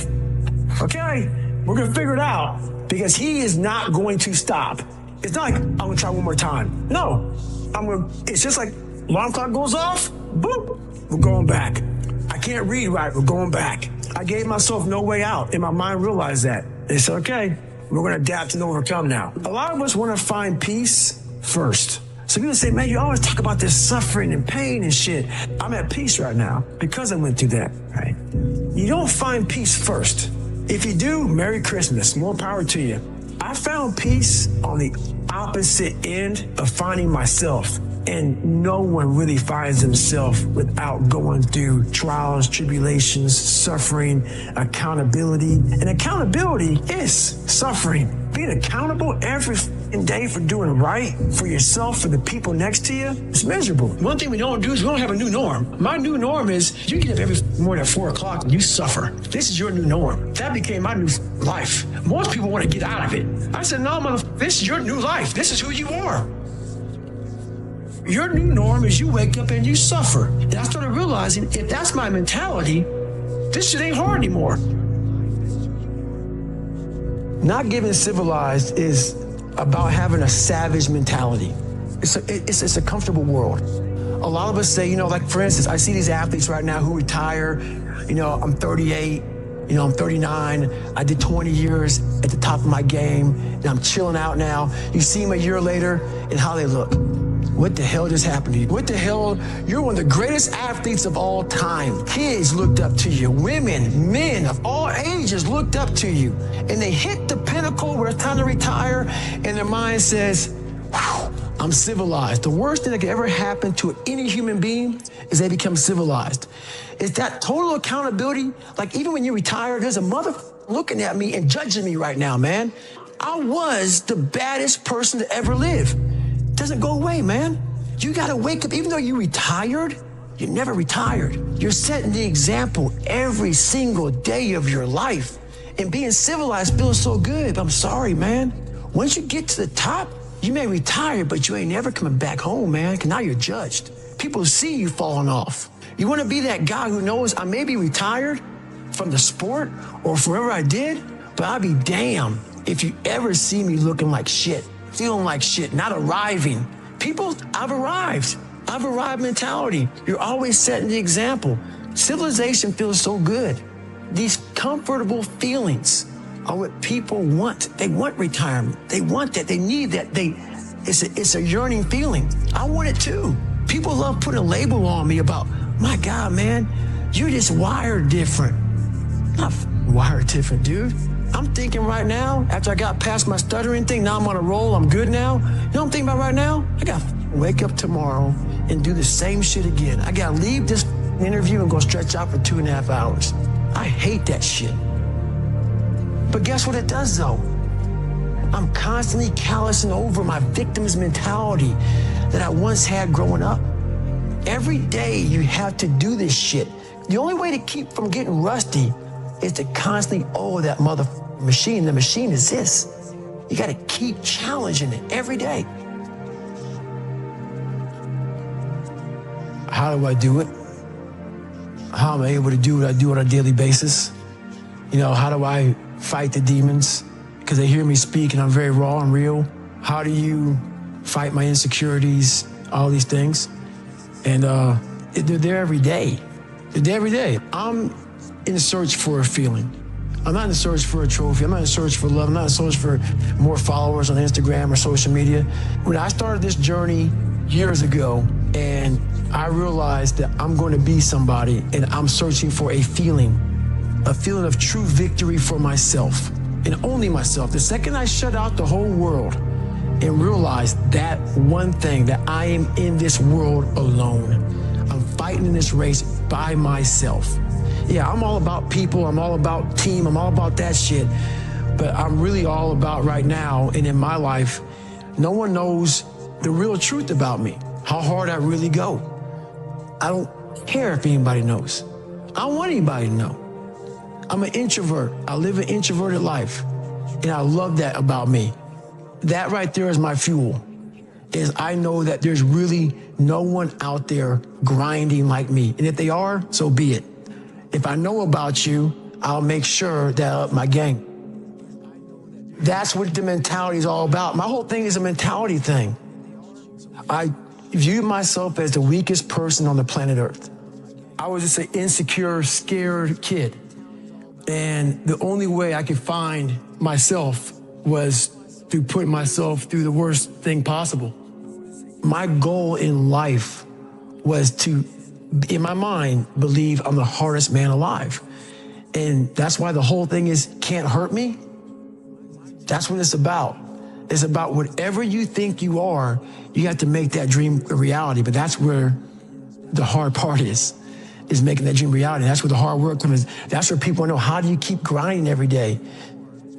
okay, we're going to figure it out because he is not going to stop. It's not like, I'm going to try one more time. No, it's just like alarm clock goes off, boop, we're going back. I can't read right, we're going back. I gave myself no way out and my mind realized that. It's okay, we're going to adapt and overcome now. A lot of us want to find peace first. So people say, man, you always talk about this suffering and pain and shit. I'm at peace right now because I went through that, right? You don't find peace first. If you do, Merry Christmas, more power to you. I found peace on the opposite end of finding myself. And no one really finds himself without going through trials, tribulations, suffering, accountability. And accountability is suffering. Being accountable every day for doing right for yourself, for the people next to you, it's miserable. One thing we don't do is we don't have a new norm. My new norm is you get up every morning at 4 o'clock and you suffer. This is your new norm. That became my new life. Most people want to get out of it. I said, no, motherfucker, this is your new life. This is who you are. Your new norm is you wake up and you suffer. And I started realizing if that's my mentality, this shit ain't hard anymore. Not getting civilized is about having a savage mentality. It's a comfortable world. A lot of us say, you know, like for instance, I see these athletes right now who retire. You know, I'm 38, you know, I'm 39. I did 20 years at the top of my game, and I'm chilling out now. You see them a year later and how they look. What the hell just happened to you? What the hell? You're one of the greatest athletes of all time. Kids looked up to you. Women, men of all ages looked up to you. And they hit the pinnacle where it's time to retire, and their mind says, I'm civilized. The worst thing that could ever happen to any human being is they become civilized. It's that total accountability. Like even when you retire, there's a mother looking at me and judging me right now, man. I was the baddest person to ever live. Doesn't go away, man. You gotta wake up. Even though you retired, you never retired. You're setting the example every single day of your life. And being civilized feels so good. I'm sorry, man. Once you get to the top, you may retire, but you ain't never coming back home, man, because now you're judged. People see you falling off. You want to be that guy who knows I may be retired from the sport or whatever I did, but I'll be damned if you ever see me looking like shit, feeling like shit, not arriving. People, I've arrived mentality. You're always setting the example. Civilization feels so good. These comfortable feelings are what people want. They want retirement. They want that. They need that. It's a yearning feeling. I want it too. People love putting a label on me about, my God, man, you're just wired different. Not wired different, dude. I'm thinking right now, after I got past my stuttering thing, now I'm on a roll, I'm good now. You know what I'm thinking about right now? I gotta wake up tomorrow and do the same shit again. I gotta leave this interview and go stretch out for 2.5 hours. I hate that shit. But guess what it does though? I'm constantly callousing over my victim's mentality that I once had growing up. Every day you have to do this shit. The only way to keep from getting rusty is to constantly owe that machine. The machine is this. You gotta keep challenging it every day. How do I do it? How am I able to do what I do on a daily basis? You know, how do I fight the demons? Because they hear me speak and I'm very raw and real. How do you fight my insecurities, all these things? And they're there every day. They're there every day. I'm in search for a feeling. I'm not in search for a trophy. I'm not in search for love. I'm not in search for more followers on Instagram or social media. When I started this journey years ago and I realized that I'm going to be somebody and I'm searching for a feeling of true victory for myself and only myself. The second I shut out the whole world and realized that one thing, that I am in this world alone. I'm fighting in this race by myself. Yeah, I'm all about people, I'm all about team, I'm all about that shit. But I'm really all about right now and in my life, no one knows the real truth about me, how hard I really go. I don't care if anybody knows. I don't want anybody to know. I'm an introvert. I live an introverted life. And I love that about me. That right there is my fuel. Is I know that there's really no one out there grinding like me. And if they are, so be it. If I know about you, I'll make sure that I up my game. That's what the mentality is all about. My whole thing is a mentality thing. I view myself as the weakest person on the planet Earth. I was just an insecure, scared kid. And the only way I could find myself was through putting myself through the worst thing possible. My goal in life was to, in my mind, believe I'm the hardest man alive. And that's why the whole thing is can't hurt me. That's what it's about. It's about whatever you think you are, you have to make that dream a reality. But that's where the hard part is making that dream reality. That's where the hard work comes. That's where people know, how do you keep grinding every day?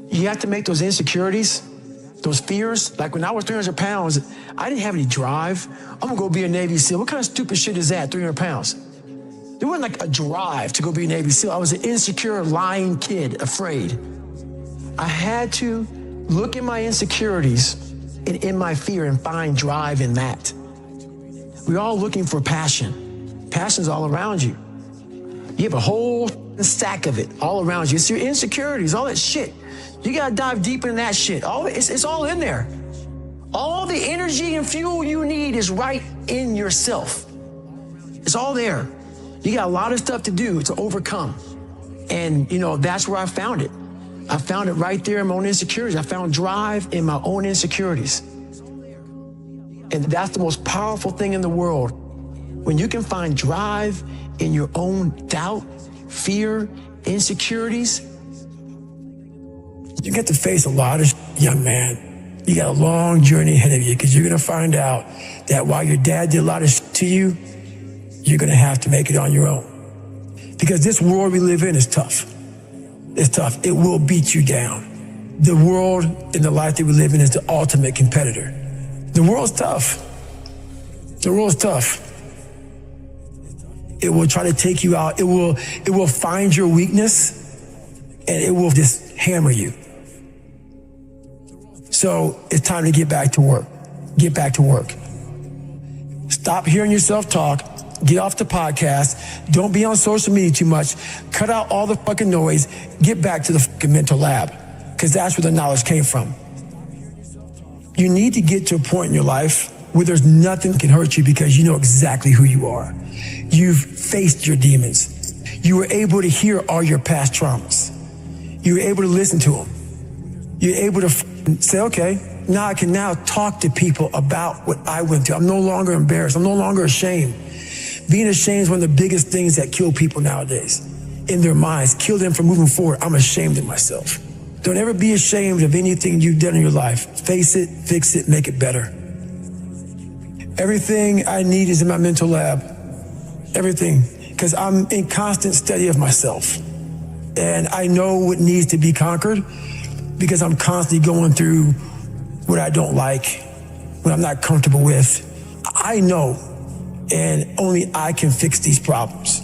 You have to make those insecurities Those fears, like when I was 300 pounds, I didn't have any drive. I'm gonna go be a Navy SEAL. What kind of stupid shit is that, 300 pounds? There wasn't like a drive to go be a Navy SEAL. I was an insecure, lying kid, afraid. I had to look at my insecurities and in my fear and find drive in that. We're all looking for passion. Passion's all around you. You have a whole stack of it all around you. It's your insecurities, all that shit. You gotta dive deep into that shit. It's all in there. All the energy and fuel you need is right in yourself. It's all there. You got a lot of stuff to do to overcome. And, that's where I found it. I found it right there in my own insecurities. I found drive in my own insecurities. And that's the most powerful thing in the world. When you can find drive in your own doubt, fear, insecurities, you get to face a lot of young man. You got a long journey ahead of you because you're going to find out that while your dad did a lot of to you, you're going to have to make it on your own. Because this world we live in is tough. It's tough. It will beat you down. The world and the life that we live in is the ultimate competitor. The world's tough. The world's tough. It will try to take you out. It will find your weakness and it will just hammer you. So it's time to get back to work. Get back to work. Stop hearing yourself talk. Get off the podcast. Don't be on social media too much. Cut out all the fucking noise. Get back to the fucking mental lab, because that's where the knowledge came from. You need to get to a point in your life where there's nothing can hurt you because you know exactly who you are. You've faced your demons. You were able to hear all your past traumas. You were able to listen to them. You're able to say, okay, now I can now talk to people about what I went through. I'm no longer embarrassed. I'm no longer ashamed. Being ashamed is one of the biggest things that kill people nowadays. In their minds, kill them from moving forward. I'm ashamed of myself. Don't ever be ashamed of anything you've done in your life. Face it, fix it, make it better. Everything I need is in my mental lab. Everything. Because I'm in constant study of myself. And I know what needs to be conquered because I'm constantly going through what I don't like, what I'm not comfortable with. I know. And only I can fix these problems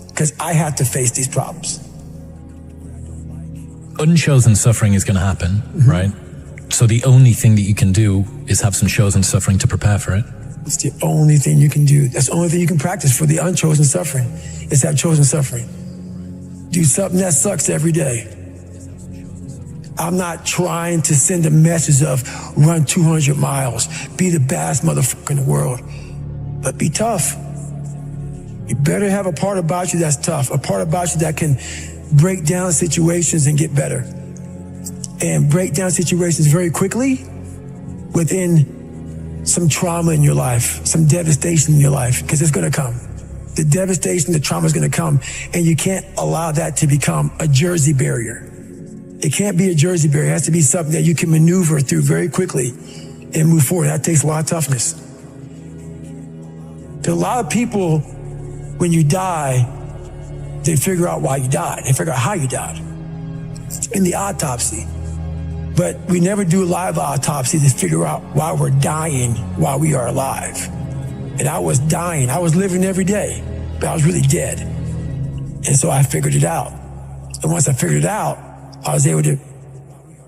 because I have to face these problems. Unchosen suffering is going to happen, right? So the only thing that you can do is have some chosen suffering to prepare for it. It's the only thing you can do. That's the only thing you can practice for the unchosen suffering is have chosen suffering. Do something that sucks every day. I'm not trying to send a message of run 200 miles, be the baddest motherfucker in the world. But be tough. You better have a part about you that's tough, a part about you that can break down situations and get better. And break down situations very quickly within some trauma in your life, some devastation in your life, because it's going to come. The devastation, the trauma is going to come, and you can't allow that to become a Jersey barrier. It can't be a Jersey barrier. It has to be something that you can maneuver through very quickly and move forward. That takes a lot of toughness. A lot of people, when you die, they figure out why you died. They figure out how you died in the autopsy. But we never do a live autopsy to figure out why we're dying while we are alive. And I was dying. I was living every day, but I was really dead. And so I figured it out. And once I figured it out, I was able to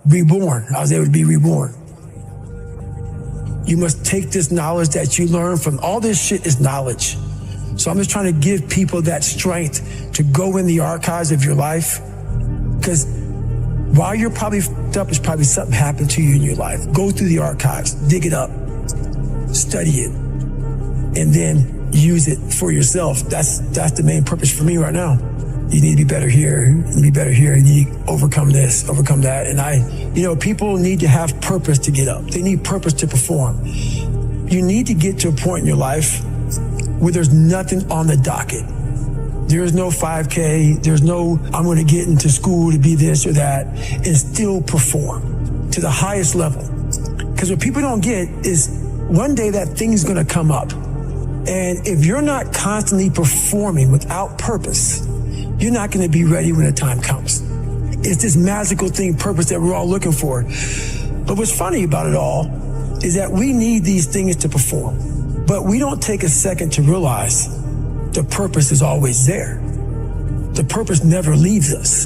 reborn. I was able to be reborn. You must take this knowledge that you learn from all this shit is knowledge. So I'm just trying to give people that strength to go in the archives of your life. Because while you're probably fucked up, there's probably something happened to you in your life. Go through the archives, dig it up, study it, and then use it for yourself. That's the main purpose for me right now. You need to be better here. You need to be better here. You need to overcome this, overcome that. And people need to have purpose to get up. They need purpose to perform. You need to get to a point in your life where there's nothing on the docket. There is no 5K. There's no, I'm going to get into school to be this or that and still perform to the highest level. Because what people don't get is one day that thing's going to come up. And if you're not constantly performing without purpose, you're not going to be ready when the time comes. It's this magical thing, purpose, that we're all looking for. But what's funny about it all is that we need these things to perform, but we don't take a second to realize the purpose is always there. The purpose never leaves us,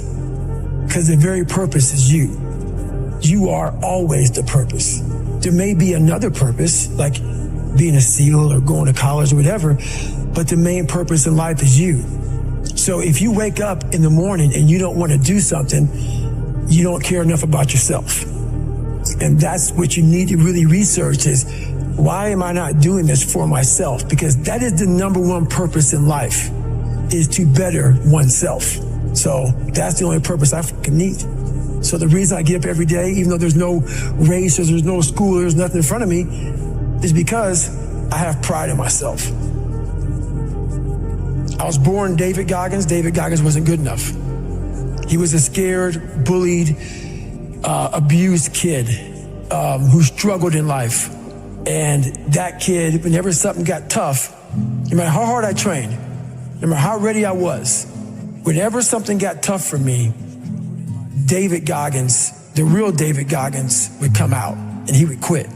because the very purpose is you. You are always the purpose. There may be another purpose, like being a SEAL or going to college or whatever, but the main purpose in life is you. So if you wake up in the morning and you don't want to do something, you don't care enough about yourself. And that's what you need to really research is, why am I not doing this for myself? Because that is the number one purpose in life, is to better oneself. So that's the only purpose I fucking need. So the reason I get up every day, even though there's no race, or there's no school, or there's nothing in front of me, is because I have pride in myself. I was born David Goggins. David Goggins wasn't good enough. He was a scared, bullied, abused kid who struggled in life. And that kid, whenever something got tough, no matter how hard I trained, no matter how ready I was, whenever something got tough for me, David Goggins, the real David Goggins, would come out and he would quit.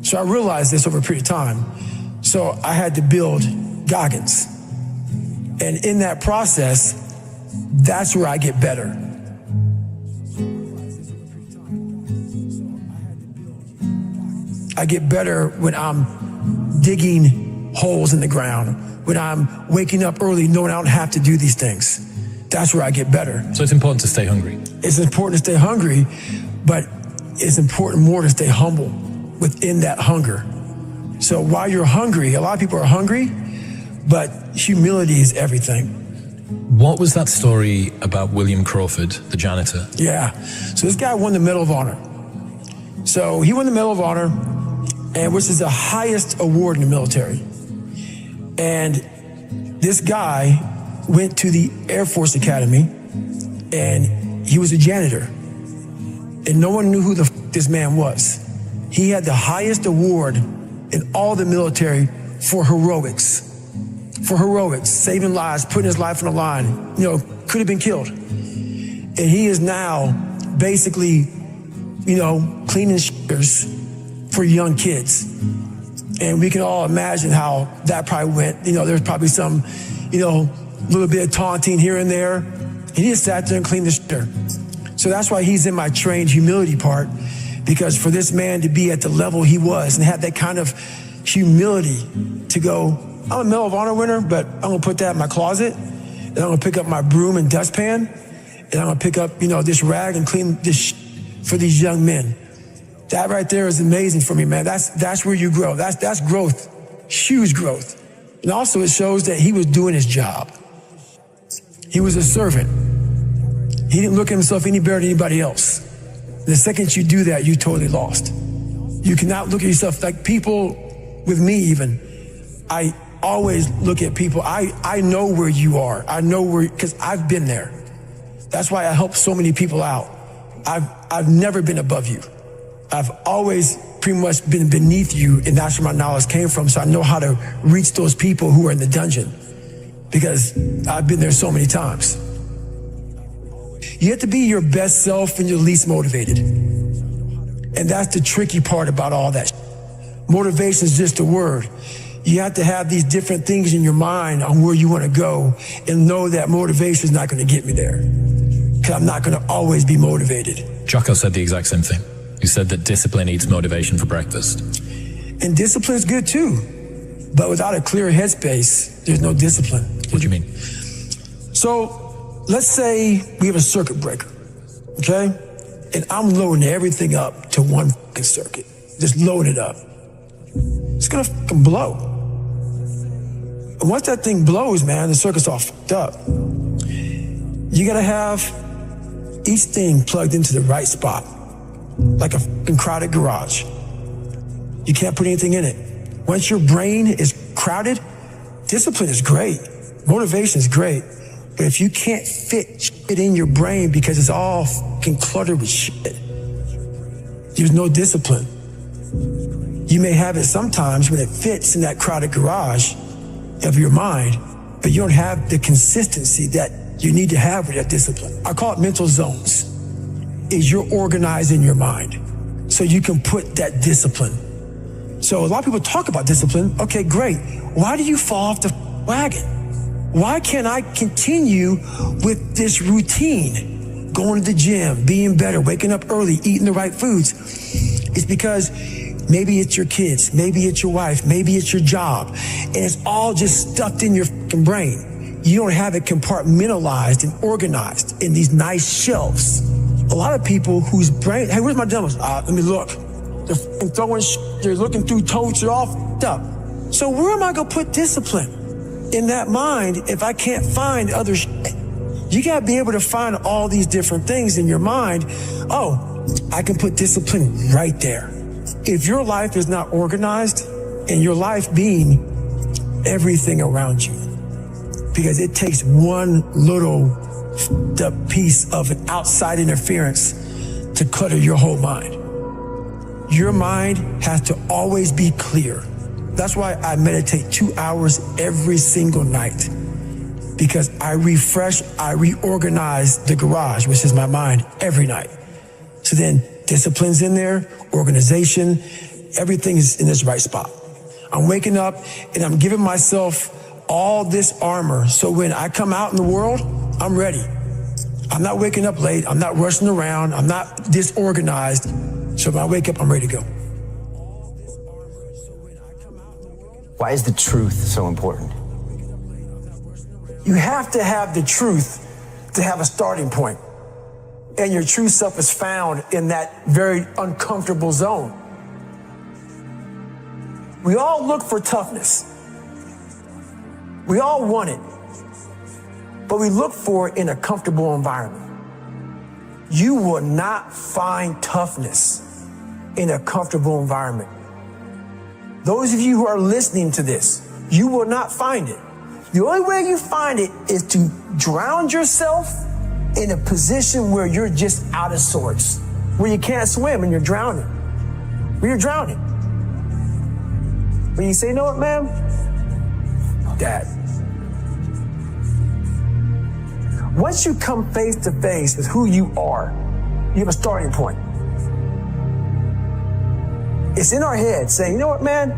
So I realized this over a period of time. So I had to build Goggins. And in that process, that's where I get better. I get better when I'm digging holes in the ground, when I'm waking up early knowing I don't have to do these things. That's where I get better. So it's important to stay hungry. It's important to stay hungry, but it's important more to stay humble within that hunger. So while you're hungry, a lot of people are hungry, but humility is everything. What was that story about William Crawford, the janitor? Yeah. So this guy won the Medal of Honor. So he won the Medal of Honor, and which is the highest award in the military. And this guy went to the Air Force Academy, and he was a janitor. And no one knew who the this man was. He had the highest award in all the military for heroics. For heroics, saving lives, putting his life on the line, could have been killed. And he is now basically, cleaning shitters for young kids. And we can all imagine how that probably went. There's probably some, little bit of taunting here and there. And he just sat there and cleaned the shitter. So that's why he's in my trained humility part, because for this man to be at the level he was and have that kind of humility to go, I'm a Medal of Honor winner, but I'm gonna put that in my closet, and I'm gonna pick up my broom and dustpan, and I'm gonna pick up, this rag and clean this for these young men. That right there is amazing for me, man. That's where you grow. That's growth, huge growth. And also it shows that he was doing his job. He was a servant. He didn't look at himself any better than anybody else. The second you do that, you totally lost. You cannot look at yourself like people with me even. I always look at people. I know where you are. I know where, because I've been there. That's why I help so many people out. I've never been above you. I've always pretty much been beneath you, and that's where my knowledge came from. So I know how to reach those people who are in the dungeon, because I've been there so many times. You have to be your best self when you're least motivated. And that's the tricky part about all that. Motivation is just a word. You have to have these different things in your mind on where you want to go, and know that motivation is not going to get me there, because I'm not going to always be motivated. Jocko said the exact same thing. He said that discipline eats motivation for breakfast. And discipline is good too, but without a clear headspace, there's no discipline. What do you mean? So let's say we have a circuit breaker, okay? And I'm loading everything up to one fucking circuit, just loading it up. It's gonna fucking blow. And once that thing blows, man, the circuit's all fucked up. You gotta have each thing plugged into the right spot, like a fucking crowded garage. You can't put anything in it. Once your brain is crowded, discipline is great, motivation is great, but if you can't fit shit in your brain because it's all fucking cluttered with shit, there's no discipline. You may have it sometimes when it fits in that crowded garage of your mind, but you don't have the consistency that you need to have with that discipline. I call it mental zones. Is you're organized in your mind. so you can put that discipline. So a lot of people talk about discipline. Okay, great. Why do you fall off the wagon? Why can't I continue with this routine? Going to the gym, being better, waking up early, eating the right foods. It's because maybe it's your kids, maybe it's your wife, maybe it's your job, and it's all just stuffed in your fucking brain. You don't have it compartmentalized and organized in these nice shelves. A lot of people whose brain, hey, where's my dumbbells? Let me look. They're fucking throwing shit, they're looking through totes, they're all fucked up. So where am I gonna put discipline in that mind if I can't find other shit? You gotta be able to find all these different things in your mind. Oh, I can put discipline right there. If your life is not organized, and your life being everything around you, because it takes one little piece of an outside interference to clutter your whole mind. Your mind has to always be clear. That's why I meditate 2 hours every single night, because I refresh, I reorganize the garage, which is my mind, every night. So then discipline's in there, organization, everything is in its right spot. I'm waking up and I'm giving myself all this armor, so when I come out in the world, I'm ready. I'm not waking up late, I'm not rushing around, I'm not disorganized. So when I wake up, I'm ready to go. Why is the truth so important? You have to have the truth to have a starting point. And your true self is found in that very uncomfortable zone. We all look for toughness. We all want it. But we look for it in a comfortable environment. You will not find toughness in a comfortable environment. Those of you who are listening to this, you will not find it. The only way you find it is to drown yourself in a position where you're just out of sorts, where you can't swim and you're drowning. Where you're drowning. But you say, you know what, ma'am? Dad. Once you come face to face with who you are, you have a starting point. It's in our head saying, you know what, man?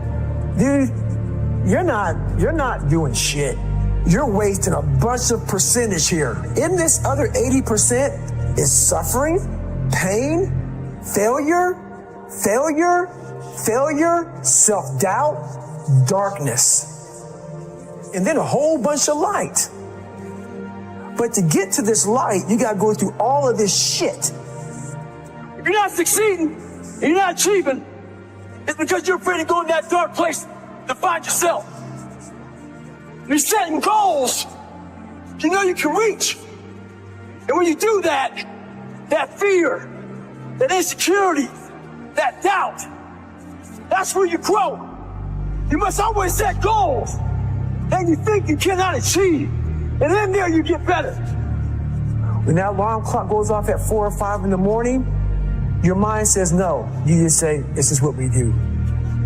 Dude, you're not doing shit. You're wasting a bunch of percentage here. In this other 80% is suffering, pain, failure, self-doubt, darkness, and then a whole bunch of light. But to get to this light, you gotta go through all of this shit. If you're not succeeding, and you're not achieving, it's because you're afraid to go in that dark place to find yourself. You're setting goals you know you can reach. And when you do that, that fear, that insecurity, that doubt, that's where you grow. You must always set goals that you think you cannot achieve. And then there you get better. When that alarm clock goes off at 4 or 5 in the morning, your mind says no. You just say, this is what we do.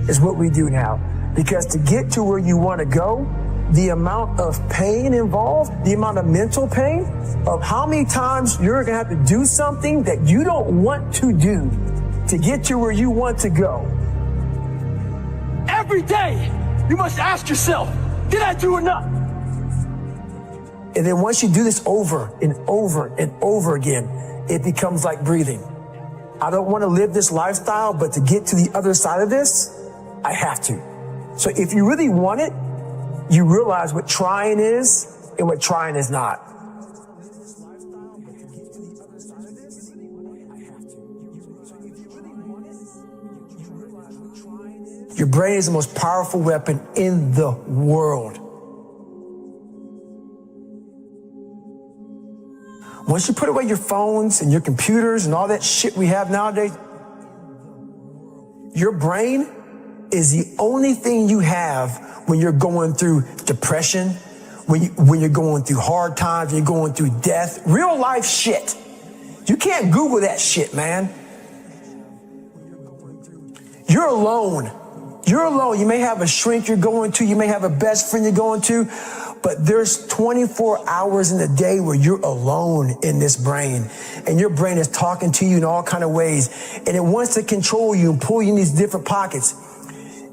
It's what we do now. Because to get to where you want to go, the amount of pain involved, the amount of mental pain of how many times you're going to have to do something that you don't want to do to get to where you want to go. Every day, you must ask yourself, did I do enough? And then once you do this over and over and over again, it becomes like breathing. I don't want to live this lifestyle, but to get to the other side of this, I have to. So if you really want it, you realize what trying is and what trying is not. Your brain is the most powerful weapon in the world. Once you put away your phones and your computers and all that shit we have nowadays, your brain is the only thing you have when you're going through depression, when you're going through hard times, when you're going through death, real life shit. You can't Google that shit, man. You're alone. You're alone. You may have a shrink you're going to, you may have a best friend you're going to, But there's 24 hours in the day where you're alone in this brain, and your brain is talking to you in all kind of ways, and it wants to control you and pull you in these different pockets.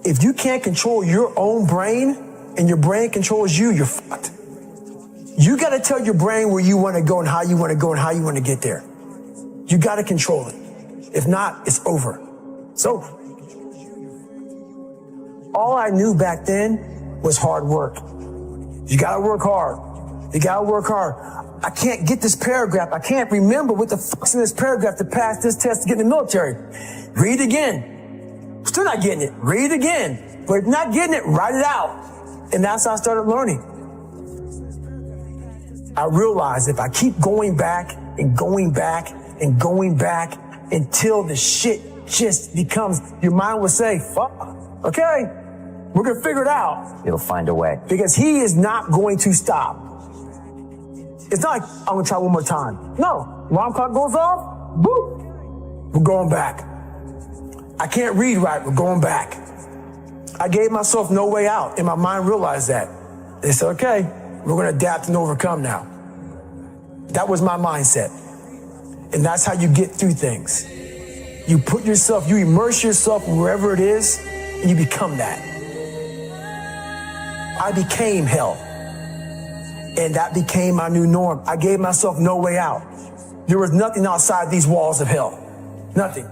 If you can't control your own brain and your brain controls you, you're fucked. You got to tell your brain where you want to go and how you want to go and how you want to get there. You got to control it. If not, it's over. It's over. All I knew back then was hard work. You got to work hard. You got to work hard. I can't get this paragraph. I can't remember what the fuck's in this paragraph to pass this test to get in the military. Read it again. Still not getting it. Read it again. But if not getting it, write it out. And that's how I started learning. I realized if I keep going back and going back and going back until the shit just becomes, your mind will say, fuck, okay, we're going to figure it out. It'll find a way. Because he is not going to stop. It's not like, I'm going to try one more time. No. Alarm clock goes off, boop, we're going back. I can't read right, we're going back. I gave myself no way out, and my mind realized that. They said, okay, we're going to adapt and overcome now. That was my mindset. And that's how you get through things. You put yourself, you immerse yourself wherever it is, and you become that. I became hell. And that became my new norm. I gave myself no way out. There was nothing outside these walls of hell. Nothing.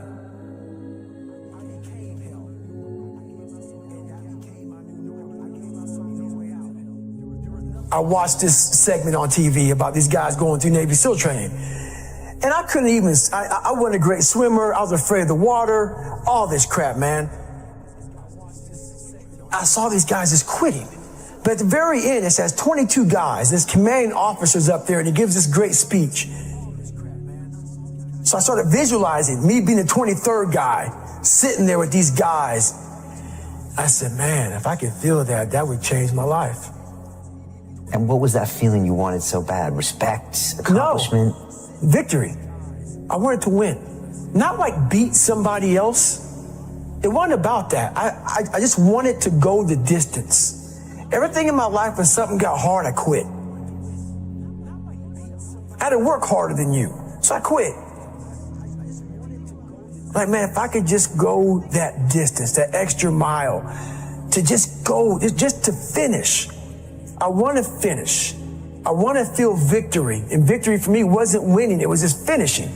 I watched this segment on TV about these guys going through Navy SEAL training. And I couldn't even, I wasn't a great swimmer. I was afraid of the water, all this crap, man. I saw these guys just quitting. But at the very end, it says 22 guys. This commanding officer's up there, and he gives this great speech. So I started visualizing me being the 23rd guy, sitting there with these guys. I said, man, if I could feel that, that would change my life. And what was that feeling you wanted so bad? Respect? Accomplishment? No. Victory. I wanted to win. Not like beat somebody else. It wasn't about that. I just wanted to go the distance. Everything in my life, when something got hard, I quit. I had to work harder than you, so I quit. Like, man, if I could just go that distance, that extra mile, to just go, just to finish. I want to finish. I want to feel victory. And victory for me wasn't winning, it was just finishing.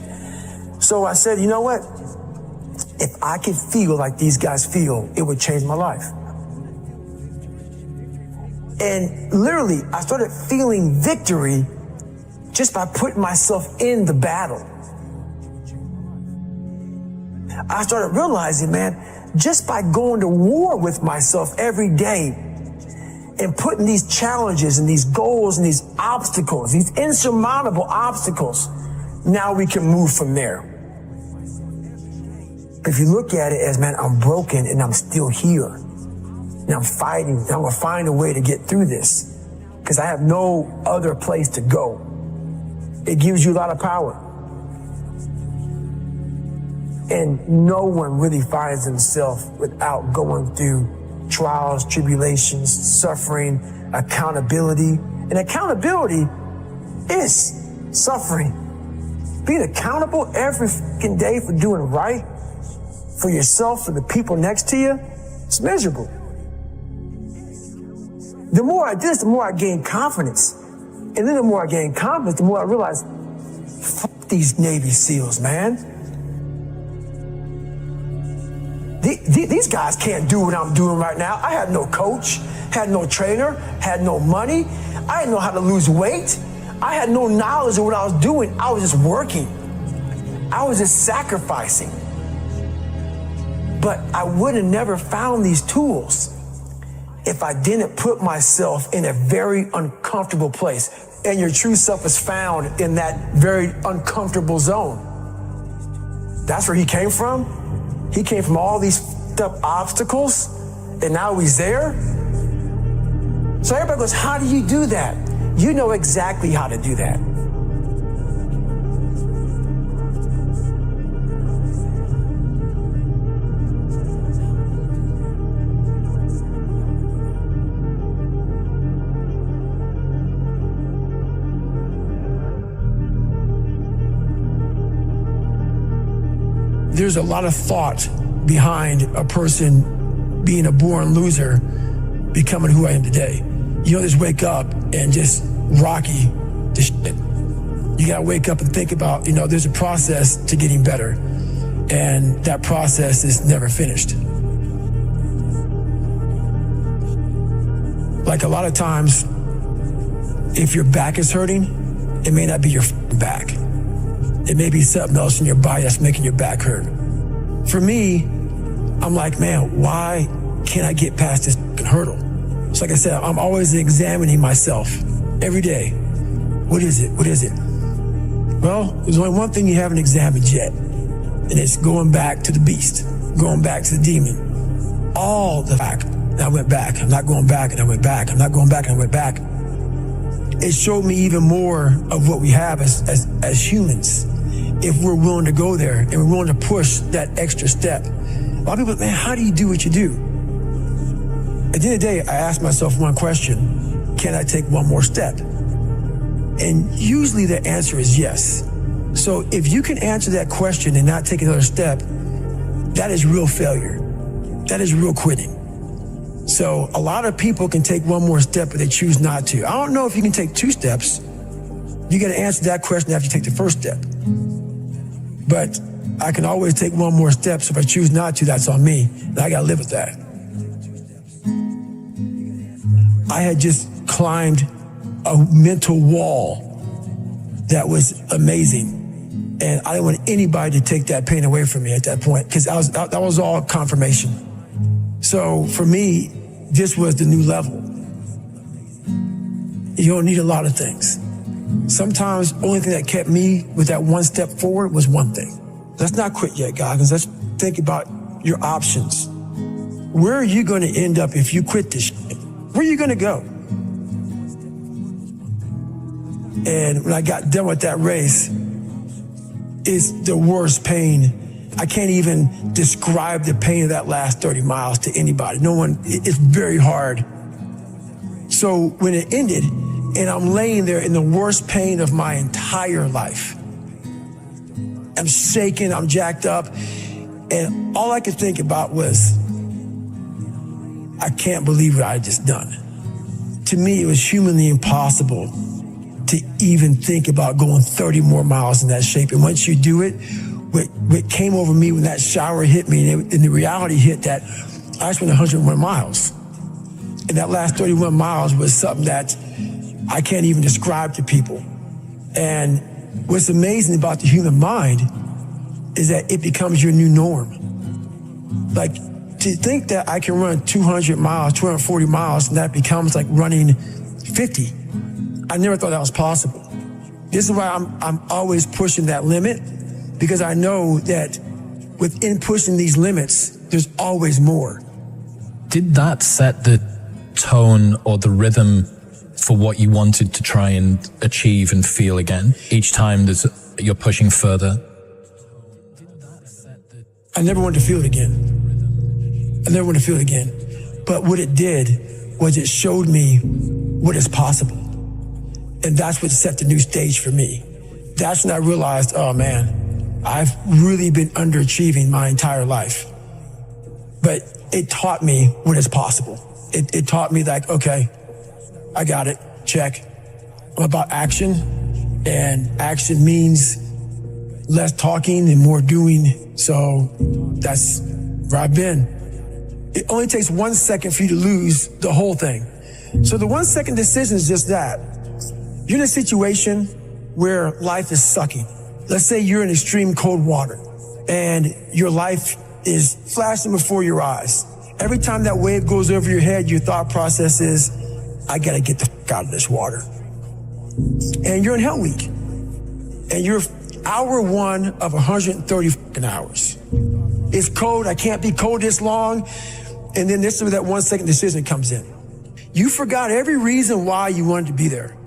So I said, you know what? If I could feel like these guys feel, it would change my life. And literally, I started feeling victory just by putting myself in the battle. I started realizing, man, just by going to war with myself every day and putting these challenges and these goals and these obstacles, these insurmountable obstacles, now we can move from there. If you look at it as, man, I'm broken and I'm still here. And I'm fighting. I'm going to find a way to get through this because I have no other place to go. It gives you a lot of power. And no one really finds himself without going through trials, tribulations, suffering, accountability. And accountability is suffering. Being accountable every fucking day for doing right for yourself, for the people next to you, it's miserable. The more I did this, the more I gained confidence. And then the more I gained confidence, the more I realized, fuck these Navy SEALs, man. These guys can't do what I'm doing right now. I had no coach, had no trainer, had no money. I didn't know how to lose weight. I had no knowledge of what I was doing. I was just working. I was just sacrificing. But I would have never found these tools if I didn't put myself in a very uncomfortable place. And your true self is found in that very uncomfortable zone. That's where he came from. He came from all these up obstacles, and now he's there. So everybody goes, how do you do that? You know exactly how to do that. there's a lot of thought behind a person being a born loser becoming who I am today. You don't just wake up and just rocky the shit. You gotta wake up and think about, there's a process to getting better, and that process is never finished. Like a lot of times, if your back is hurting, it may not be your back. It may be something else in your body that's making your back hurt. For me, I'm like, man, why can't I get past this hurdle? So like I said, I'm always examining myself every day. What is it? What is it? Well, there's only one thing you haven't examined yet, and it's going back to the beast, going back to the demon. All the fact that I went back, I'm not going back, and I went back, I'm not going back, and I went back. It showed me even more of what we have as humans, if we're willing to go there and we're willing to push that extra step. A lot of people, man, how do you do what you do? At the end of the day, I ask myself one question: can I take one more step? And usually the answer is yes. So if you can answer that question and not take another step, that is real failure. That is real quitting. So a lot of people can take one more step, but they choose not to. I don't know if you can take 2 steps. You got to answer that question after you take the first step. But I can always take one more step, so if I choose not to, that's on me. And I got to live with that. I had just climbed a mental wall that was amazing. And I didn't want anybody to take that pain away from me at that point, because that was all confirmation. So for me, this was the new level. You don't need a lot of things. Sometimes the only thing that kept me with that one step forward was one thing. Let's not quit yet, Goggins. Let's think about your options. Where are you going to end up if you quit this shit? Where are you going to go? And when I got done with that race, it's the worst pain. I can't even describe the pain of that last 30 miles to anybody. No one, it's very hard. So when it ended and I'm laying there in the worst pain of my entire life, I'm shaking, I'm jacked up, and all I could think about was, I can't believe what I had just done. To me, it was humanly impossible to even think about going 30 more miles in that shape. And once you do it, what came over me when that shower hit me and the reality hit that I just went 101 miles. And that last 31 miles was something that I can't even describe to people. And what's amazing about the human mind is that it becomes your new norm. Like, to think that I can run 200 miles, 240 miles, and that becomes like running 50. I never thought that was possible. This is why I'm always pushing that limit, because I know that within pushing these limits, there's always more. Did that set the tone or the rhythm for what you wanted to try and achieve and feel again? Each time you're pushing further? I never wanted to feel it again. I never wanted to feel it again. But what it did was it showed me what is possible. And that's what set the new stage for me. That's when I realized, oh man, I've really been underachieving my entire life. But it taught me what is possible. It taught me like, okay, I got it, check. I'm about action, and action means less talking and more doing. So that's where I've been. It only takes 1 second for you to lose the whole thing. So the 1 second decision is just that. You're in a situation where life is sucking. Let's say you're in extreme cold water and your life is flashing before your eyes. Every time that wave goes over your head, your thought process is, I gotta get the fuck out of this water. And you're in Hell Week. And you're hour 1 of 130 fucking hours. It's cold, I can't be cold this long. And then this is where that 1 second decision comes in. You forgot every reason why you wanted to be there.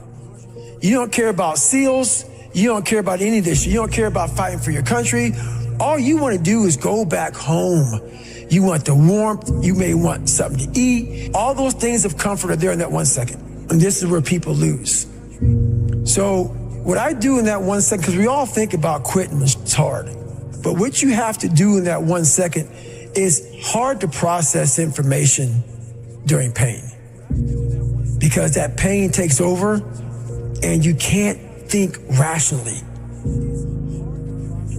You don't care about SEALs. You don't care about any of this. You don't care about fighting for your country. All you want to do is go back home. You want the warmth. You may want something to eat. All those things of comfort are there in that 1 second. And this is where people lose. So what I do in that 1 second, because we all think about quitting, it's hard. But what you have to do in that 1 second is hard to process information during pain, because that pain takes over and you can't think rationally.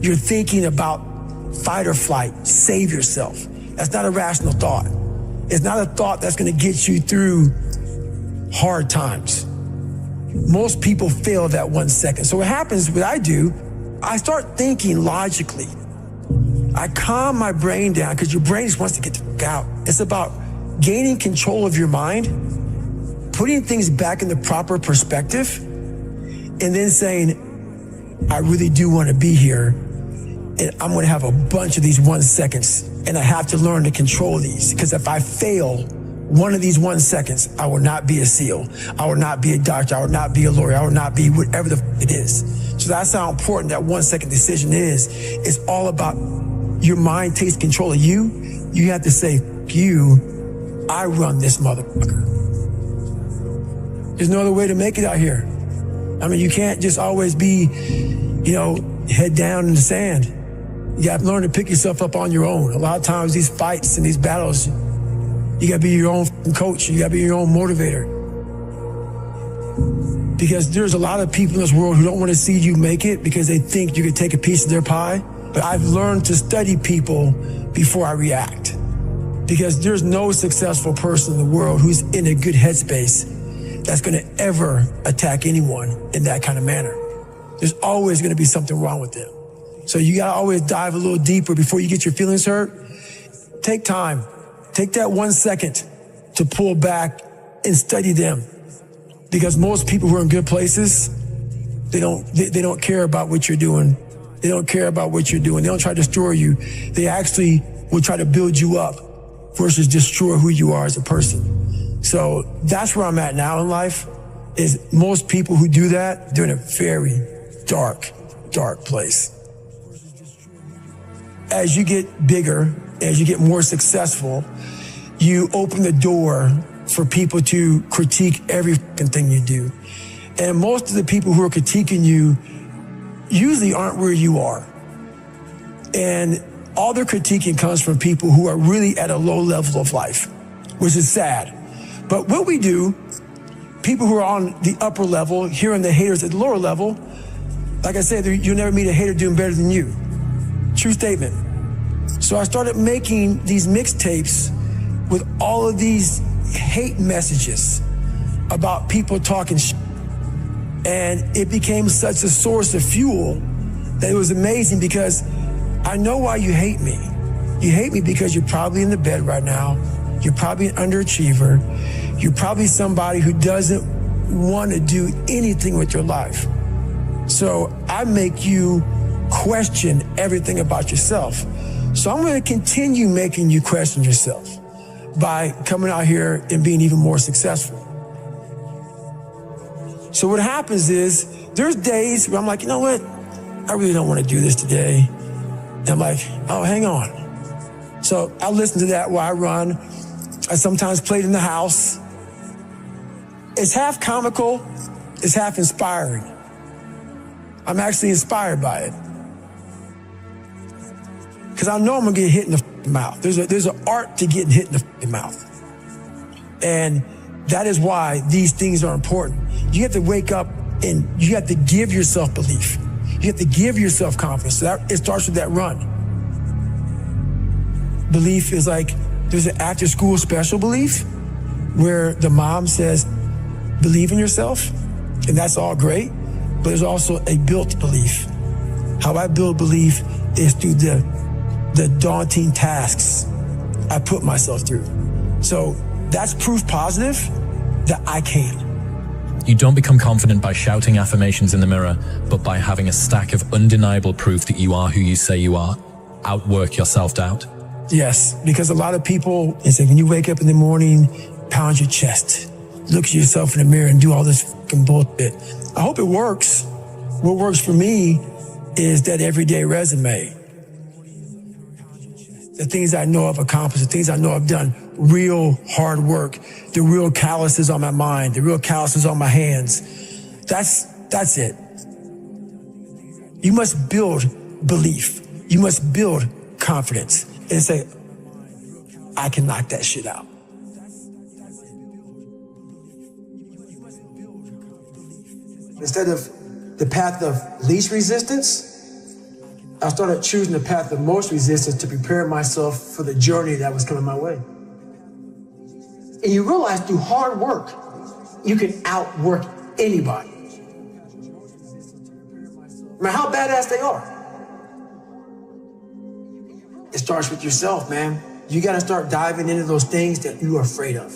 You're thinking about fight or flight, save yourself. That's not a rational thought. It's not a thought that's going to get you through hard times. Most people fail that 1 second. So what happens, what I do, I start thinking logically. I calm my brain down, because your brain just wants to get the fuck out. It's about gaining control of your mind, putting things back in the proper perspective, and then saying, I really do want to be here, and I'm going to have a bunch of these 1 seconds, and I have to learn to control these, because if I fail one of these 1 seconds, I will not be a SEAL. I will not be a doctor. I will not be a lawyer. I will not be whatever the it is. So that's how important that 1 second decision is. It's all about your mind takes control of you. You have to say, you, I run this motherfucker. There's no other way to make it out here. I mean, you can't just always be, head down in the sand. You got to learn to pick yourself up on your own. A lot of times these fights and these battles, you got to be your own coach. You got to be your own motivator. Because there's a lot of people in this world who don't want to see you make it because they think you could take a piece of their pie. But I've learned to study people before I react. Because there's no successful person in the world who's in a good headspace that's going to ever attack anyone in that kind of manner. There's always going to be something wrong with them. So you got to always dive a little deeper before you get your feelings hurt. Take time. Take that 1 second to pull back and study them. Because most people who are in good places, they don't care about what you're doing. They don't care about what you're doing. They don't try to destroy you. They actually will try to build you up versus destroy who you are as a person. So that's where I'm at now in life, is most people who do that, they're in a very dark, dark place. As you get bigger, as you get more successful, you open the door for people to critique every fucking thing you do. And most of the people who are critiquing you usually aren't where you are. And all their critiquing comes from people who are really at a low level of life, which is sad. But what we do, people who are on the upper level, hearing the haters at the lower level, like I said, you'll never meet a hater doing better than you. True statement. So I started making these mixtapes with all of these hate messages about people talking shit. And it became such a source of fuel that it was amazing, because I know why you hate me. You hate me because you're probably in the bed right now. You're probably an underachiever. You're probably somebody who doesn't want to do anything with your life. So I make you question everything about yourself. So I'm going to continue making you question yourself by coming out here and being even more successful. So what happens is, there's days where I'm like, you know what? I really don't want to do this today. And I'm like, oh, hang on. So I listen to that while I run. I sometimes play it in the house. It's half comical, it's half inspiring. I'm actually inspired by it. Because I know I'm going to get hit in the mouth. There's an art to getting hit in the mouth. And that is why these things are important. You have to wake up and you have to give yourself belief. You have to give yourself confidence. So it starts with that run. Belief is like, there's an after school special belief where the mom says, believe in yourself. And that's all great. But there's also a built belief. How I build belief is through the daunting tasks I put myself through. So that's proof positive that I can. You don't become confident by shouting affirmations in the mirror, but by having a stack of undeniable proof that you are who you say you are. Outwork your self-doubt. Yes, because a lot of people, they say, when you wake up in the morning, pound your chest, look at yourself in the mirror and do all this fucking bullshit. I hope it works. What works for me is that everyday resume. The things I know I've accomplished, the things I know I've done, real hard work, the real calluses on my mind, the real calluses on my hands. That's it. You must build belief. You must build confidence and say, I can knock that shit out. Instead of the path of least resistance, I started choosing the path of most resistance to prepare myself for the journey that was coming my way. And you realize through hard work, you can outwork anybody. No matter how badass they are. It starts with yourself, man. You gotta start diving into those things that you are afraid of.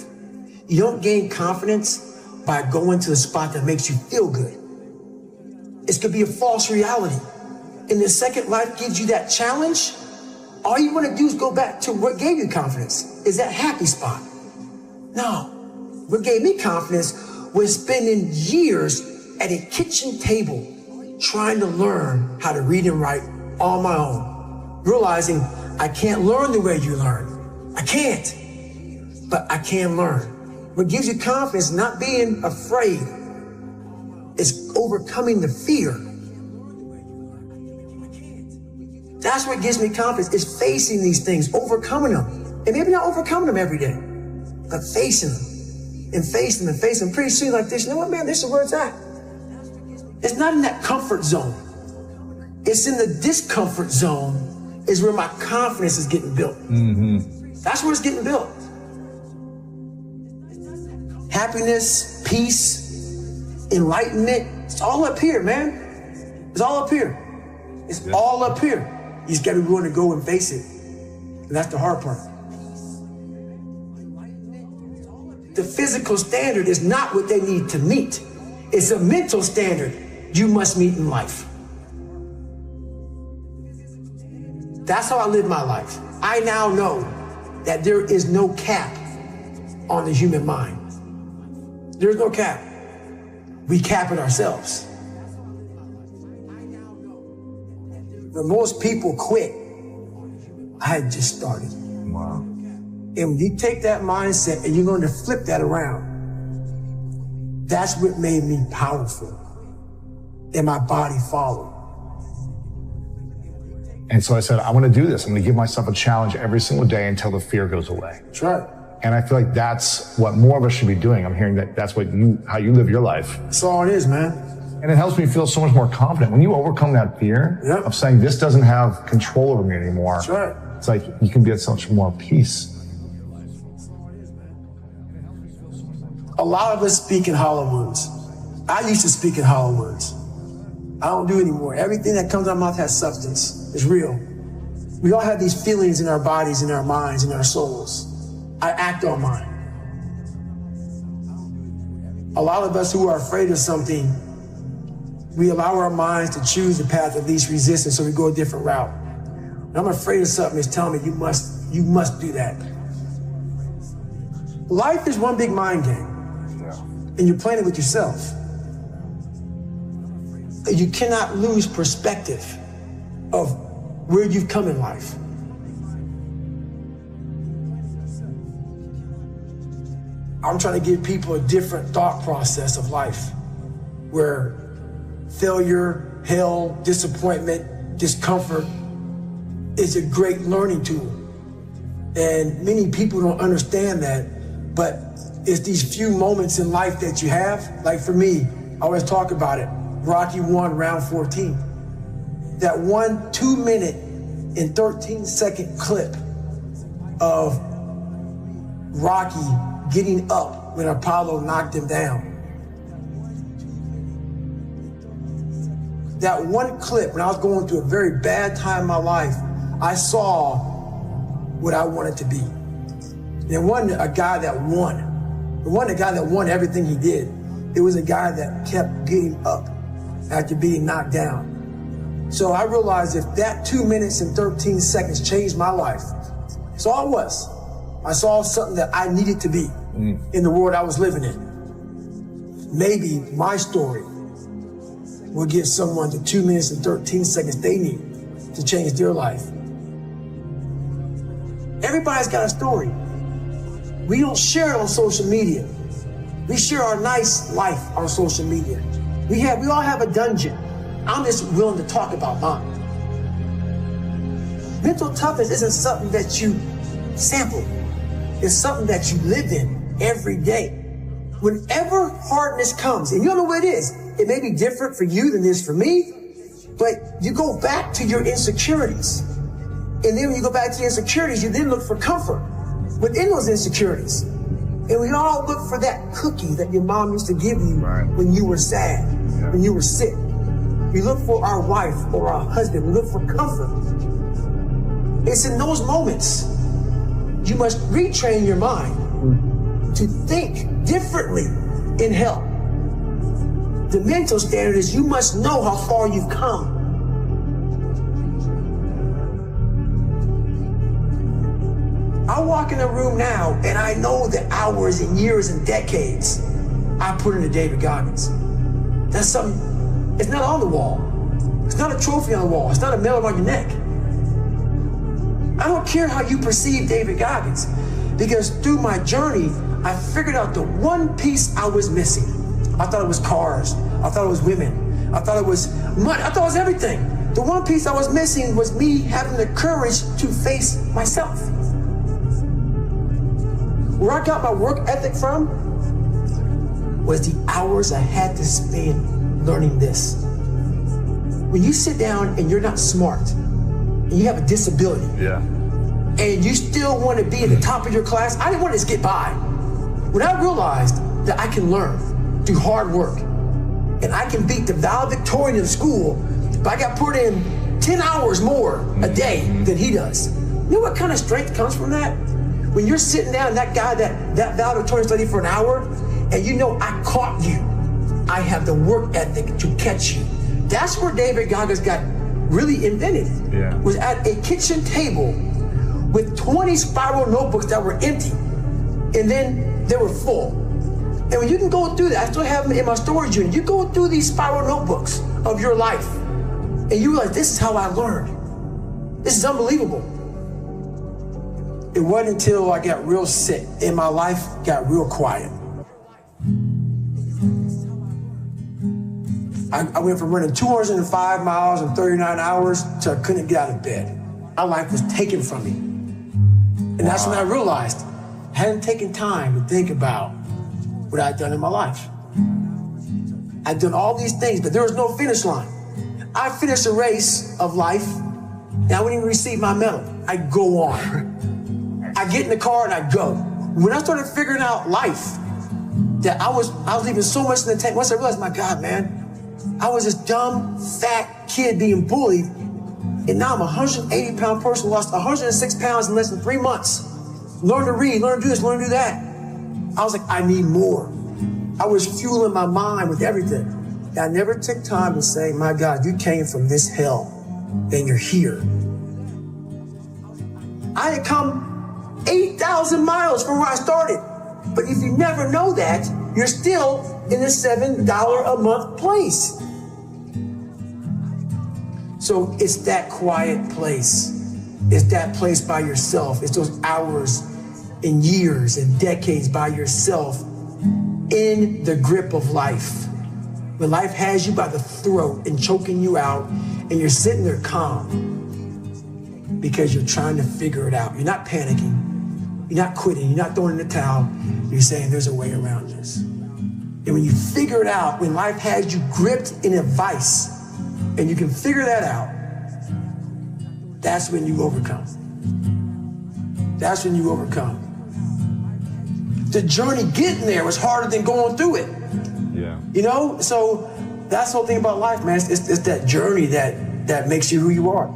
You don't gain confidence by going to the spot that makes you feel good. It's gonna be a false reality. And the second life gives you that challenge, all you wanna do is go back to what gave you confidence, is that happy spot. No, what gave me confidence was spending years at a kitchen table trying to learn how to read and write on my own, realizing I can't learn the way you learn. I can't, but I can learn. What gives you confidence is not being afraid. It's overcoming the fear. That's what gives me confidence, is facing these things, overcoming them. And maybe not overcoming them every day, but facing them and facing them and facing them. Pretty soon like this, you know what, man, this is where it's at. It's not in that comfort zone. It's in the discomfort zone is where my confidence is getting built. That's where it's getting built. Happiness, peace, enlightenment, it's all up here, man. It's all up here. It's all up here. You just gotta be willing to go and face it. And that's the hard part. The physical standard is not what they need to meet. It's a mental standard you must meet in life. That's how I live my life. I now know that there is no cap on the human mind. There's no cap. We cap it ourselves. When most people quit, I had just started. Wow. And when you take that mindset and you're going to flip that around, that's what made me powerful. And my body followed. And so I said, I want to do this. I'm going to give myself a challenge every single day until the fear goes away. That's right. And I feel like that's what more of us should be doing. I'm hearing that that's how you live your life. That's all it is, man. And it helps me feel so much more confident. When you overcome that fear of saying this doesn't have control over me anymore, that's right. It's like you can be at so much more peace. A lot of us speak in hollow words. I used to speak in hollow words. I don't do it anymore. Everything that comes out of my mouth has substance. It's real. We all have these feelings in our bodies, in our minds, in our souls. I act on mine. A lot of us who are afraid of something, we allow our minds to choose the path of least resistance, so we go a different route. When I'm afraid of something, it's telling me you must do that. Life is one big mind game. And you're playing it with yourself. You cannot lose perspective of where you've come in life. I'm trying to give people a different thought process of life, where failure, hell, disappointment, discomfort is a great learning tool. And many people don't understand that, but it's these few moments in life that you have. Like for me, I always talk about it. Rocky 1, round 14. That 1 2-minute and 13-second clip of Rocky getting up when Apollo knocked him down. That one clip, when I was going through a very bad time in my life, I saw what I wanted to be. And it wasn't a guy that won. It wasn't a guy that won everything he did. It was a guy that kept getting up after being knocked down. So I realized if that 2 minutes and 13 seconds changed my life, that's all it was. I saw something that I needed to be in the world I was living in. Maybe my story will give someone the 2 minutes and 13 seconds they need to change their life. Everybody's got a story. We don't share it on social media. We share our nice life on social media. We all have a dungeon. I'm just willing to talk about mine. Mental toughness isn't something that you sample. It's something that you live in every day. Whenever hardness comes, and you don't know what it is, it may be different for you than it is for me, but you go back to your insecurities. And then when you go back to your insecurities, you then look for comfort within those insecurities. And we all look for that cookie that your mom used to give you when you were sad, when you were sick. We look for our wife or our husband. We look for comfort. It's in those moments you must retrain your mind to think differently in help. The mental standard is you must know how far you've come. I walk in a room now and I know the hours and years and decades I put into David Goggins. That's something, it's not on the wall. It's not a trophy on the wall. It's not a medal on your neck. I don't care how you perceive David Goggins, because through my journey, I figured out the one piece I was missing. I thought it was cars. I thought it was women. I thought it was money. I thought it was everything. The one piece I was missing was me having the courage to face myself. Where I got my work ethic from was the hours I had to spend learning this. When you sit down and you're not smart, and you have a disability, and you still want to be at the top of your class, I didn't want to just get by. When I realized that I can learn through hard work, and I can beat the valedictorian in school, but I got put in 10 hours more a day than he does. You know what kind of strength comes from that? When you're sitting down, that guy that valedictorian studied for an hour, and you know I caught you. I have the work ethic to catch you. That's where David Goggins got really invented. Was at a kitchen table with 20 spiral notebooks that were empty, and then they were full. And when you can go through that, I still have them in my storage unit. You go through these spiral notebooks of your life, and you realize this is how I learned. This is unbelievable. It wasn't until I got real sick and my life got real quiet. I went from running 205 miles in 39 hours to I couldn't get out of bed. My life was taken from me. And that's when I realized I hadn't taken time to think about what I'd done in my life. I'd done all these things, but there was no finish line. I finished a race of life, and I wouldn't even receive my medal. I go on. I get in the car and I go. When I started figuring out life, that I was leaving so much in the tank. Once I realized, my God, man, I was this dumb, fat kid being bullied, and now I'm a 180-pound person, lost 106 pounds in less than 3 months. Learn to read, learn to do this, learn to do that. I was like, I need more. I was fueling my mind with everything. And I never took time to say, my God, you came from this hell, and you're here. I had come 8,000 miles from where I started. But if you never know that, you're still in a $7 a month place. So it's that quiet place. It's that place by yourself. It's those hours and years and decades by yourself in the grip of life. When life has you by the throat and choking you out, and you're sitting there calm because you're trying to figure it out. You're not panicking. You're not quitting. You're not throwing in the towel. You're saying there's a way around this. And when you figure it out, when life has you gripped in a vice, and you can figure that out, that's when you overcome. That's when you overcome. The journey getting there was harder than going through it. You know? So that's the whole thing about life, man. It's that journey that makes you who you are.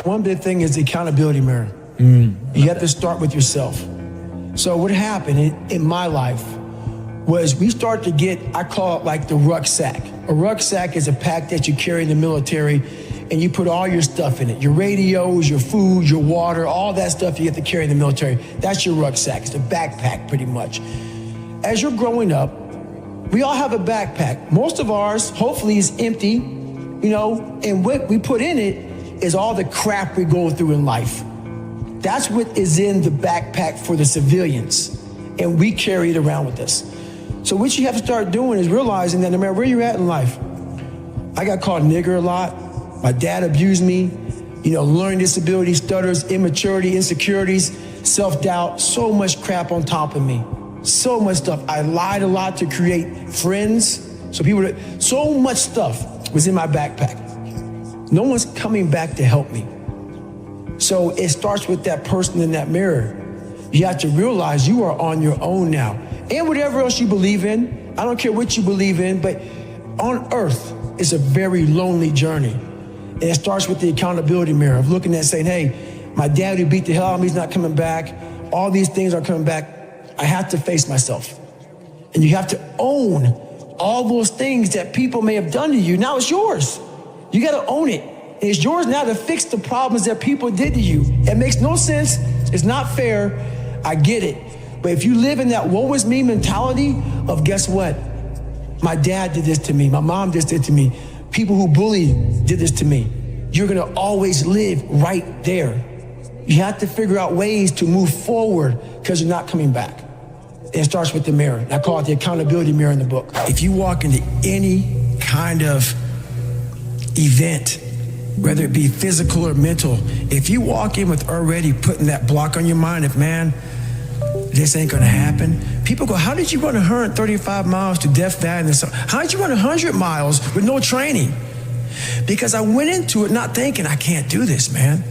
One big thing is the accountability mirror. You have to start with yourself. So what happened in my life was we start to get, I call it like the rucksack. A rucksack is a pack that you carry in the military, and you put all your stuff in it. Your radios, your food, your water, all that stuff you have to carry in the military. That's your rucksack. It's a backpack pretty much. As you're growing up, we all have a backpack. Most of ours, hopefully, is empty, you know, and what we put in it is all the crap we go through in life. That's what is in the backpack for the civilians, and we carry it around with us. So what you have to start doing is realizing that no matter where you're at in life, I got called nigger a lot. My dad abused me. Learning disabilities, stutters, immaturity, insecurities, self-doubt, so much crap on top of me. So much stuff. I lied a lot to create friends. So much stuff was in my backpack. No one's coming back to help me. So it starts with that person in that mirror. You have to realize you are on your own now. And whatever else you believe in, I don't care what you believe in, but on earth, it's a very lonely journey. And it starts with the accountability mirror of looking at saying, hey, my dad who beat the hell out of me is not coming back. All these things are coming back. I have to face myself. And you have to own all those things that people may have done to you. Now it's yours. You got to own it. And it's yours now to fix the problems that people did to you. It makes no sense. It's not fair. I get it. But if you live in that woe is me mentality of guess what? My dad did this to me. My mom did this to me. People who bullied did this to me. You're going to always live right there. You have to figure out ways to move forward because you're not coming back. And it starts with the mirror. I call it the accountability mirror in the book. If you walk into any kind of event, whether it be physical or mental, if you walk in with already putting that block on your mind of, man, this ain't gonna happen. People go, how did you run 135 miles to Death Valley? How did you run 100 miles with no training? Because I went into it not thinking, I can't do this, man.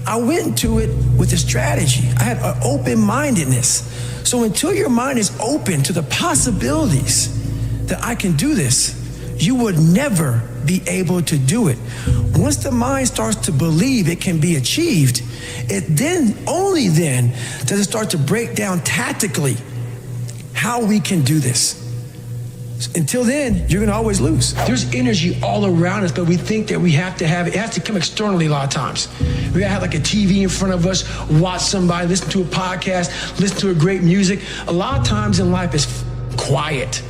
I went into it with a strategy. I had an open-mindedness. So until your mind is open to the possibilities that I can do this, you would never be able to do it. Once the mind starts to believe it can be achieved, only then does it start to break down tactically how we can do this. Until then, you're gonna always lose. There's energy all around us, but we think that we have to have it. It has to come externally a lot of times. We gotta have like a TV in front of us, watch somebody, listen to a podcast, listen to a great music. A lot of times in life it's quiet.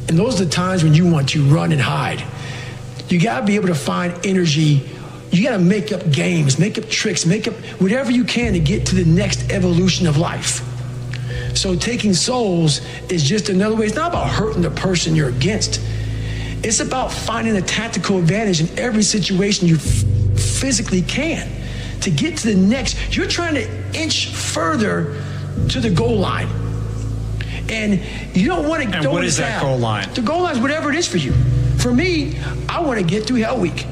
And those are the times when you want to run and hide. You gotta be able to find energy. You gotta make up games, make up tricks, make up whatever you can to get to the next evolution of life. So taking souls is just another way. It's not about hurting the person you're against. It's about finding a tactical advantage in every situation you physically can to get to the next. You're trying to inch further to the goal line. And you don't want to go. And what is that goal line? The goal line is whatever it is for you. For me, I want to get through Hell Week.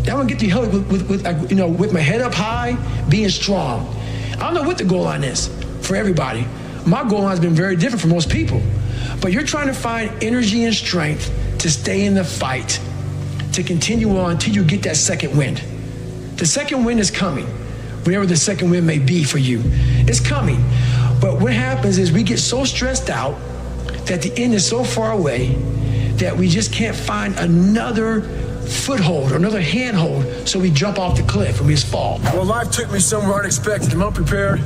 I want to get through Hell Week with my head up high, being strong. I don't know what the goal line is for everybody. My goal line has been very different for most people. But you're trying to find energy and strength to stay in the fight, to continue on until you get that second wind. The second wind is coming, whatever the second wind may be for you. It's coming. But what happens is we get so stressed out that the end is so far away that we just can't find another foothold or another handhold, so we jump off the cliff and we just fall. Well, life took me somewhere unexpected. I'm unprepared.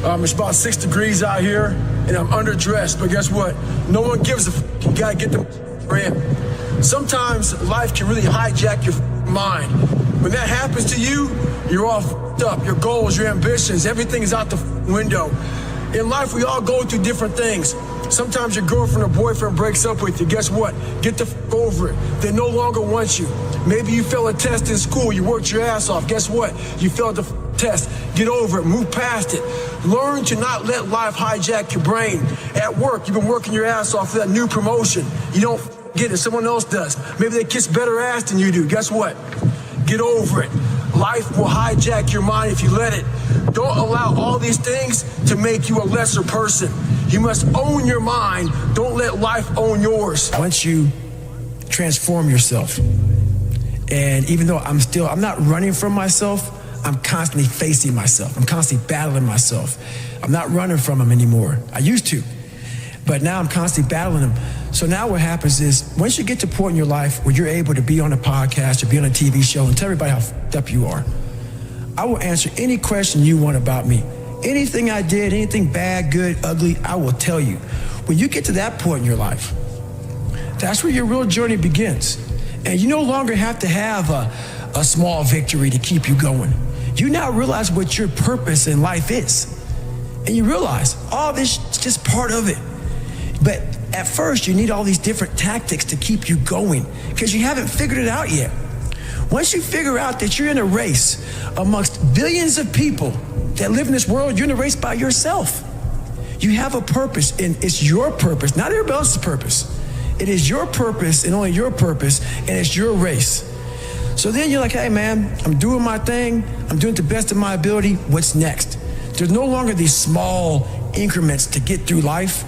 It's about 6 degrees out here, and I'm underdressed. But guess what? No one gives a f***. You gotta get the in. Sometimes life can really hijack your mind. When that happens to you, you're all f***ed up. Your goals, your ambitions, everything is out the window. In life, we all go through different things. Sometimes your girlfriend or boyfriend breaks up with you. Guess what? Get the f*** over it. They no longer want you. Maybe you failed a test in school. You worked your ass off. Guess what? You failed the test. Get over it. Move past it. Learn to not let life hijack your brain. At work, you've been working your ass off for that new promotion. You don't get it. Someone else does. Maybe they kiss better ass than you do. Guess what? Get over it. Life will hijack your mind if you let it. Don't allow all these things to make you a lesser person. You must own your mind. Don't let life own yours. Once you transform yourself, and even though I'm not running from myself, I'm constantly facing myself. I'm constantly battling myself. I'm not running from them anymore. I used to, but now I'm constantly battling them. So now what happens is, once you get to a point in your life where you're able to be on a podcast or be on a TV show and tell everybody how f***ed up you are, I will answer any question you want about me. Anything I did, anything bad, good, ugly, I will tell you. When you get to that point in your life, that's where your real journey begins. And you no longer have to have a small victory to keep you going. You now realize what your purpose in life is. And you realize all this is just part of it. But at first you need all these different tactics to keep you going because you haven't figured it out yet. Once you figure out that you're in a race amongst billions of people that live in this world, you're in a race by yourself. You have a purpose, and it's your purpose, not everybody else's purpose. It is your purpose and only your purpose, and it's your race. So then you're like, hey man, I'm doing my thing. I'm doing it to the best of my ability. What's next? There's no longer these small increments to get through life.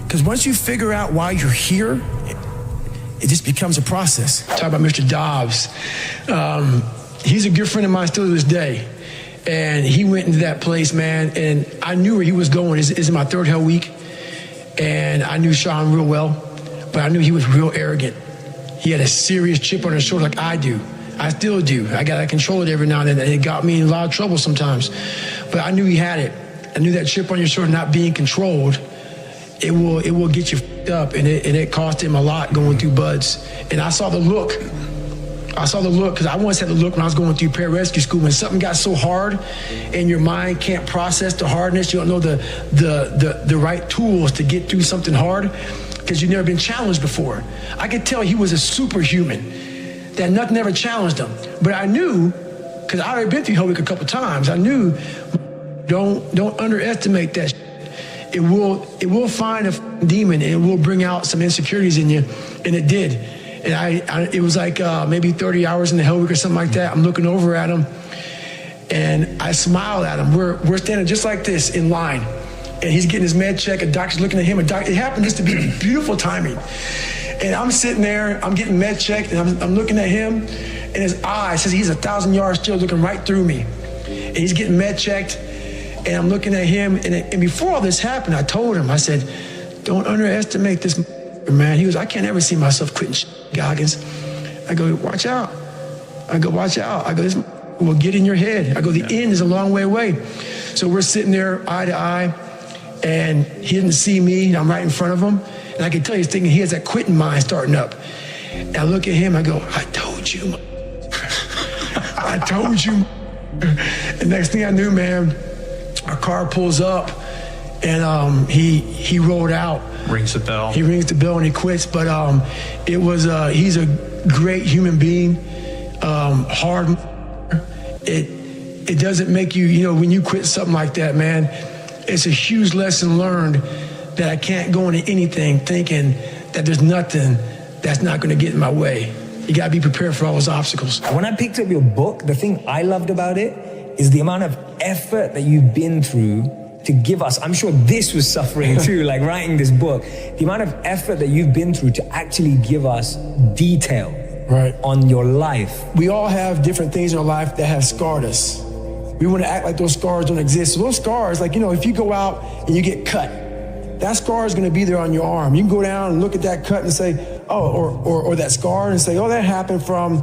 Because once you figure out why you're here, it just becomes a process. Talk about Mr. Dobbs. He's a good friend of mine still to this day. And he went into that place, man, and I knew where he was going. It's in my third hell week. And I knew Sean real well, but I knew he was real arrogant. He had a serious chip on his shoulder like I do. I still do. I got to control it every now and then. And it got me in a lot of trouble sometimes. But I knew he had it. I knew that chip on your shoulder not being controlled, it will get you f***ed up. And it cost him a lot going through buds. And I saw the look. Because I once had the look when I was going through pararescue school. When something got so hard and your mind can't process the hardness, you don't know the right tools to get through something hard because you've never been challenged before. I could tell he was a superhuman, that nothing ever challenged him. But I knew, because I already been through Hell Week a couple times, I knew, don't underestimate that shit. It will find a demon and it will bring out some insecurities in you, and it did. And it was like maybe 30 hours in the Hell Week or something like that. I'm looking over at him, and I smiled at him. We're standing just like this in line, and he's getting his med check. A doctor's looking at him. It happened just to be beautiful timing. And I'm sitting there, I'm getting med checked, and I'm looking at him, and his eye says he's 1,000 yards still looking right through me. And he's getting med checked, and I'm looking at him. And before all this happened, I told him, I said, don't underestimate this man. He goes, I can't ever see myself quitting Goggins. I go, watch out. I go, this will get in your head. I go, the end is a long way away. So we're sitting there eye to eye, and he didn't see me, and I'm right in front of him. And I can tell he's thinking he has that quitting mind starting up. And I look at him, I go, I told you. I told you. And next thing I knew, man, our car pulls up, and he rolled out. Rings the bell. He rings the bell and he quits. But it was he's a great human being. Hard. It doesn't make you, when you quit something like that, man, it's a huge lesson learned that I can't go into anything thinking that there's nothing that's not going to get in my way. You got to be prepared for all those obstacles. When I picked up your book, the thing I loved about it is the amount of effort that you've been through to give us. I'm sure this was suffering too, like writing this book. The amount of effort that you've been through to actually give us detail on your life. We all have different things in our life that have scarred us. We want to act like those scars don't exist. So those scars, like, if you go out and you get cut, that scar is going to be there on your arm. You can go down and look at that cut and say, oh, or that scar and say, oh, that happened from,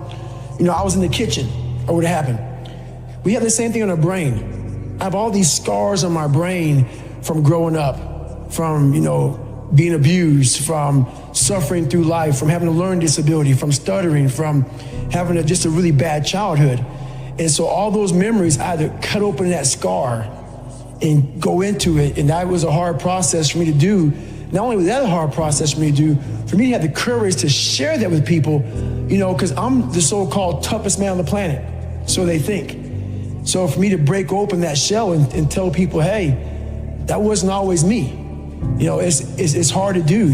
I was in the kitchen, or what happened. We have the same thing on our brain. I have all these scars on my brain from growing up, from, being abused, from suffering through life, from having a learning disability, from stuttering, from having just a really bad childhood. And so all those memories either cut open that scar and go into it. And that was a hard process for me to do. Not only was that a hard process for me to do, for me to have the courage to share that with people, because I'm the so-called toughest man on the planet. So they think. So for me to break open that shell and tell people, hey, that wasn't always me. It's hard to do,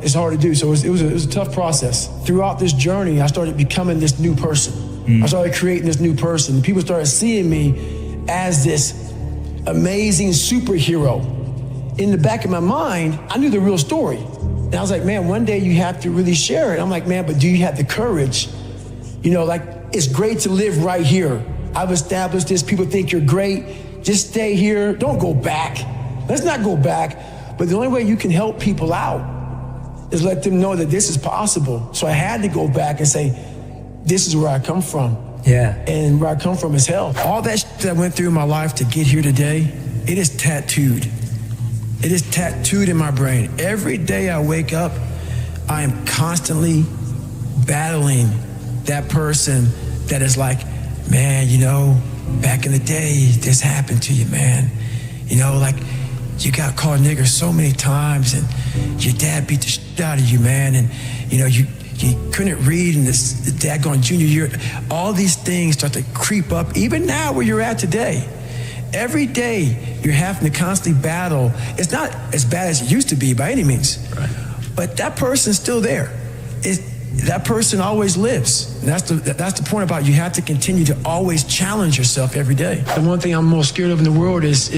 it's hard to do. So it was a tough process. Throughout this journey, I started becoming this new person. I started creating this new person. People started seeing me as this amazing superhero. In the back of my mind, I knew the real story. And I was like, man, one day you have to really share it. I'm like, man, but do you have the courage? It's great to live right here. I've established this. People think you're great. Just stay here. Don't go back. Let's not go back. But the only way you can help people out is let them know that this is possible. So I had to go back and say, this is where I come from. Yeah. And where I come from is hell. All that shit that I went through in my life to get here today, it is tattooed. It is tattooed in my brain. Every day I wake up, I am constantly battling that person that is like, man, back in the day, this happened to you, man. You got called nigger so many times, and your dad beat the shit out of you, man, and you couldn't read in this daggone junior year. All these things start to creep up, even now where you're at today. Every day you're having to constantly battle. It's not as bad as it used to be by any means, right. But that person's still there. That person always lives. And that's the point about you have to continue to always challenge yourself every day. The one thing I'm most scared of in the world is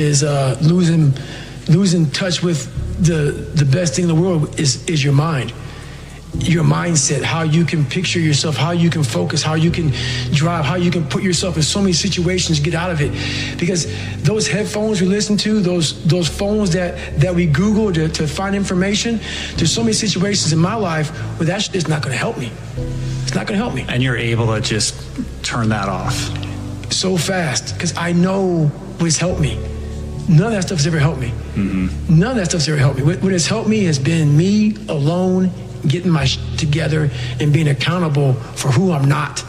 losing touch with the best thing in the world is your mind. Your mindset, how you can picture yourself, how you can focus, how you can drive, how you can put yourself in so many situations, get out of it. Because those headphones we listen to, those phones that we Google to find information, there's so many situations in my life where that shit is not gonna help me. It's not gonna help me. And you're able to just turn that off. So fast, because I know what's helped me. None of that stuff's ever helped me. Mm-hmm. None of that stuff's ever helped me. What has helped me has been me alone, getting my shit together and being accountable for who I'm not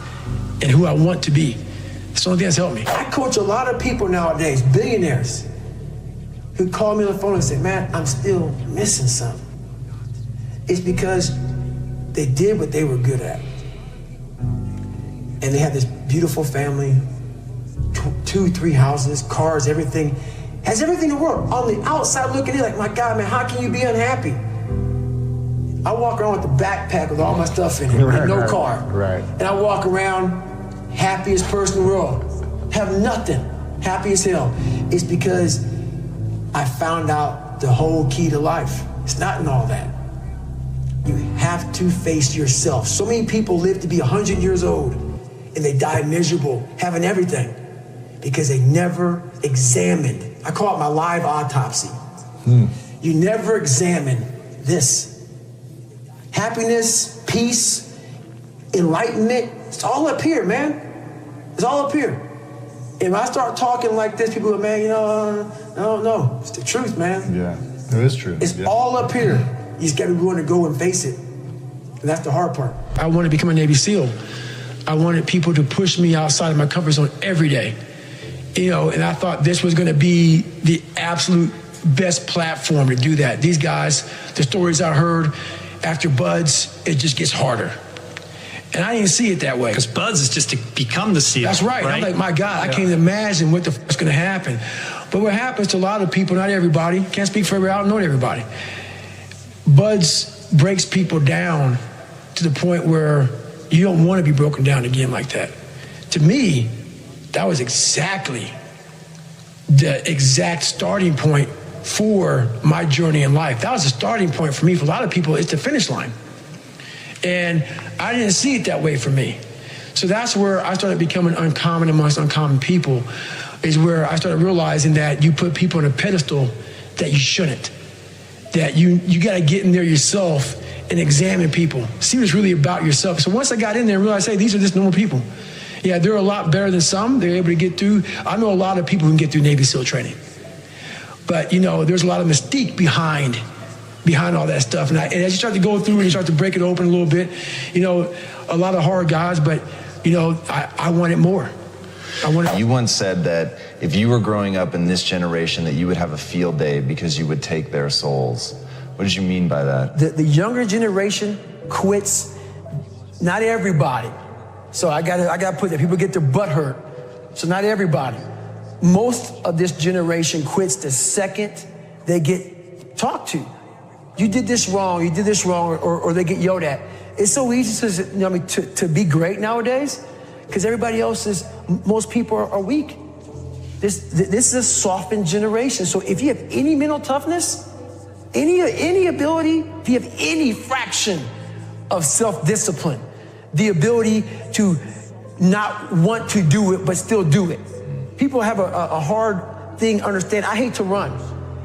and who I want to be. That's the only thing that's helped me. I coach a lot of people nowadays, billionaires, who call me on the phone and say, man, I'm still missing something. It's because they did what they were good at. And they had this beautiful family, 2-3 houses, cars, everything. Has everything in the world. On the outside looking in, like, my God, man, how can you be unhappy? I walk around with a backpack with all my stuff in it, with no car. Right. And I walk around happiest person in the world. Have nothing. Happy as hell. It's because I found out the whole key to life. It's not in all that. You have to face yourself. So many people live to be 100 years old and they die miserable, having everything, because they never examined. I call it my live autopsy. You never examine this. Happiness, peace, enlightenment, it's all up here, man. It's all up here. If I start talking like this, people go, man, no. It's the truth, man. Yeah, it is true. It's all up here. You just got to be willing to go and face it. And that's the hard part. I wanted to become a Navy SEAL. I wanted people to push me outside of my comfort zone every day. And I thought this was going to be the absolute best platform to do that. These guys, the stories I heard, after Buds, it just gets harder. And I didn't see it that way. Because Buds is just to become the SEAL. That's right. I'm like, my God, I can't imagine what the fuck's gonna happen. But what happens to a lot of people, not everybody, can't speak for everybody, I don't know everybody. Buds breaks people down to the point where you don't want to be broken down again like that. To me, that was exactly the exact starting point for my journey in life. That was the starting point for me. For a lot of people, it's the finish line. And I didn't see it that way for me. So that's where I started becoming uncommon amongst uncommon people, is where I started realizing that you put people on a pedestal that you shouldn't. That you got to get in there yourself and examine people. See what's really about yourself. So once I got in there and realized, hey, these are just normal people. Yeah, they're a lot better than some. They're able to get through. I know a lot of people who can get through Navy SEAL training. But, there's a lot of mystique behind all that stuff. And as you start to go through and you start to break it open a little bit, a lot of hard guys, but, I wanted more. You once said that if you were growing up in this generation that you would have a field day because you would take their souls. What did you mean by that? The younger generation quits. Not everybody. So I gotta put that. People get their butt hurt. So not everybody. Most of this generation quits the second they get talked to. You did this wrong, or they get yelled at. It's so easy to be great nowadays because most people are weak. This is a softened generation. So if you have any mental toughness, any ability, if you have any fraction of self-discipline, the ability to not want to do it but still do it. People have a hard thing to understand. I hate to run.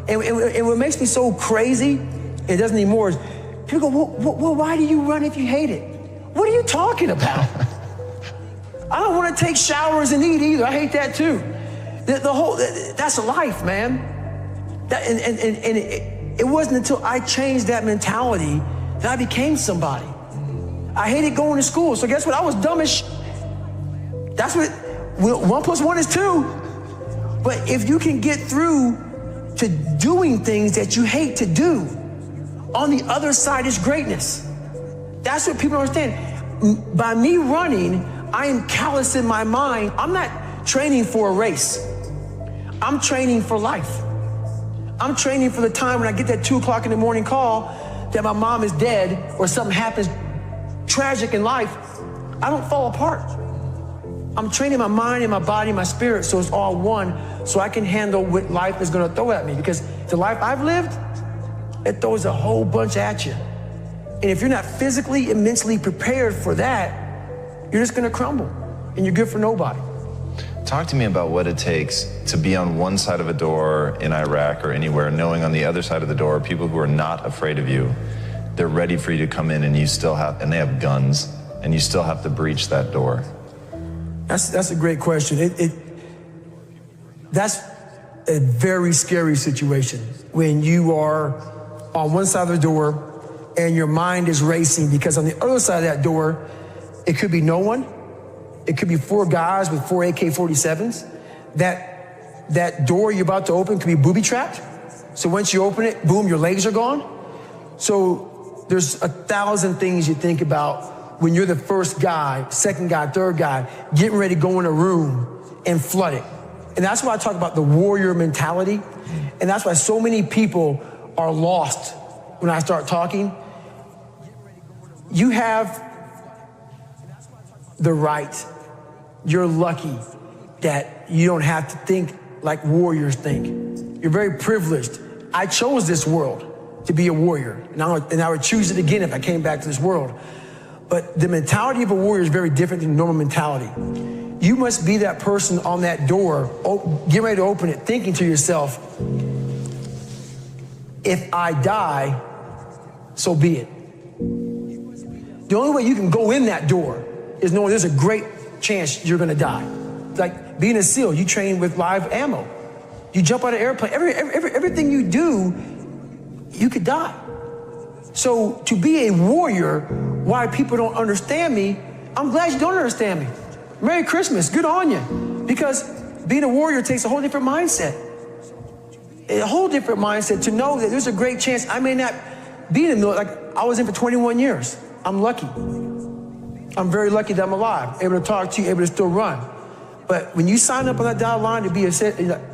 And what makes me so crazy, it doesn't anymore, is people go, well, why do you run if you hate it? What are you talking about? I don't want to take showers and eat either. I hate that too. That's life, man. It wasn't until I changed that mentality that I became somebody. I hated going to school, so guess what? I was dumb as shit. That's what 1 + 1 is 2. But if you can get through to doing things that you hate to do, On the other side is greatness. That's what people don't understand. By me running, I am callous in my mind. I'm not training for a race. I'm training for life. I'm training for the time when I get that 2 o'clock in the morning call that my mom is dead or something happens tragic in life. I don't fall apart. I'm training my mind and my body and my spirit so it's all one, so I can handle what life is gonna throw at me. Because the life I've lived, it throws a whole bunch at you. And if you're not physically and mentally prepared for that, you're just gonna crumble and you're good for nobody. Talk to me about what it takes to be on one side of a door in Iraq or anywhere, knowing on the other side of the door are people who are not afraid of you. They're ready for you to come in and you still have, and they have guns, and you still have to breach that door. That's a great question. That's a very scary situation when you are on one side of the door and your mind is racing, because on the other side of that door, it could be no one. It could be 4 guys with 4 AK-47s. That door you're about to open could be booby-trapped. So once you open it, boom, your legs are gone. So there's 1,000 things you think about when you're the first guy, second guy, third guy, getting ready to go in a room and flood it. And that's why I talk about the warrior mentality. And that's why so many people are lost when I start talking. You have the right. You're lucky that you don't have to think like warriors think. You're very privileged. I chose this world to be a warrior, and I would choose it again if I came back to this world. But the mentality of a warrior is very different than normal mentality. You must be that person on that door, get ready to open it, thinking to yourself, if I die, so be it. The only way you can go in that door is knowing there's a great chance you're gonna die. Like being a SEAL, you train with live ammo. You jump out of an airplane, everything you do, you could die. So to be a warrior, why people don't understand me, I'm glad you don't understand me. Merry Christmas, good on you. Because being a warrior takes a whole different mindset. A whole different mindset to know that there's a great chance I may not be in the military. Like I was in for 21 years. I'm lucky. I'm very lucky that I'm alive, able to talk to you, able to still run. But when you sign up on that dotted line to be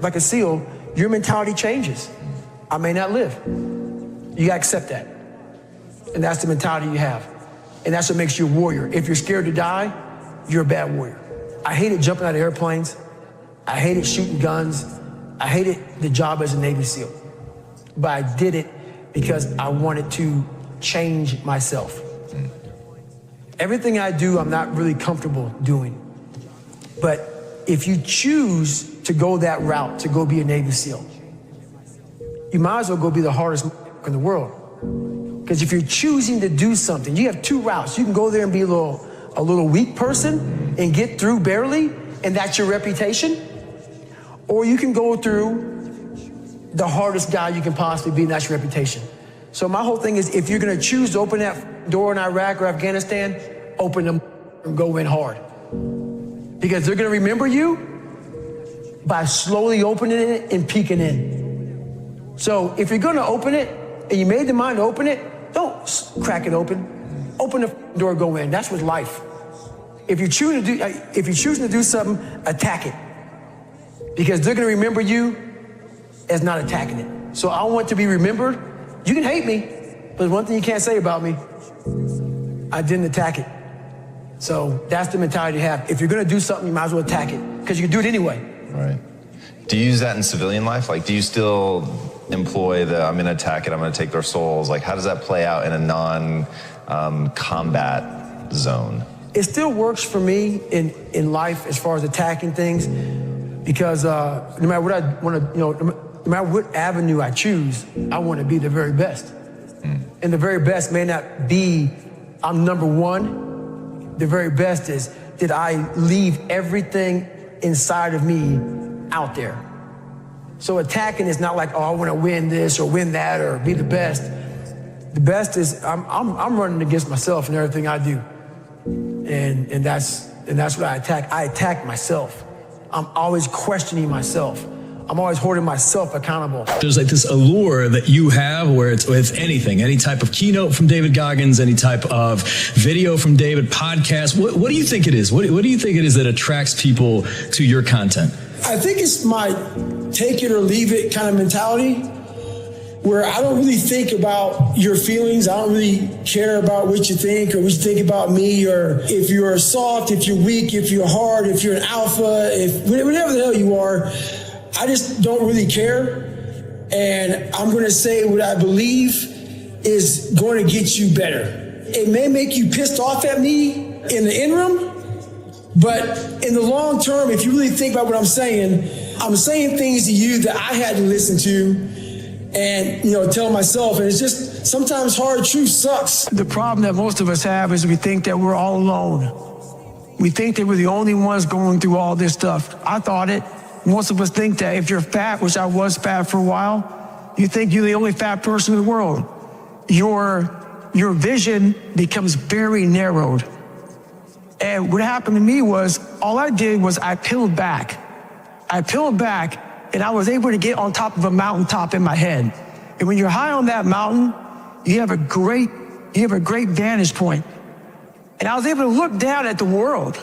like a SEAL, your mentality changes. I may not live. You gotta accept that. And that's the mentality you have. And that's what makes you a warrior. If you're scared to die, you're a bad warrior. I hated jumping out of airplanes. I hated shooting guns. I hated the job as a Navy SEAL. But I did it because I wanted to change myself. Everything I do, I'm not really comfortable doing. But if you choose to go that route, to go be a Navy SEAL, you might as well go be the hardest in the world. Because if you're choosing to do something, you have 2 routes. You can go there and be a little weak person and get through barely, and that's your reputation. Or you can go through the hardest guy you can possibly be, and that's your reputation. So my whole thing is, if you're gonna choose to open that door in Iraq or Afghanistan, open them and go in hard. Because they're gonna remember you by slowly opening it and peeking in. So if you're gonna open it, and you made the mind to open it, don't crack it open. Open the door, go in. That's with life. If you're choosing to do something, attack it. Because they're gonna remember you as not attacking it. So I want to be remembered. You can hate me, but there's one thing you can't say about me. I didn't attack it. So that's the mentality you have. If you're gonna do something, you might as well attack it, because you can do it anyway. Right. Do you use that in civilian life? Like, do you still employ the, I'm gonna attack it, I'm gonna take their souls? Like, how does that play out in a non-combat zone? It still works for me in life as far as attacking things, because no matter what I want to, no matter what avenue I choose, I want to be the very best. And the very best may not be I'm number one. The very best is, did I leave everything inside of me out there? So attacking is not like, oh, I want to win this or win that or be the best. The best is I'm running against myself in everything I do. And that's what I attack. I attack myself. I'm always questioning myself. I'm always holding myself accountable. There's like this allure that you have where it's with anything, any type of keynote from David Goggins, any type of video from David, podcast. What do you think it is? What do you think it is that attracts people to your content? I think it's my take it or leave it kind of mentality, where I don't really think about your feelings. I don't really care about what you think or what you think about me, or if you're soft, if you're weak, if you're hard, if you're an alpha, if whatever the hell you are. I just don't really care. And I'm going to say what I believe is going to get you better. It may make you pissed off at me in the interim, but in the long term, if you really think about what I'm saying things to you that I had to listen to and, tell myself. And it's just sometimes hard truth sucks. The problem that most of us have is we think that we're all alone. We think that we're the only ones going through all this stuff. I thought it. Most of us think that if you're fat, which I was fat for a while, you think you're the only fat person in the world. Your vision becomes very narrowed. And what happened to me was, all I did was I peeled back. And I was able to get on top of a mountaintop in my head. And when you're high on that mountain, you have a great vantage point. And I was able to look down at the world.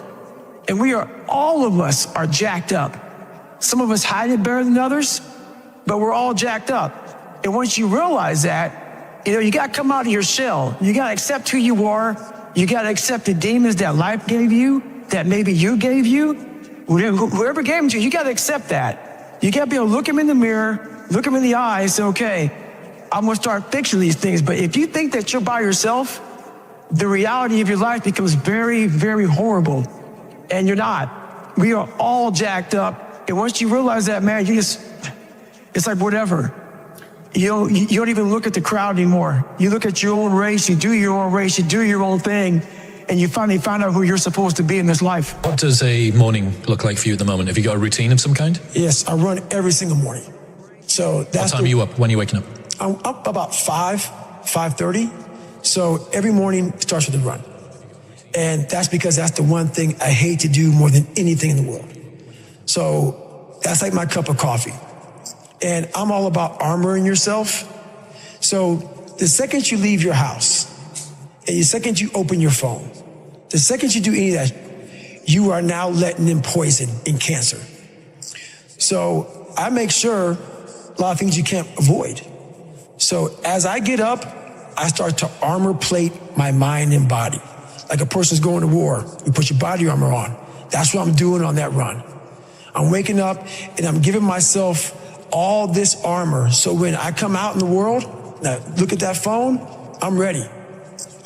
And all of us are jacked up. Some of us hide it better than others, but we're all jacked up. And once you realize that, you got to come out of your shell. You got to accept who you are. You got to accept the demons that life gave you, that maybe you gave you. Whoever gave them to you, you got to accept that. You got to be able to look them in the mirror, look them in the eye, and say, okay, I'm going to start fixing these things. But if you think that you're by yourself, the reality of your life becomes very, very horrible. And you're not. We are all jacked up. And once you realize that, man, it's like whatever. You don't even look at the crowd anymore. You look at your own race, you do your own race, you do your own thing, and you finally find out who you're supposed to be in this life. What does a morning look like for you at the moment? Have you got a routine of some kind? Yes, I run every single morning. So that's what time are you up? When are you waking up? I'm up about 5:30. So every morning it starts with a run. And that's because that's the one thing I hate to do more than anything in the world. So that's like my cup of coffee. And I'm all about armoring yourself. So the second you leave your house, and the second you open your phone, the second you do any of that, you are now letting in poison and cancer. So I make sure a lot of things you can't avoid. So as I get up, I start to armor plate my mind and body. Like a person's going to war, you put your body armor on. That's what I'm doing on that run. I'm waking up and I'm giving myself all this armor. So when I come out in the world, now look at that phone, I'm ready.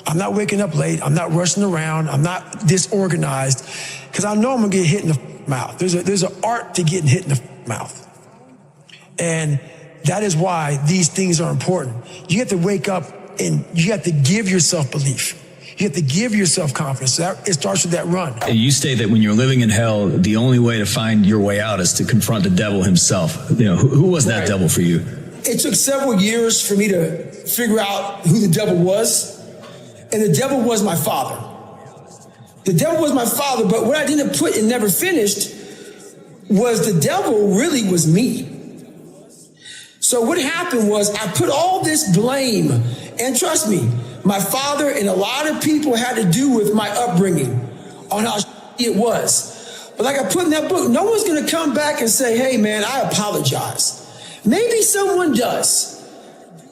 I'm not waking up late. I'm not rushing around. I'm not disorganized because I know I'm gonna get hit in the mouth. There's an art to getting hit in the mouth. And that is why these things are important. You have to wake up and you have to give yourself belief. You have to give yourself confidence. It starts with that run. You state that when you're living in hell, the only way to find your way out is to confront the devil himself. Who was that devil for you? It took several years for me to figure out who the devil was. And the devil was my father. The devil was my father, but what I didn't put and never finished was the devil really was me. So what happened was I put all this blame, and trust me, my father and a lot of people had to do with my upbringing on how it was. But like I put in that book, no one's going to come back and say, hey, man, I apologize. Maybe someone does.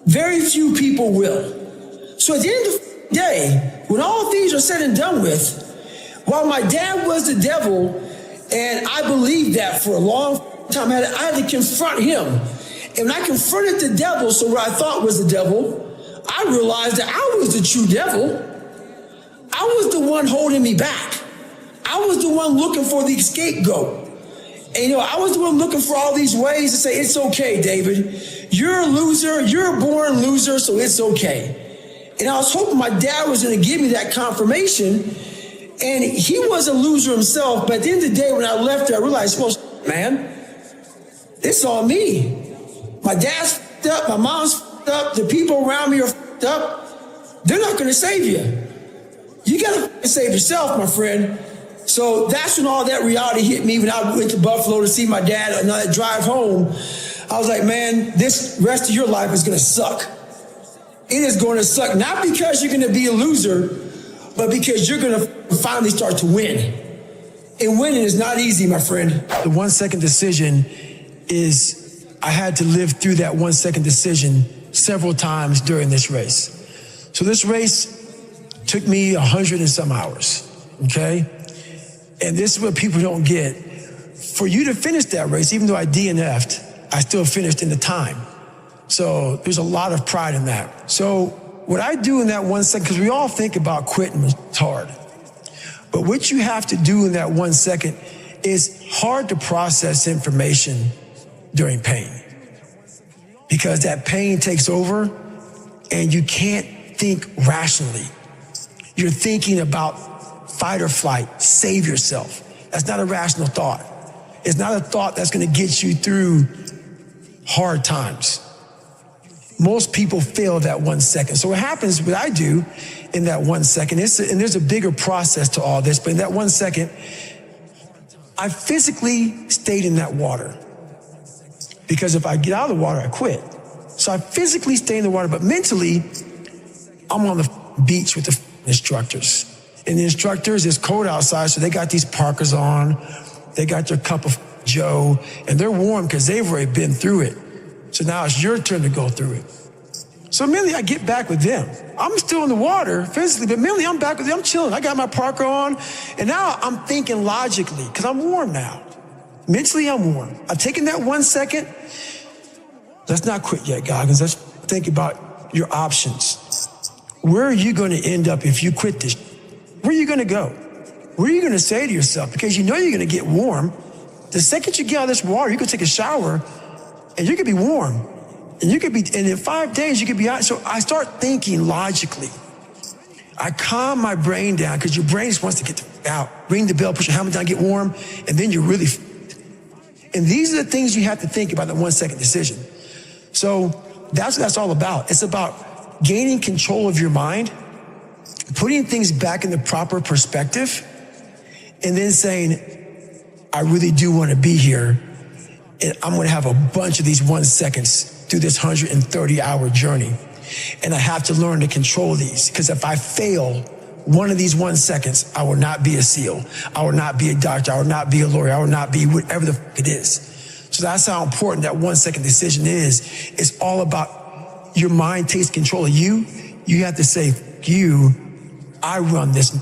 Very few people will. So at the end of the day, when all things are said and done with, while my dad was the devil, and I believed that for a long time, I had to confront him. And when I confronted the devil, so what I thought was the devil, I realized that I was the true devil. I was the one holding me back. I was the one looking for the scapegoat. And I was the one looking for all these ways to say, it's okay, David. You're a loser. You're a born loser, so it's okay. And I was hoping my dad was going to give me that confirmation. And he was a loser himself. But at the end of the day, when I left there, I realized, well, man, it's all me. My dad's f***ed up. My mom's f***ed up. The people around me are f***ed up. They're not going to save you. You got to save yourself, my friend. So that's when all that reality hit me when I went to Buffalo to see my dad on that drive home. I was like, man, this rest of your life is going to suck. It is going to suck, not because you're going to be a loser, but because you're going to finally start to win. And winning is not easy, my friend. The 1 second decision is, I had to live through that 1 second decision several times during this race. So this race took me 100 and some hours, okay? And this is what people don't get. For you to finish that race, even though I DNF'd, I still finished in the time. So there's a lot of pride in that. So what I do in that 1 second, because we all think about quitting, it's hard. But what you have to do in that 1 second is hard to process information during pain. Because that pain takes over and you can't think rationally. You're thinking about fight or flight, save yourself. That's not a rational thought. It's not a thought that's going to get you through hard times. Most people fail that 1 second. So what happens, what I do in that 1 second, and there's a bigger process to all this, but in that 1 second, I physically stayed in that water. Because if I get out of the water, I quit. So I physically stay in the water, but mentally, I'm on the beach with the instructors. And the instructors, it's cold outside, so they got these parkas on, they got their cup of Joe, and they're warm because they've already been through it. So now it's your turn to go through it. So mentally, I get back with them. I'm still in the water physically, but mentally, I'm back with them. I'm chilling. I got my parka on, and now I'm thinking logically because I'm warm now. Mentally, I'm warm. I've taken that 1 second. Let's not quit yet, Goggins. Let's think about your options. Where are you going to end up if you quit this? Where are you going to go? What are you going to say to yourself? Because you know you're going to get warm. The second you get out of this water, you could take a shower, and you could be warm. And you could be, and in 5 days, you could be out. So I start thinking logically. I calm my brain down because your brain just wants to get out. Ring the bell, push your helmet down, get warm, and then you're really. And these are the things you have to think about in the 1 second decision. So that's what that's all about. It's about gaining control of your mind, putting things back in the proper perspective, and then saying, I really do want to be here. And I'm going to have a bunch of these 1 seconds through this 130-hour journey. And I have to learn to control these, because if I fail one of these 1 seconds, I will not be a SEAL. I will not be a doctor. I will not be a lawyer. I will not be whatever the it is. So that's how important that 1 second decision is. It's all about your mind takes control of you. You have to say, you, I run this.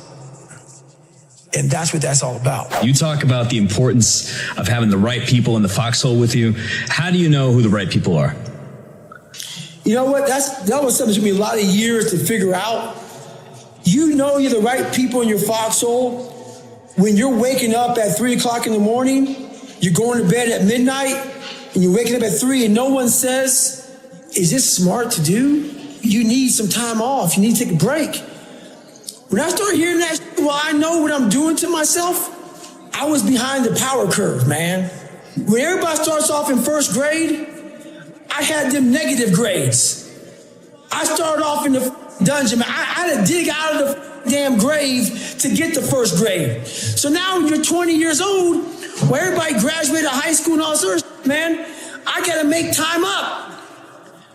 And that's what that's all about. You talk about the importance of having the right people in the foxhole with you. How do you know who the right people are? You know what? That was something that took me a lot of years to figure out. You know you're the right people in your foxhole when you're waking up at 3 o'clock in the morning, you're going to bed at midnight, and you're waking up at 3 and no one says, is this smart to do? You need some time off. You need to take a break. When I started hearing that, well, I know what I'm doing to myself. I was behind the power curve, man. When everybody starts off in first grade, I had them negative grades. I started off in the dungeon, man. I had to dig out of the damn grave to get to first grade. So now when you're 20 years old, where everybody graduated high school and all this other shit, man, I gotta make time up.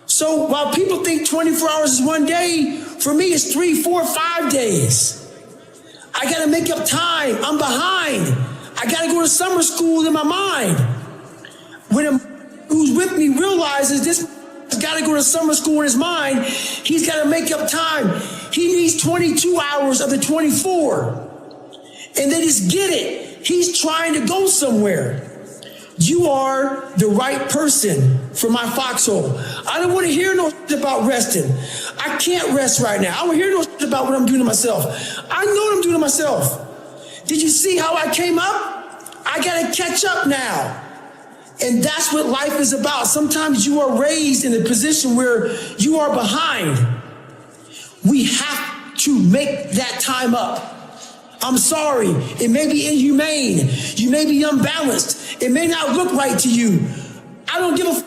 So while people think 24 hours is 1 day, for me it's 3, 4, 5 days. I gotta make up time. I'm behind. I gotta go to summer school in my mind. When who's with me realizes this gotta go to summer school in his mind, he's gotta make up time. He needs 22 hours of the 24. And they just get it. He's trying to go somewhere. You are the right person for my foxhole. I don't want to hear no shit about resting. I can't rest right now. I don't hear no shit about what I'm doing to myself. I know what I'm doing to myself. Did you see how I came up? I got to catch up now. And that's what life is about. Sometimes you are raised in a position where you are behind. We have to make that time up. I'm sorry, it may be inhumane, you may be unbalanced, it may not look right to you. I don't give a f***.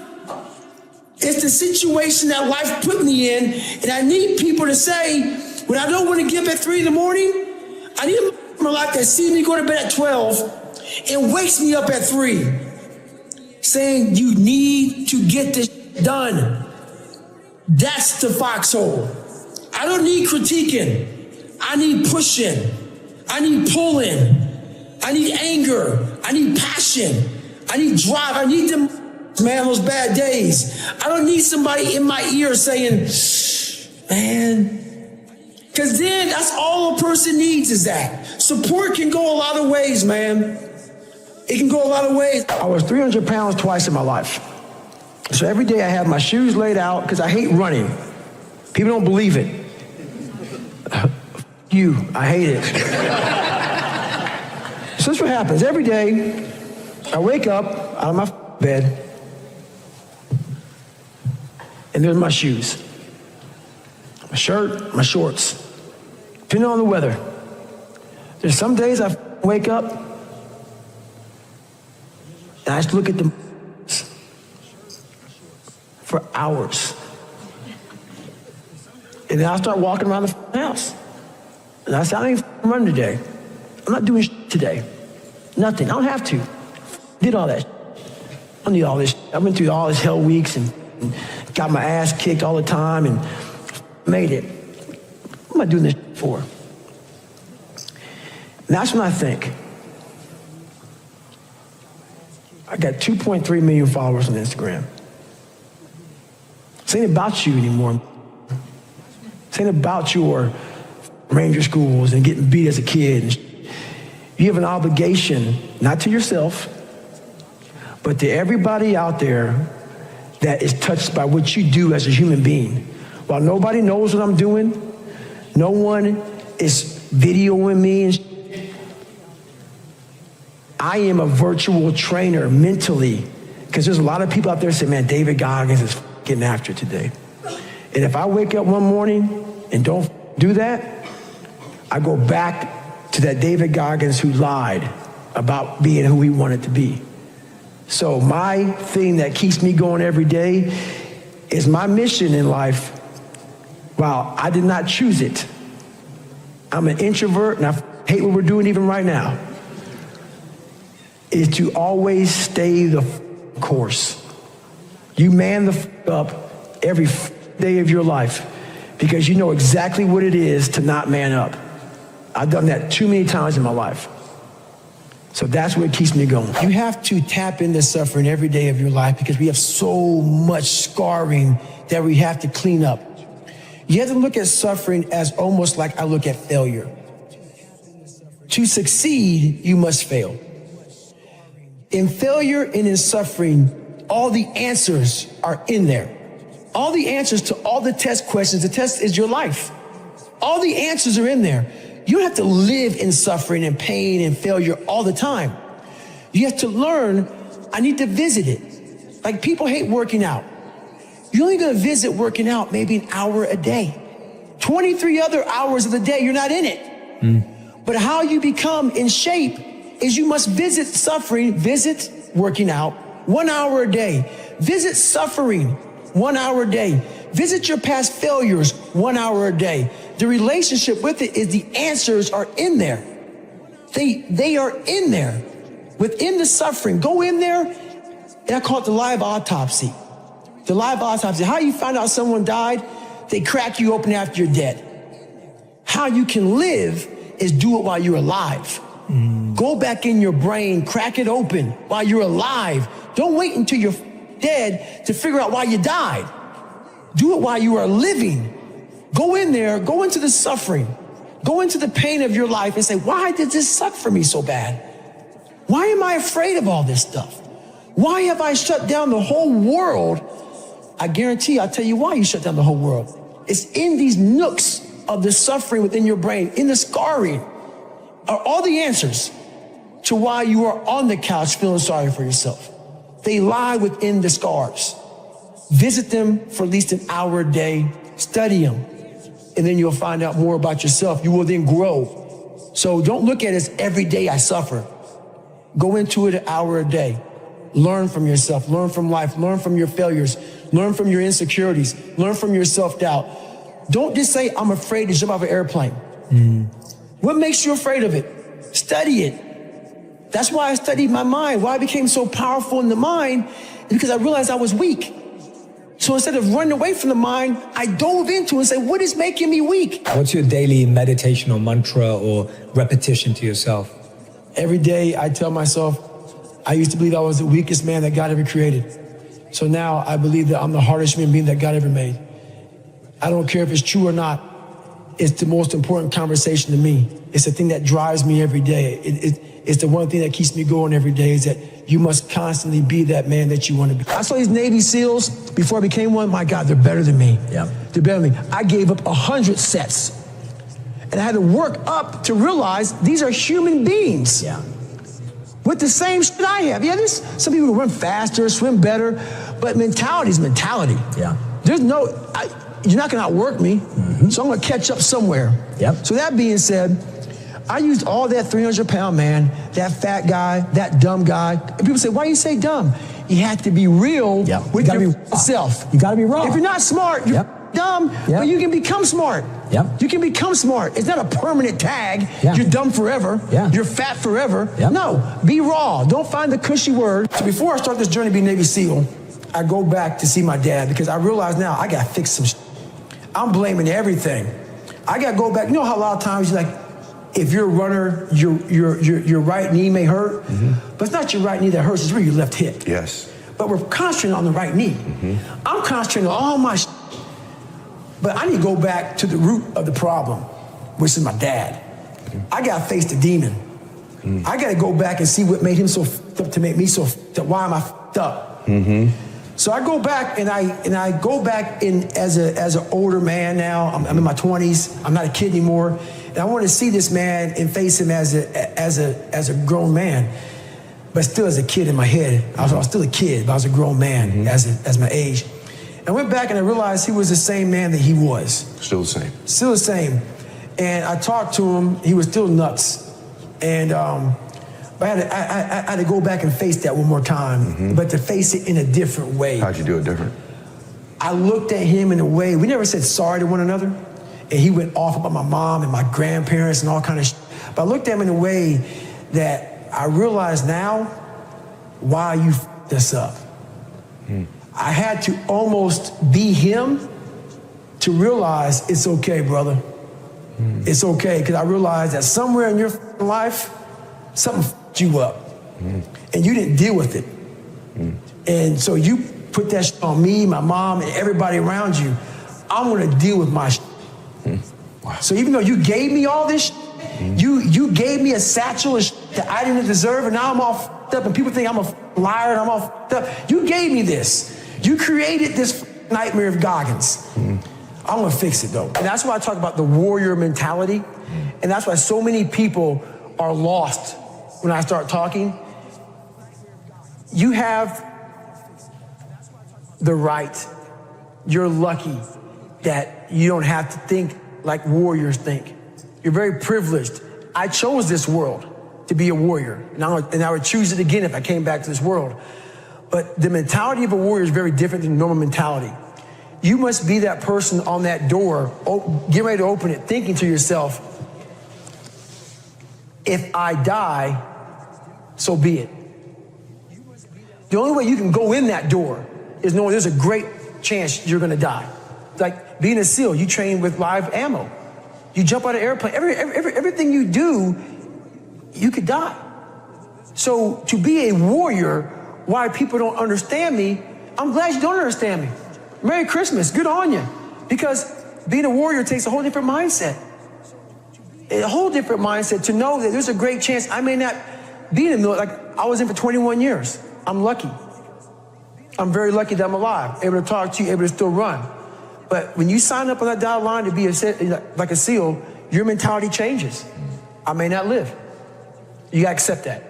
It's the situation that life put me in, and I need people to say, when I don't want to get up at 3 in the morning, I need them in my life that sees me go to bed at 12 and wakes me up at 3, saying you need to get this done. That's the foxhole. I don't need critiquing. I need pushing. I need pulling. I need anger. I need passion. I need drive. I need them, man, those bad days. I don't need somebody in my ear saying, man, because then that's all a person needs is that. Support can go a lot of ways, man. It can go a lot of ways. I was 300 pounds twice in my life. So every day I have my shoes laid out because I hate running. People don't believe it. You, I hate it. So that's what happens. Every day I wake up out of my bed and there's my shoes. My shirt, my shorts, depending on the weather. There's some days I wake up and I just look at them for hours. And then I'll start walking around the house. And I say, I ain't run today. I'm not doing today. Nothing. I don't have to. Did all that. I don't need all this. I went through all this hell weeks and got my ass kicked all the time and made it. What am I doing this for? And that's when I think. I got 2.3 million followers on Instagram. This ain't about you anymore. This ain't about your ranger schools and getting beat as a kid. You have an obligation, not to yourself, but to everybody out there that is touched by what you do as a human being. While nobody knows what I'm doing, no one is videoing me, and I am a virtual trainer mentally, because there's a lot of people out there saying, man, David Goggins is getting after it today. And if I wake up one morning and don't do that, I go back to that David Goggins who lied about being who he wanted to be. So my thing that keeps me going every day is my mission in life. Wow, I did not choose it. I'm an introvert and I hate what we're doing even right now. Is to always stay the course. You man the up every day of your life because you know exactly what it is to not man up. I've done that too many times in my life. So that's what keeps me going. You have to tap into suffering every day of your life because we have so much scarring that we have to clean up. You have to look at suffering as almost like I look at failure. To succeed, you must fail. In failure and in suffering, all the answers are in there. All the answers to all the test questions. The test is your life. All the answers are in there. You don't have to live in suffering and pain and failure all the time. You have to learn, I need to visit it. Like people hate working out. You're only going to visit working out maybe an hour a day. 23 other hours of the day, you're not in it. But how you become in shape is you must visit suffering, visit working out 1 hour a day. Visit suffering 1 hour a day. Visit your past failures 1 hour a day. The relationship with it is the answers are in there. They are in there. Within the suffering, go in there, and I call it the live autopsy. The live autopsy. How you find out someone died? They crack you open after you're dead. How you can live is do it while you're alive. Go back in your brain, crack it open while you're alive. Don't wait until you're dead to figure out why you died. Do it while you are living. Go in there, go into the suffering, go into the pain of your life and say, why did this suck for me so bad? Why am I afraid of all this stuff? Why have I shut down the whole world? I guarantee I'll tell you why you shut down the whole world. It's in these nooks of the suffering within your brain, in the scarring, are all the answers to why you are on the couch feeling sorry for yourself. They lie within the scars. Visit them for at least an hour a day, study them, and then you'll find out more about yourself. You will then grow. So don't look at it as every day I suffer. Go into it an hour a day. Learn from yourself, learn from life, learn from your failures, learn from your insecurities, learn from your self-doubt. Don't just say, I'm afraid to jump off an airplane. What makes you afraid of it? study it. That's why I studied my mind. Why I became so powerful in the mind is because I realized I was weak. So instead of running away from the mind, I dove into it and said, what is making me weak? What's your daily meditation or mantra or repetition to yourself? Every day I tell myself, I used to believe I was the weakest man that God ever created. So now I believe that I'm the hardest human being that God ever made. I don't care if it's true or not. It's the most important conversation to me. It's the thing that drives me every day. It's the one thing that keeps me going every day is that you must constantly be that man that you want to be. I saw these Navy SEALs before I became one. My God, they're better than me. Yeah. They're better than me. I gave up 100 sets. And I had to work up to realize these are human beings. Yeah. With the same shit I have. Yeah, there's some people who run faster, swim better, but mentality is mentality. Yeah. There's no, you're not gonna outwork me, so I'm gonna catch up somewhere. Yep. So that being said, I used all that 300-pound man, that fat guy, that dumb guy. And people say, why you say dumb? You have to be real with yourself. You gotta be raw. If you're not smart, you're dumb, but you can become smart. Yep. You can become smart. It's not a permanent tag. Yeah. You're dumb forever. Yeah. You're fat forever. Yep. No, be raw. Don't find the cushy word. So before I start this journey to be Navy SEAL, I go back to see my dad because I realize now I gotta fix some shit. I'm blaming everything. I gotta go back. You know how a lot of times you're like, if you're a runner, your right knee may hurt, but it's not your right knee that hurts, it's really your left hip. Yes. But we're concentrating on the right knee. I'm concentrating on all my shit. But I need to go back to the root of the problem, which is my dad. I gotta face the demon. I gotta go back and see what made him so f***ed up to make me so f***ed up. Why am I f***ed up? So I go back and I go back in as an older man now. I'm in my 20s. I'm not a kid anymore. And I want to see this man and face him as a grown man, but still as a kid in my head. I was still a kid, but I was a grown man as my age. I went back and I realized he was the same man that he was. Still the same. Still the same. And I talked to him. He was still nuts. And I had to go back and face that one more time, but to face it in a different way. How'd you do it different? I looked at him in a way, we never said sorry to one another. And he went off about my mom and my grandparents and all kind of shit. But I looked at him in a way that I realize now why you f***ed this up. I had to almost be him to realize it's okay, brother. It's okay, because I realized that somewhere in your life, something f***ed you up. And you didn't deal with it. And so you put that shit on me, my mom, and everybody around you. I'm gonna deal with my shit. So even though you gave me all this shit, you gave me a satchel of shit that I didn't deserve, and now I'm all f***ed up, and people think I'm a liar and I'm all f***ed up. You gave me this. You created this nightmare of Goggins. I'm gonna fix it though. And that's why I talk about the warrior mentality. And that's why so many people are lost when I start talking. You have the right. You're lucky that you don't have to think like warriors think. You're very privileged. I chose this world to be a warrior. And I would choose it again if I came back to this world. But the mentality of a warrior is very different than normal mentality. You must be that person on that door, get ready to open it, thinking to yourself, if I die, so be it. The only way you can go in that door is knowing there's a great chance you're gonna die. Like being a SEAL, you train with live ammo. You jump out of an airplane, everything you do, you could die. So to be a warrior, why people don't understand me, I'm glad you don't understand me. Merry Christmas, good on you. Because being a warrior takes a whole different mindset. A whole different mindset to know that there's a great chance I may not be in the military. Like I was in for 21 years. I'm lucky. I'm very lucky that I'm alive, able to talk to you, able to still run. But when you sign up on that dotted line to be like a SEAL, your mentality changes. I may not live. You gotta accept that.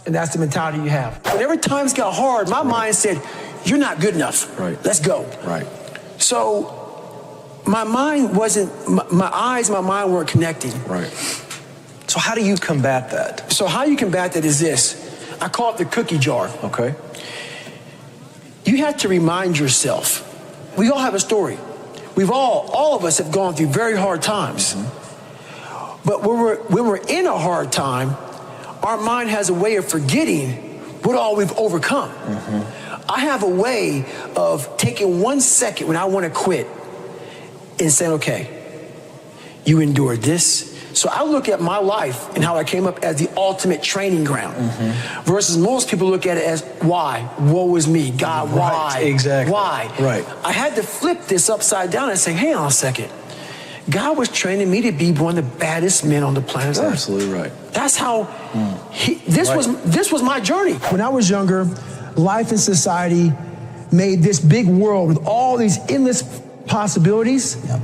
And that's the mentality you have. Whenever times got hard, my mind said, you're not good enough. Right. Let's go. Right. So my mind wasn't, my eyes, my mind weren't connecting. Right. So how do you combat that? So how you combat that is this. I call it the cookie jar. Okay. You have to remind yourself. We all have a story. All of us have gone through very hard times. But when we're in a hard time, our mind has a way of forgetting what all we've overcome. I have a way of taking 1 second when I want to quit and saying, okay, you endured this. So I look at my life and how I came up as the ultimate training ground versus most people look at it as why? Woe is me. God, why? Right, exactly. Why? Right. I had to flip this upside down and say, hang on a second. God was training me to be one of the baddest men on the planet Earth. Absolutely right. That's how this was my journey. When I was younger, life and society made this big world with all these endless possibilities. Yep.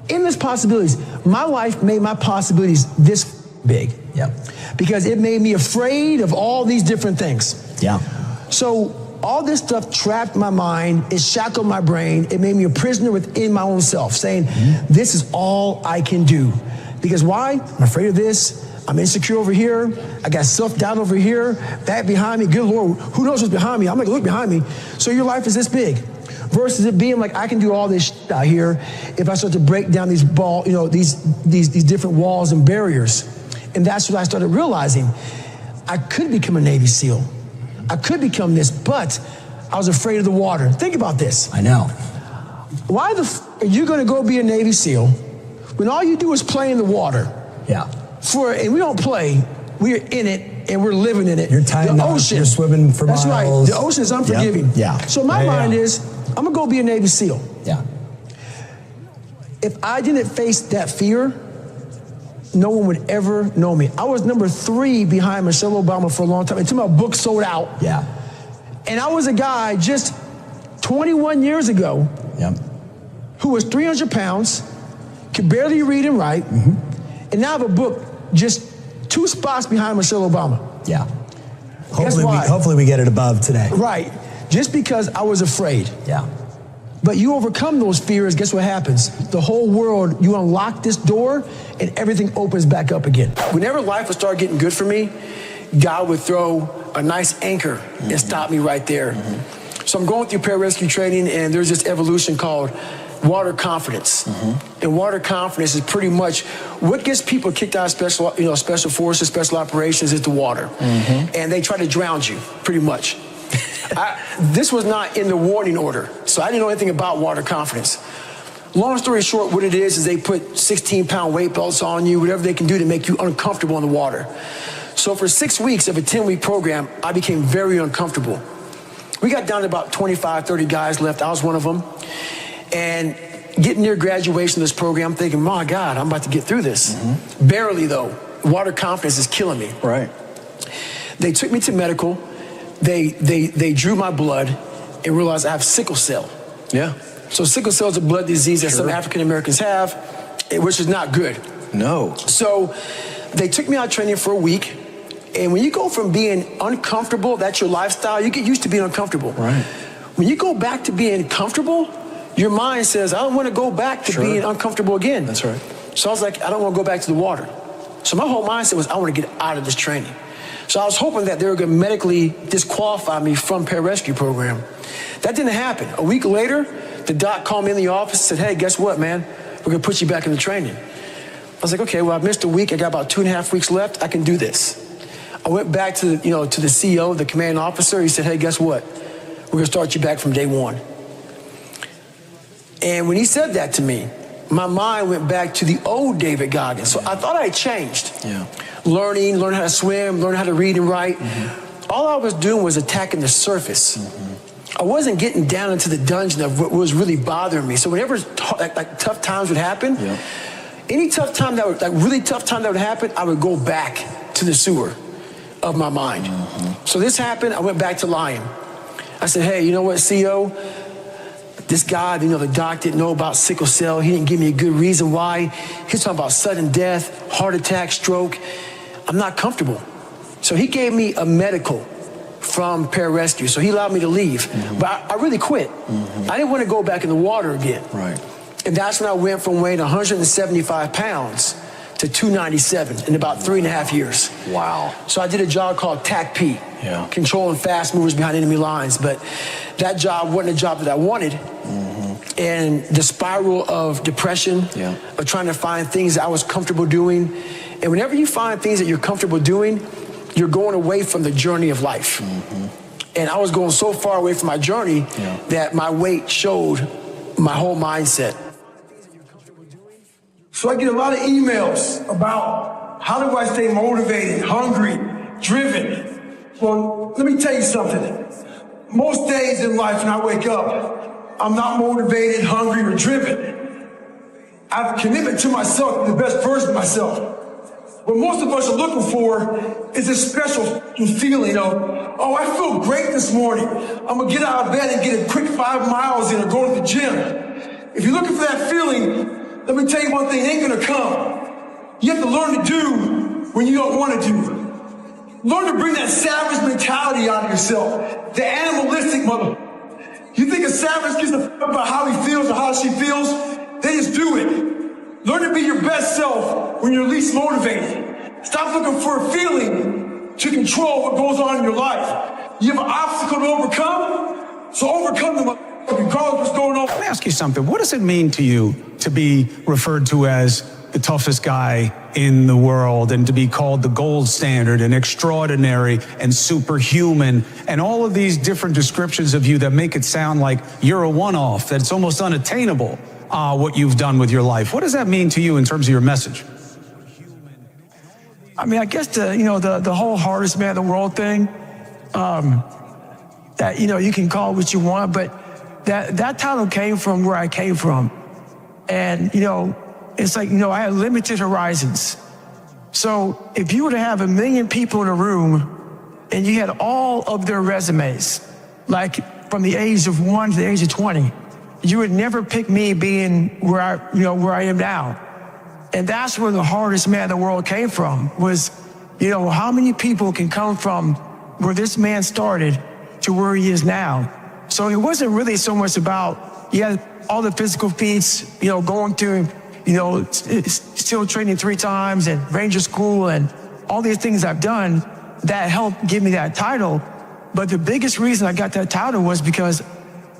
Endless possibilities. My life made my possibilities this big. Yep. Because it made me afraid of all these different things. Yeah. So all this stuff trapped my mind, it shackled my brain, it made me a prisoner within my own self, saying, this is all I can do. Because why? I'm afraid of this, I'm insecure over here, I got self-doubt over here, that behind me, good Lord, who knows what's behind me? I'm not gonna look behind me. So your life is this big. Versus it being like, I can do all this shit out here if I start to break down these these different walls and barriers. And that's what I started realizing. I could become a Navy SEAL. I could become this, but I was afraid of the water. Think about this. I know. Why the f are you gonna go be a Navy SEAL when all you do is play in the water? Yeah. And we don't play, we're in it and we're living in it. You're tying up, you're swimming for miles. That's right, the ocean is unforgiving. Yep. Yeah. So my mind is, I'm gonna go be a Navy SEAL. Yeah. If I didn't face that fear, no one would ever know me. I was number 3 behind Michelle Obama for a long time until my book sold out. Yeah. And I was a guy just 21 years ago who was 300 pounds, could barely read and write, and now I have a book just 2 spots behind Michelle Obama. Yeah. Hopefully we get it above today. Right. Just because I was afraid. Yeah. But you overcome those fears, guess what happens? The whole world, you unlock this door and everything opens back up again. Whenever life would start getting good for me, God would throw a nice anchor and stop me right there. So I'm going through pararescue training and there's this evolution called water confidence. And water confidence is pretty much what gets people kicked out of special forces, special operations is the water. And they try to drown you, pretty much. This was not in the warning order, so I didn't know anything about water confidence. Long story short, what it is they put 16-pound weight belts on you, whatever they can do to make you uncomfortable in the water. So for 6 weeks of a 10-week program, I became very uncomfortable. We got down to about 25, 30 guys left. I was one of them. And getting near graduation of this program, I'm thinking, my God, I'm about to get through this. Barely, though. Water confidence is killing me. Right. They took me to medical. They drew my blood and realized I have sickle cell. Yeah. So sickle cell is a blood disease that some African Americans have, which is not good. No. So they took me out training for a week. And when you go from being uncomfortable, that's your lifestyle, you get used to being uncomfortable. Right. When you go back to being comfortable, your mind says, I don't want to go back to being uncomfortable again. That's right. So I was like, I don't want to go back to the water. So my whole mindset was, I want to get out of this training. So I was hoping that they were going to medically disqualify me from pararescue program. That didn't happen. A week later, the doc called me in the office and said, hey, guess what, man? We're going to put you back into training. I was like, okay, well, I missed a week. I got about 2.5 weeks left. I can do this. I went back to the CEO, the commanding officer. He said, hey, guess what? We're going to start you back from day 1. And when he said that to me, my mind went back to the old David Goggins. So I thought I had changed. Yeah. Learn how to swim, learn how to read and write. All I was doing was attacking the surface. I wasn't getting down into the dungeon of what was really bothering me. So whenever tough times would happen, any tough time that would, really tough time that would happen, I would go back to the sewer of my mind. So this happened, I went back to lying. I said, hey, you know what, CEO? This guy, the doc didn't know about sickle cell. He didn't give me a good reason why. He's talking about sudden death, heart attack, stroke. I'm not comfortable. So he gave me a medical from pararescue. So he allowed me to leave. But I really quit. I didn't want to go back in the water again. Right. And that's when I went from weighing 175 pounds to 297 in about 3.5 years. Wow. So I did a job called TAC-P, controlling fast movers behind enemy lines. But that job wasn't a job that I wanted. and the spiral of depression, of trying to find things that I was comfortable doing. And whenever you find things that you're comfortable doing, you're going away from the journey of life. And I was going so far away from my journey that my weight showed my whole mindset. So I get a lot of emails about how do I stay motivated, hungry, driven. Well, let me tell you something. Most days in life when I wake up, I'm not motivated, hungry, or driven. I have a commitment to myself, the best version of myself. What most of us are looking for is a special feeling of, oh, I feel great this morning. I'm gonna get out of bed and get a quick 5 miles in or go to the gym. If you're looking for that feeling, let me tell you one thing, it ain't gonna come. You have to learn to do when you don't want to do. Learn to bring that savage mentality out of yourself. The animalistic mother. You think a savage gives a fuck about how he feels or how she feels? They just do it. Learn to be your best self when you're least motivated. Stop looking for a feeling to control what goes on in your life. You have an obstacle to overcome, so overcome them regardless of what's going on. Let me ask you something. What does it mean to you to be referred to as the toughest guy in the world and to be called the gold standard and extraordinary and superhuman and all of these different descriptions of you that make it sound like you're a one-off, that it's almost unattainable, what you've done with your life? What does that mean to you in terms of your message? I mean, I guess the whole hardest man in the world thing, that, you can call it what you want, but that title came from where I came from. And, it's like, I had limited horizons. So if you were to have 1 million people in a room and you had all of their resumes, like from the age of 1 to the age of 20, you would never pick me being where I am now. And that's where the hardest man in the world came from, was, how many people can come from where this man started to where he is now? So it wasn't really so much about, all the physical feats, going to, still training 3 times and Ranger School and all these things I've done that helped give me that title. But the biggest reason I got that title was because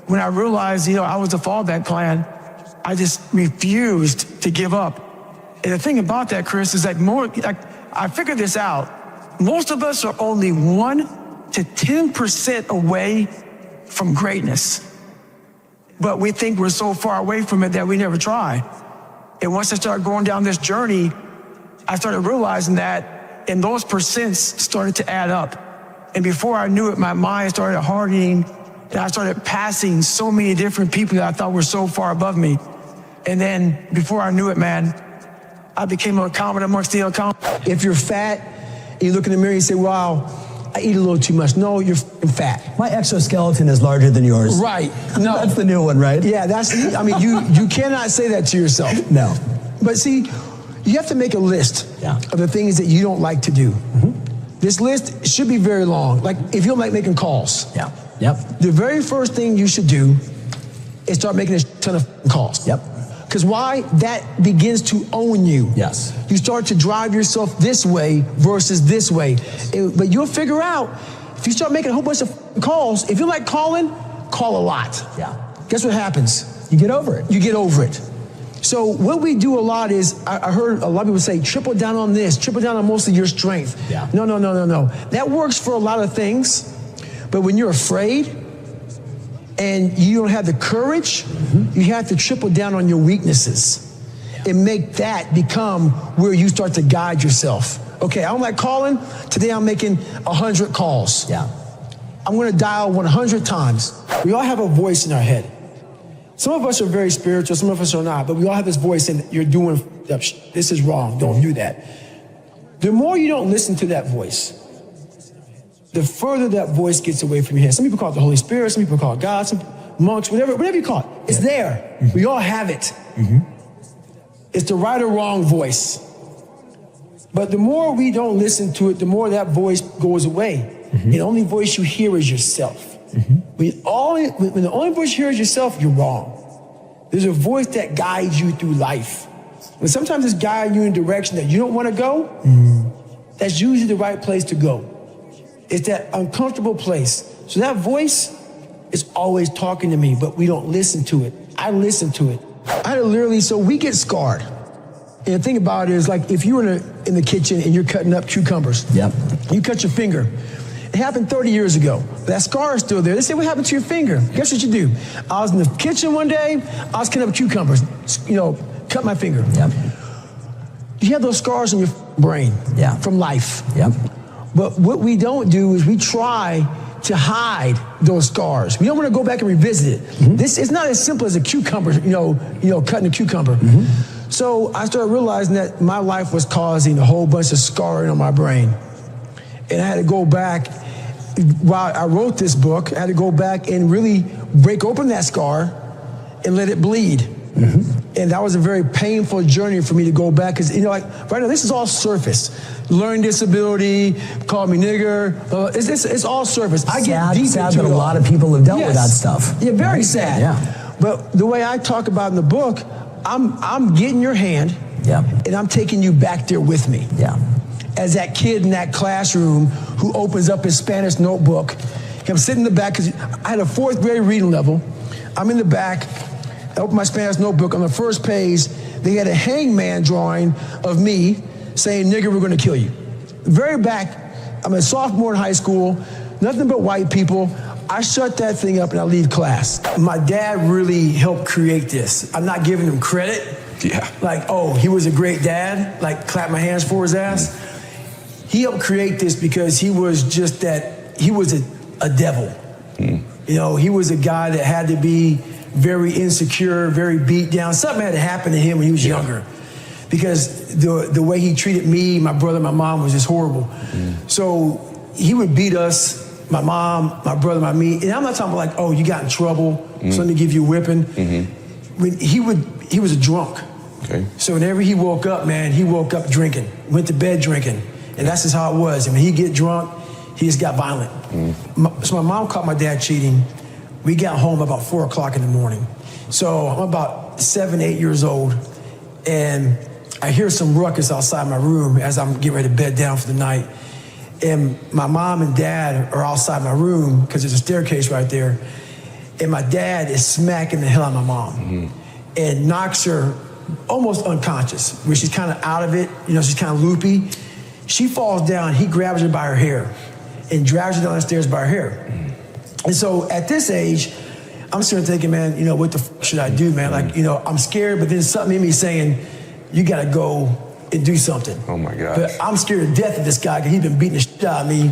when I realized, I was a fallback plan, I just refused to give up. And the thing about that, Chris, is I figured this out. Most of us are only 1 to 10% away from greatness. But we think we're so far away from it that we never try. And once I started going down this journey, I started realizing that, and those percents started to add up. And before I knew it, my mind started hardening, and I started passing so many different people that I thought were so far above me. And then before I knew it, man, I became a common amongst the uncommon. If you're fat, and you look in the mirror and you say, wow, I eat a little too much. No, you're fat. My exoskeleton is larger than yours. Right. No. That's the new one, right? Yeah, you cannot say that to yourself. No. But see, you have to make a list of the things that you don't like to do. This list should be very long. Like if you don't like making calls. Yeah. Yep. The very first thing you should do is start making a ton of calls. Yep. Because why? That begins to own you. Yes. You start to drive yourself this way versus this way. But you'll figure out, if you start making a whole bunch of calls, if you like calling, call a lot. Yeah. Guess what happens? You get over it. You get over it. So what we do a lot is, I heard a lot of people say, triple down on this, triple down on most of your strength. Yeah. No. That works for a lot of things. But when you're afraid, and you don't have the courage, you have to triple down on your weaknesses and make that become where you start to guide yourself. Okay, I don't like calling. Today I'm making 100 calls. Yeah. I'm gonna dial 100 times. We all have a voice in our head. Some of us are very spiritual, some of us are not, but we all have this voice saying, you're doing, this is wrong, don't do that. The more you don't listen to that voice, the further that voice gets away from your head. Some people call it the Holy Spirit, some people call it God, some monks, whatever you call it. It's there. We all have it. It's the right or wrong voice. But the more we don't listen to it, the more that voice goes away. And the only voice you hear is yourself. When the only voice you hear is yourself, you're wrong. There's a voice that guides you through life. When sometimes it's guiding you in a direction that you don't want to go, that's usually the right place to go. It's that uncomfortable place. So that voice is always talking to me, but we don't listen to it. I listened to it. I had to literally, so we get scarred. And the thing about it is, like, if you were in the kitchen and you're cutting up cucumbers, you cut your finger. It happened 30 years ago. That scar is still there. They say, what happened to your finger? Guess what you do? I was in the kitchen one day, I was cutting up cucumbers, cut my finger. You have those scars in your brain from life. But what we don't do is we try to hide those scars. We don't want to go back and revisit it. This is not as simple as a cucumber, cutting a cucumber. So I started realizing that my life was causing a whole bunch of scarring on my brain. And I had to go back, while I wrote this book, I had to go back and really break open that scar and let it bleed. And that was a very painful journey for me to go back, because, right now, this is all surface. Learning disability, call me nigger, it's all surface. I get deep sad into that it. A lot of people have dealt with that stuff. Yeah, very sad. Yeah. But the way I talk about in the book, I'm getting your hand, and I'm taking you back there with me. As that kid in that classroom who opens up his Spanish notebook. I'm sitting in the back, because I had a 4th grade reading level. I'm in the back, I open my Spanish notebook. On the first page, they had a hangman drawing of me saying, nigger, we're gonna kill you. Very back, I'm a sophomore in high school, nothing but white people. I shut that thing up and I leave class. My dad really helped create this. I'm not giving him credit. Like, oh, he was a great dad, like clap my hands for his ass. He helped create this because he was just he was a devil. He was a guy that had to be very insecure, very beat down. Something had to happen to him when he was younger, because the way he treated me, my brother, my mom was just horrible. So he would beat us, my mom, my brother, me. And I'm not talking about like, oh, you got in trouble, so let me give you a whipping. When he was a drunk. So whenever he woke up, man, he woke up drinking, went to bed drinking. And that's just how it was. And when he get drunk, he just got violent. So my mom caught my dad cheating. We got home about 4 o'clock in the morning. So I'm about 7, 8 years old, and I hear some ruckus outside my room as I'm getting ready to bed down for the night. And my mom and dad are outside my room, because there's a staircase right there. And my dad is smacking the hell out of my mom and knocks her almost unconscious, where she's kind of out of it. She's kind of loopy. She falls down, he grabs her by her hair and drags her down the stairs by her hair. And so at this age, I'm sitting there thinking, man, what the fuck should I do, man? Like, I'm scared, but then something in me saying, you gotta go and do something. Oh my gosh. But I'm scared to death of this guy, because he's been beating the shit out of me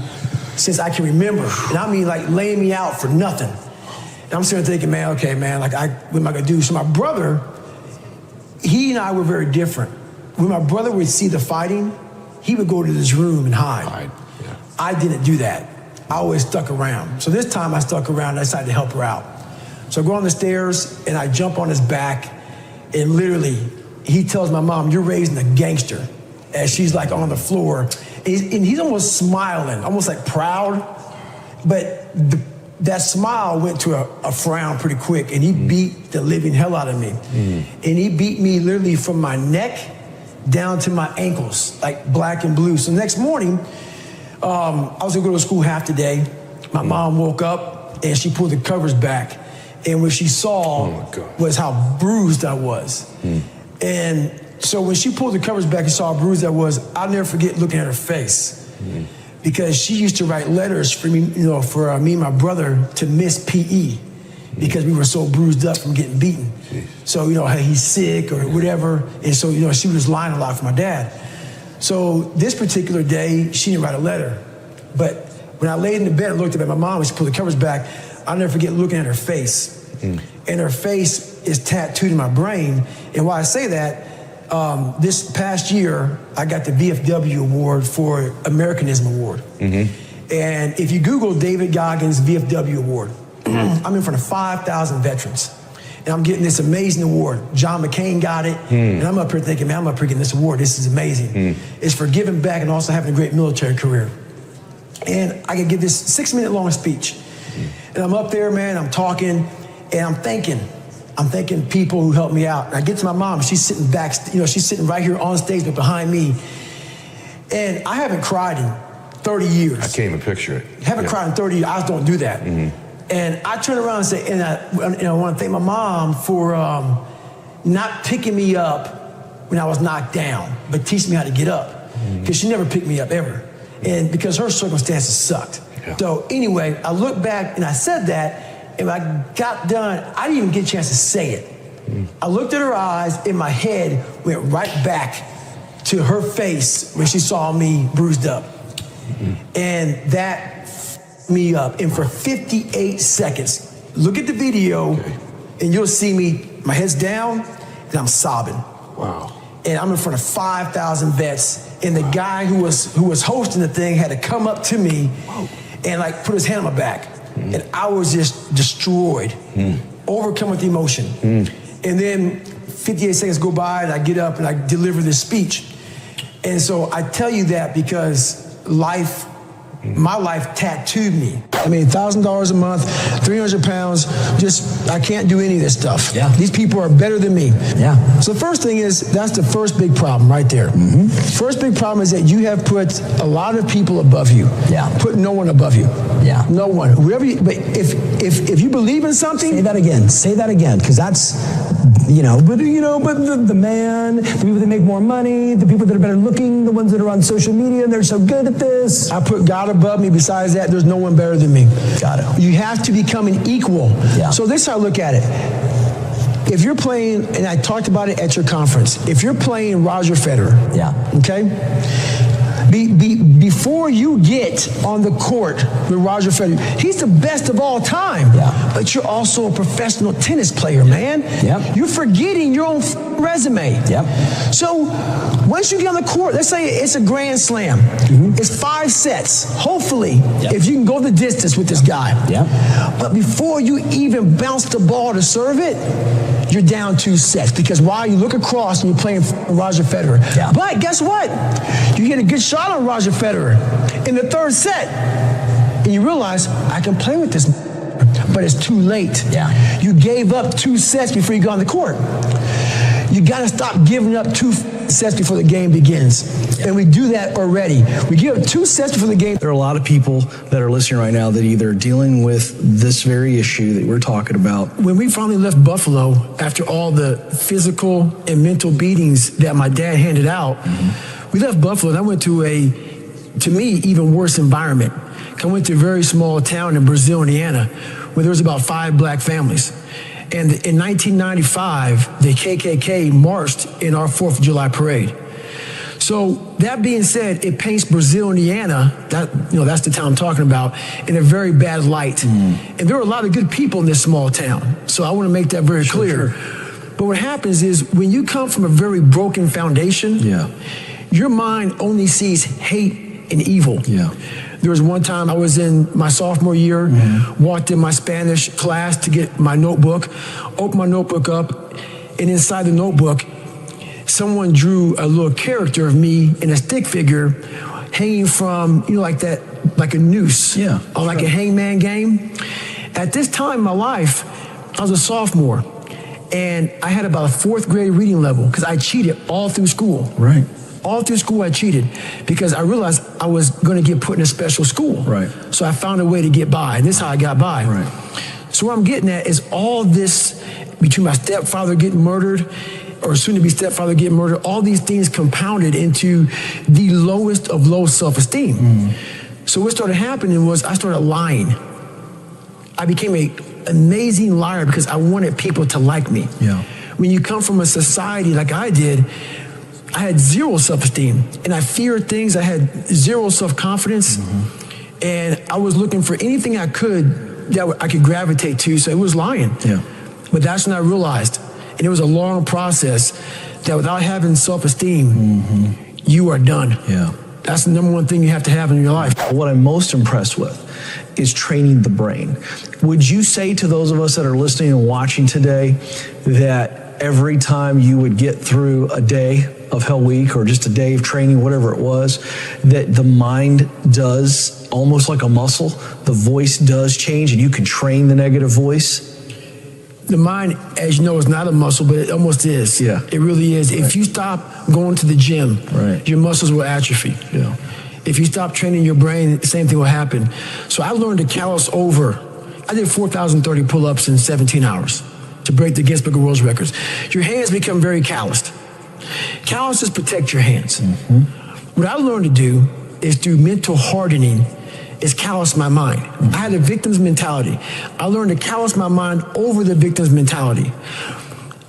since I can remember. And I mean, like, laying me out for nothing. And I'm sitting there thinking, man, okay, man, like, what am I gonna do? So my brother, he and I were very different. When my brother would see the fighting, he would go to this room and hide. I didn't do that. I always stuck around. So this time I stuck around and I decided to help her out. So I go on the stairs and I jump on his back, and literally he tells my mom, you're raising a gangster, as she's like on the floor. And he's almost smiling, almost like proud. But that smile went to a frown pretty quick, and he beat the living hell out of me. And he beat me literally from my neck down to my ankles, like black and blue. So the next morning, I was gonna go to school half the day. My mom woke up and she pulled the covers back. And what she saw was how bruised I was. And so when she pulled the covers back and saw how bruised I was, I'll never forget looking at her face. Because she used to write letters for me, for me and my brother to miss PE, because we were so bruised up from getting beaten. So, hey, he's sick or whatever. And so, she was lying a lot for my dad. So this particular day, she didn't write a letter. But when I laid in the bed and looked up at my mom, and she pulled the covers back, I'll never forget looking at her face. And her face is tattooed in my brain. And why I say that, this past year, I got the VFW award for Americanism Award. And if you Google David Goggins VFW Award, I'm in front of 5,000 veterans. And I'm getting this amazing award. John McCain got it. And I'm up here thinking, man, I'm up here getting this award. This is amazing. It's for giving back and also having a great military career. And I could give this 6-minute long speech. And I'm up there, man, I'm talking, and I'm thanking people who helped me out. And I get to my mom, she's sitting back, she's sitting right here on stage, but behind me. And I haven't cried in 30 years. I can't even picture it. Haven't cried in 30 years. I just don't do that. And I turn around and say, and I want to thank my mom for not picking me up when I was knocked down, but teaching me how to get up. Because she never picked me up ever. And because her circumstances sucked. Yeah. So anyway, I look back and I said that, and when I got done, I didn't even get a chance to say it. I looked at her eyes, and my head went right back to her face when she saw me bruised up. And that f***ed me up. And for 58 seconds, look at the video, and you'll see me, my head's down, and I'm sobbing. Wow. And I'm in front of 5,000 vets, and the guy who was hosting the thing had to come up to me and like put his hand on my back. And I was just destroyed, overcome with emotion. And then 58 seconds go by, and I get up and I deliver this speech. And so I tell you that because my life tattooed me. I mean, $1,000 a month, 300 pounds, just, I can't do any of this stuff. Yeah. These people are better than me. Yeah. So the first thing is, that's the first big problem right there. First big problem is that you have put a lot of people above you. Yeah. Put no one above you. Yeah. No one. Whoever you, but if you believe in something. Say that again, because that's, but the man, the people that make more money, the people that are better looking, the ones that are on social media, and they're so good at this. I put God above me. Besides that, there's no one better than me. Got it. You have to become an equal. Yeah. So this is how I look at it. If you're playing, and I talked about it at your conference, if you're playing Roger Federer, okay? Before you get on the court with Roger Federer, he's the best of all time. Yeah. But you're also a professional tennis player, man. Yep. You're forgetting your own resume. Yep. So once you get on the court, let's say it's a grand slam. It's 5 sets. Hopefully, if you can go the distance with this guy. Yep. But before you even bounce the ball to serve it, you're down 2 sets. Because while you look across and you're playing Roger Federer. Yeah. But guess what? You get a good shot on Roger Federer in the 3rd set. And you realize, I can play with this, but it's too late. Yeah. You gave up 2 sets before you got on the court. You got to stop giving up 2 sets before the game begins. And we do that already. We give up 2 sets before the game. There are a lot of people that are listening right now that either are dealing with this very issue that we're talking about. When we finally left Buffalo, after all the physical and mental beatings that my dad handed out, we left Buffalo and I went to to me, even worse environment. I went to a very small town in Brazil, Indiana, where there was about 5 black families. And in 1995, the KKK marched in our 4th of July parade. So that being said, it paints Brazil, Indiana, that's the town I'm talking about, in a very bad light. And there were a lot of good people in this small town. So I want to make that very clear. But what happens is when you come from a very broken foundation, your mind only sees hate and evil. There was one time I was in my sophomore year, walked in my Spanish class to get my notebook, opened my notebook up, and inside the notebook, someone drew a little character of me in a stick figure hanging from, like a noose, or like a hangman game. At this time in my life, I was a sophomore, and I had about a 4th grade reading level because I cheated all through school. Right. All through school, I cheated because I realized I was going to get put in a special school. Right. So I found a way to get by, and this is how I got by. Right. So what I'm getting at is all this between my stepfather getting murdered, or soon-to-be stepfather getting murdered, all these things compounded into the lowest of low self-esteem. So what started happening was I started lying. I became an amazing liar because I wanted people to like me. Yeah. When you come from a society like I did, I had 0 self-esteem, and I feared things. I had 0 self-confidence, and I was looking for anything I could that I could gravitate to, so it was lying. Yeah. But that's when I realized, and it was a long process, that without having self-esteem, you are done. Yeah. That's the number one thing you have to have in your life. What I'm most impressed with is training the brain. Would you say to those of us that are listening and watching today that every time you would get through a day of Hell Week or just a day of training, whatever it was, that the mind does, almost like a muscle, the voice does change and you can train the negative voice? The mind, as you know, is not a muscle, but it almost is. Yeah. It really is. Right. If you stop going to the gym, your muscles will atrophy. Yeah. If you stop training your brain, the same thing will happen. So I learned to callous over I did 4,030 pull-ups in 17 hours to break the Guinness Book of World Records. Your hands become very calloused. Calluses protect your hands. What I learned to do is through mental hardening is callous my mind. I had a victim's mentality. I learned to callous my mind over the victim's mentality.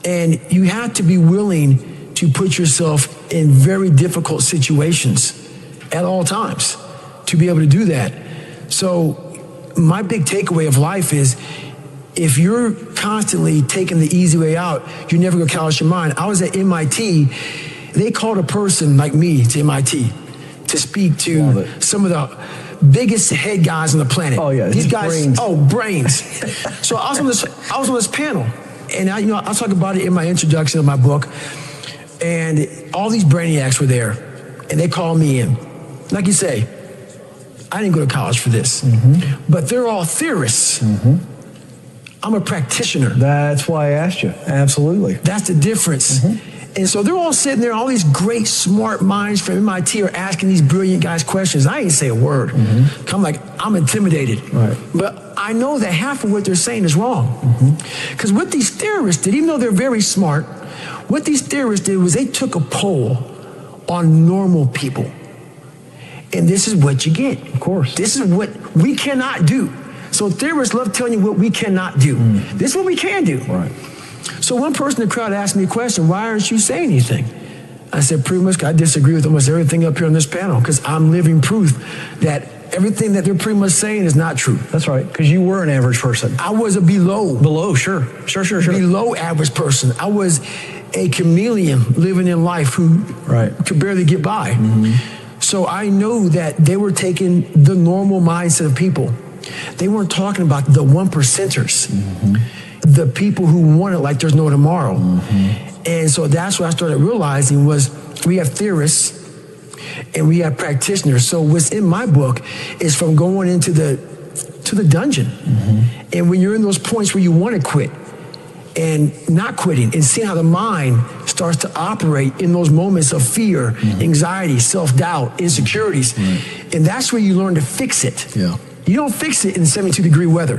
And you have to be willing to put yourself in very difficult situations at all times to be able to do that. So my big takeaway of life is if you're constantly taking the easy way out, you're never gonna callous your mind. I was at MIT, they called a person like me to MIT to speak to some of the biggest head guys on the planet. Oh yeah, these guys, brains. So I was on this panel, and I'll talk about it in my introduction of my book, and all these brainiacs were there, and they called me in. Like you say, I didn't go to college for this, but they're all theorists. I'm a practitioner. That's why I asked you. Absolutely. That's the difference. And so they're all sitting there, all these great, smart minds from MIT are asking these brilliant guys questions. I ain't say a word. I'm intimidated. Right. But I know that half of what they're saying is wrong. Because what these theorists did, even though they're very smart, what these theorists did was they took a poll on normal people. And this is what you get. Of course. This is what we cannot do. So theorists love telling you what we cannot do. This is what we can do. Right. So one person in the crowd asked me a question, why aren't you saying anything? I said, pretty much I disagree with almost everything up here on this panel because I'm living proof that everything that they're pretty much saying is not true. That's right, because you were an average person. I was a below, sure. Below average person. I was a chameleon living in life who could barely get by. So I know that they were taking the normal mindset of people. They weren't talking about the 1%ers. The people who want it like there's no tomorrow. And so that's what I started realizing was we have theorists and we have practitioners. So what's in my book is from going into the dungeon. And when you're in those points where you want to quit and not quitting and seeing how the mind starts to operate in those moments of fear, anxiety, self-doubt, insecurities. And that's where you learn to fix it. You don't fix it in 72-degree weather.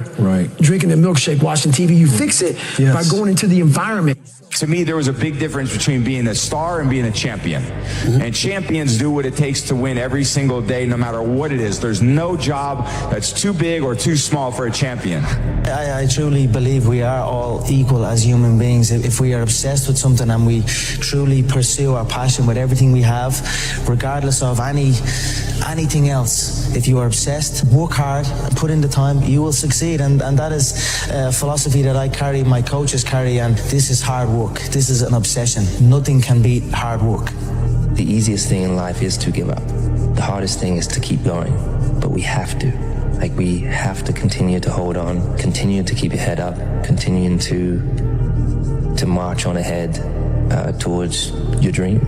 Drinking a milkshake, watching TV. You fix it by going into the environment. To me, there was a big difference between being a star and being a champion. And champions do what it takes to win every single day, no matter what it is. There's no job that's too big or too small for a champion. I truly believe we are all equal as human beings. If we are obsessed with something and we truly pursue our passion with everything we have, regardless of anything else, if you are obsessed, work hard, put in the time, you will succeed. And that is a philosophy that I carry, my coaches carry, and this is hard work. This is an obsession. Nothing can beat hard work. The easiest thing in life is to give up. The hardest thing is to keep going. But we have to. We have to continue to hold on, continue to keep your head up, continuing to march on ahead towards your dream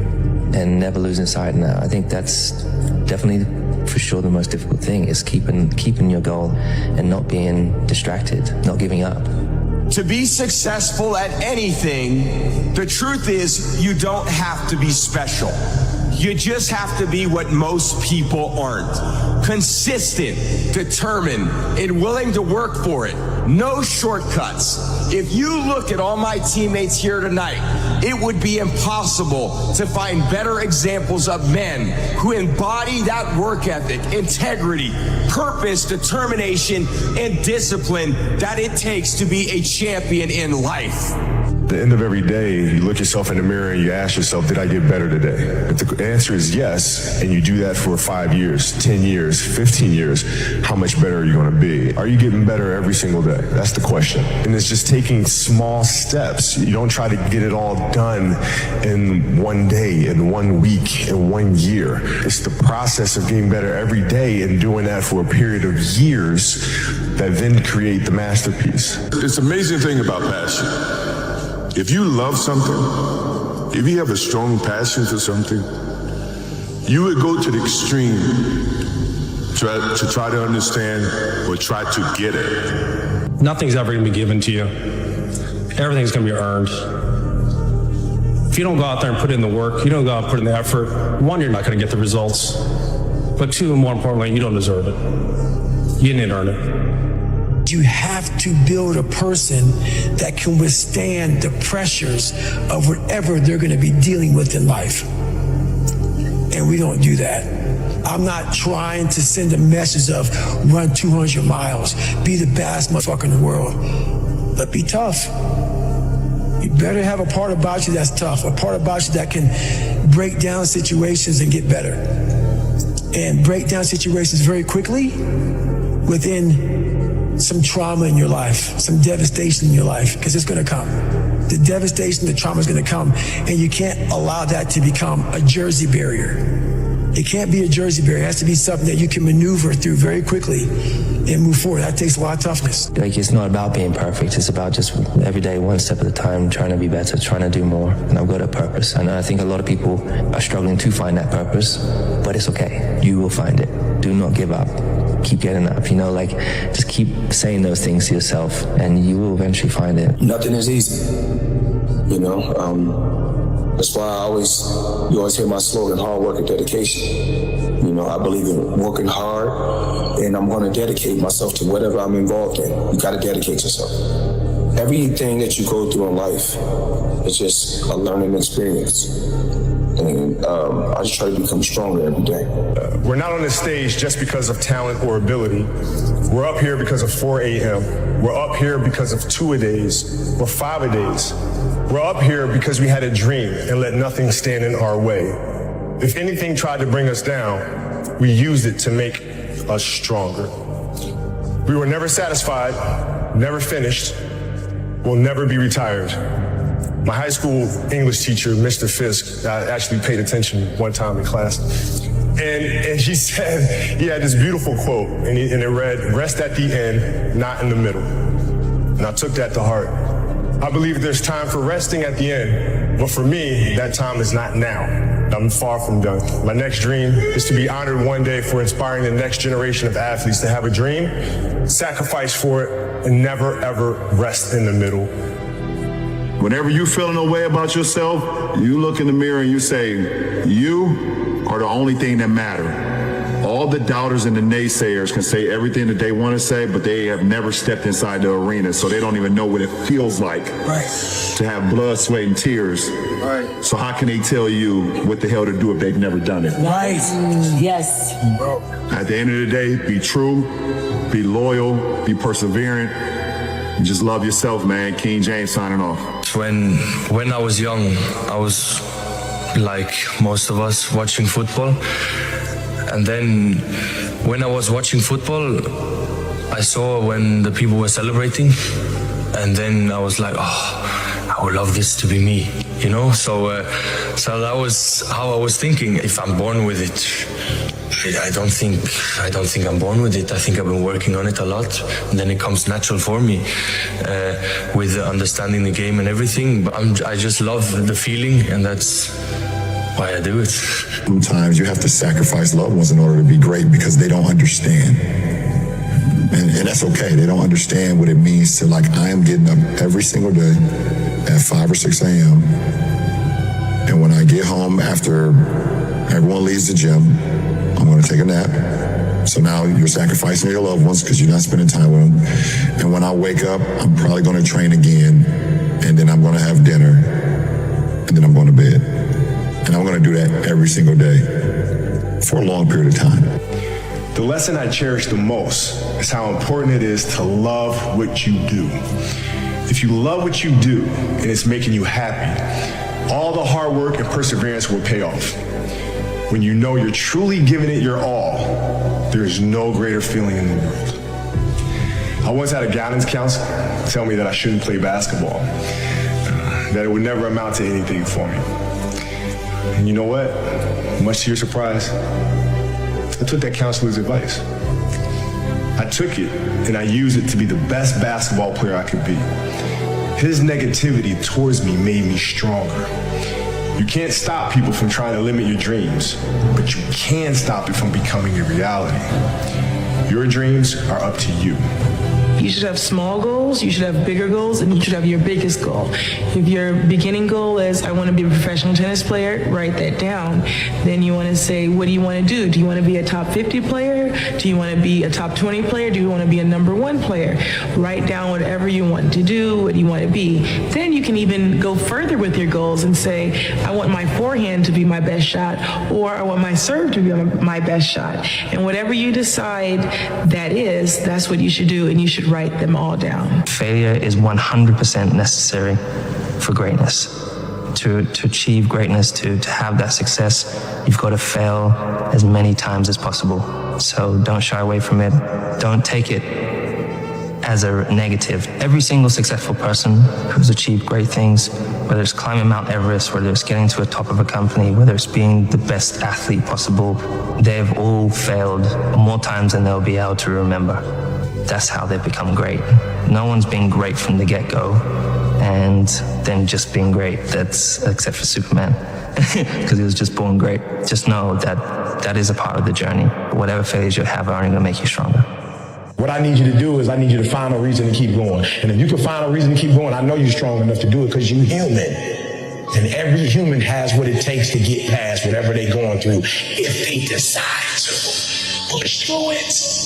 and never losing sight of that. I think that's definitely for sure the most difficult thing is keeping your goal and not being distracted, not giving up. To be successful at anything, the truth is you don't have to be special. You just have to be what most people aren't. Consistent, determined, and willing to work for it. No shortcuts. If you look at all my teammates here tonight, it would be impossible to find better examples of men who embody that work ethic, integrity, purpose, determination, and discipline that it takes to be a champion in life. At the end of every day, you look yourself in the mirror and you ask yourself, did I get better today? If the answer is yes, and you do that for 5 years, 10 years, 15 years, how much better are you going to be? Are you getting better every single day? That's the question. And it's just taking small steps. You don't try to get it all done in one day, in 1 week, in 1 year. It's the process of getting better every day and doing that for a period of years that then create the masterpiece. It's an amazing thing about passion. If you love something, if you have a strong passion for something, you would go to the extreme to try to understand or try to get it. Nothing's ever going to be given to you. Everything's going to be earned. If you don't go out there and put in the work, you don't go out and put in the effort, one, you're not going to get the results. But two, more importantly, you don't deserve it. You didn't earn it. You have to build a person that can withstand the pressures of whatever they're going to be dealing with in life. And we don't do that. I'm not trying to send a message of run 200 miles, be the baddest motherfucker in the world, but be tough. You better have a part about you that's tough, a part about you that can break down situations and get better. And break down situations very quickly within some trauma in your life, some devastation in your life, because it's going to come. The devastation, the trauma is going to come, and you can't allow that to become a Jersey barrier. It can't be a Jersey barrier. It has to be something that you can maneuver through very quickly and move forward. That takes a lot of toughness. Like, it's not about being perfect. It's about just every day, one step at a time, trying to be better, trying to do more. And I've got a purpose. And I think a lot of people are struggling to find that purpose, but it's okay. You will find it. Do not give up. Keep getting up, you know, like, just keep saying those things to yourself and you will eventually find it. Nothing is easy, you know. That's why you always hear my slogan, hard work and dedication. You know, I believe in working hard, and I'm going to dedicate myself to whatever I'm involved in. You got to dedicate yourself. Everything that you go through in life is just a learning experience. And I just try to become stronger every day. We're not on this stage just because of talent or ability. We're up here because of 4 a.m. We're up here because of 2-a-days or 5-a-days. We're up here because we had a dream and let nothing stand in our way. If anything tried to bring us down, we used it to make us stronger. We were never satisfied, never finished, will never be retired. My high school English teacher, Mr. Fisk, I actually paid attention one time in class, and he said, he had this beautiful quote, and it read, "Rest at the end, not in the middle." And I took that to heart. I believe there's time for resting at the end, but for me, that time is not now. I'm far from done. My next dream is to be honored one day for inspiring the next generation of athletes to have a dream, sacrifice for it, and never ever rest in the middle. Whenever you're feeling a way about yourself, you look in the mirror and you say, you are the only thing that matter. All the doubters and the naysayers can say everything that they want to say, but they have never stepped inside the arena, so they don't even know what it feels like to have blood, sweat, and tears. Right. So how can they tell you what the hell to do if they've never done it? Right. Yes. At the end of the day, be true, be loyal, be perseverant, and just love yourself, man. King James signing off. When I was young, I was like most of us watching football. And then when I was watching football, I saw when the people were celebrating. And then I was like, oh, I would love this to be me, you know? So that was how I was thinking. If I'm born with it, I don't think I'm born with it. I think I've been working on it a lot, and then it comes natural for me with understanding the game and everything. But I just love the feeling, and that's why I do it. Sometimes you have to sacrifice loved ones in order to be great because they don't understand. And that's okay. They don't understand what it means to, like, I am getting up every single day at 5 or 6 a.m. And when I get home after everyone leaves the gym, I'm going to take a nap. So now you're sacrificing your loved ones because you're not spending time with them. And when I wake up, I'm probably going to train again. And then I'm going to have dinner. And then I'm going to bed. And I'm going to do that every single day for a long period of time. The lesson I cherish the most is how important it is to love what you do. If you love what you do and it's making you happy, all the hard work and perseverance will pay off. When you know you're truly giving it your all, there is no greater feeling in the world. I once had a guidance counselor tell me that I shouldn't play basketball, that it would never amount to anything for me. And you know what? Much to your surprise, I took that counselor's advice. I took it and I used it to be the best basketball player I could be. His negativity towards me made me stronger. You can't stop people from trying to limit your dreams, but you can stop it from becoming a reality. Your dreams are up to you. You should have small goals, you should have bigger goals, and you should have your biggest goal. If your beginning goal is, I want to be a professional tennis player, write that down. Then you want to say, what do you want to do? Do you want to be a top 50 player? Do you want to be a top 20 player? Do you want to be a number 1 player? Write down whatever you want to do, what you want to be. Then you can even go further with your goals and say, I want my forehand to be my best shot, or I want my serve to be my best shot. And whatever you decide that is, that's what you should do, and you should write them all down. Failure is 100% necessary for greatness. To achieve greatness, to have that success, you've got to fail as many times as possible. So don't shy away from it. Don't take it as a negative. Every single successful person who's achieved great things, whether it's climbing Mount Everest, whether it's getting to the top of a company, whether it's being the best athlete possible, they've all failed more times than they'll be able to remember. That's how they've become great. No one's been great from the get-go and then just being great. That's except for Superman, because he was just born great. Just know that that is a part of the journey. Whatever failures you have are only going to make you stronger. What I need you to do is I need you to find a reason to keep going. And if you can find a reason to keep going, I know you're strong enough to do it because you're human. And every human has what it takes to get past whatever they're going through if they decide to push through it.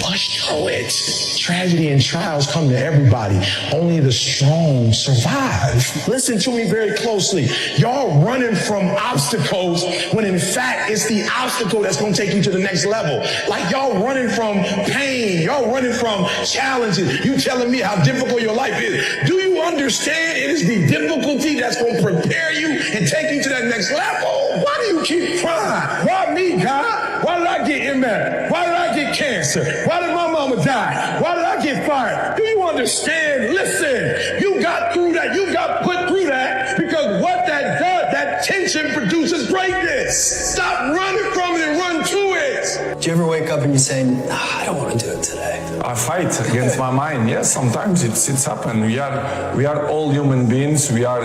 Push through it. Tragedy and trials come to everybody. Only the strong survive. Listen to me very closely. Y'all running from obstacles when in fact it's the obstacle that's going to take you to the next level. Like y'all running from pain. Y'all running from challenges. You telling me how difficult your life is. Do you understand it is the difficulty that's going to prepare you and take you to that next level? Why do you keep crying? Why me, God? Why did I get MS? Why did I get cancer? Why did my mama die? Why did I get fired? Do you understand? Listen, you got through that. You got put through that because what that does, that tension produces greatness. Stop running from it and run to it. Do you ever wake up and you say, I don't want to do it today? I fight against my mind. Yes, sometimes it's happened. We are all human beings. We are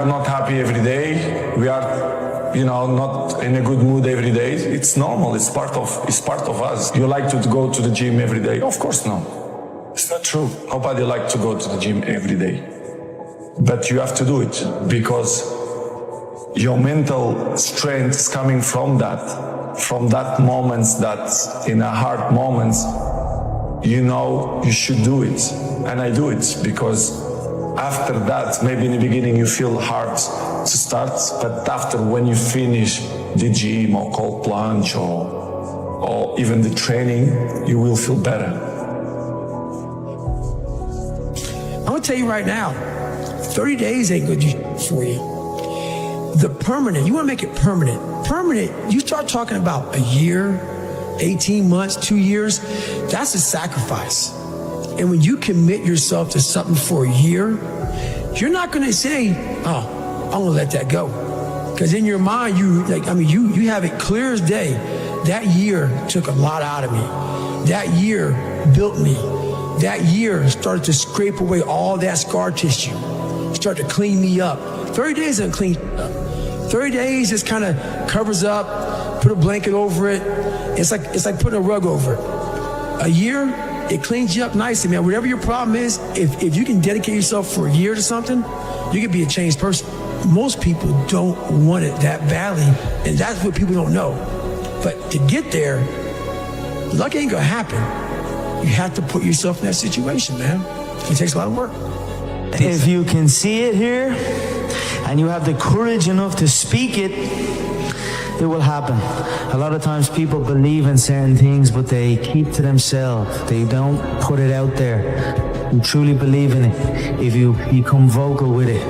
not happy every day. We are not in a good mood every day. It's normal. It's part of us. You like to go to the gym every day? Of course no. It's not true. Nobody likes to go to the gym every day. But you have to do it because your mental strength is coming from that moments that in a hard moments, you should do it. And I do it because after that, maybe in the beginning you feel hard to start, but after when you finish the gym or cold plunge or even the training, you will feel better. I'm gonna tell you right now, 30 days ain't good for you. The permanent, you wanna make it permanent. Permanent, you start talking about a year, 18 months, 2 years, that's a sacrifice. And when you commit yourself to something for a year, you're not gonna say, oh, I'm gonna let that go. Because in your mind, you have it clear as day. That year took a lot out of me. That year built me. That year started to scrape away all that scar tissue. Started to clean me up. 30 days doesn't clean up. 30 days just kind of covers up, put a blanket over it. It's like putting a rug over it. A year, it cleans you up nicely, man. Whatever your problem is, if you can dedicate yourself for a year to something, you can be a changed person. Most people don't want it that badly, and that's what people don't know. But to get there, luck ain't gonna happen. You have to put yourself in that situation, man. It takes a lot of work. If you can see it here, and you have the courage enough to speak it, it will happen. A lot of times people believe in certain things, but they keep to themselves. They don't put it out there. You truly believe in it. If you become vocal with it,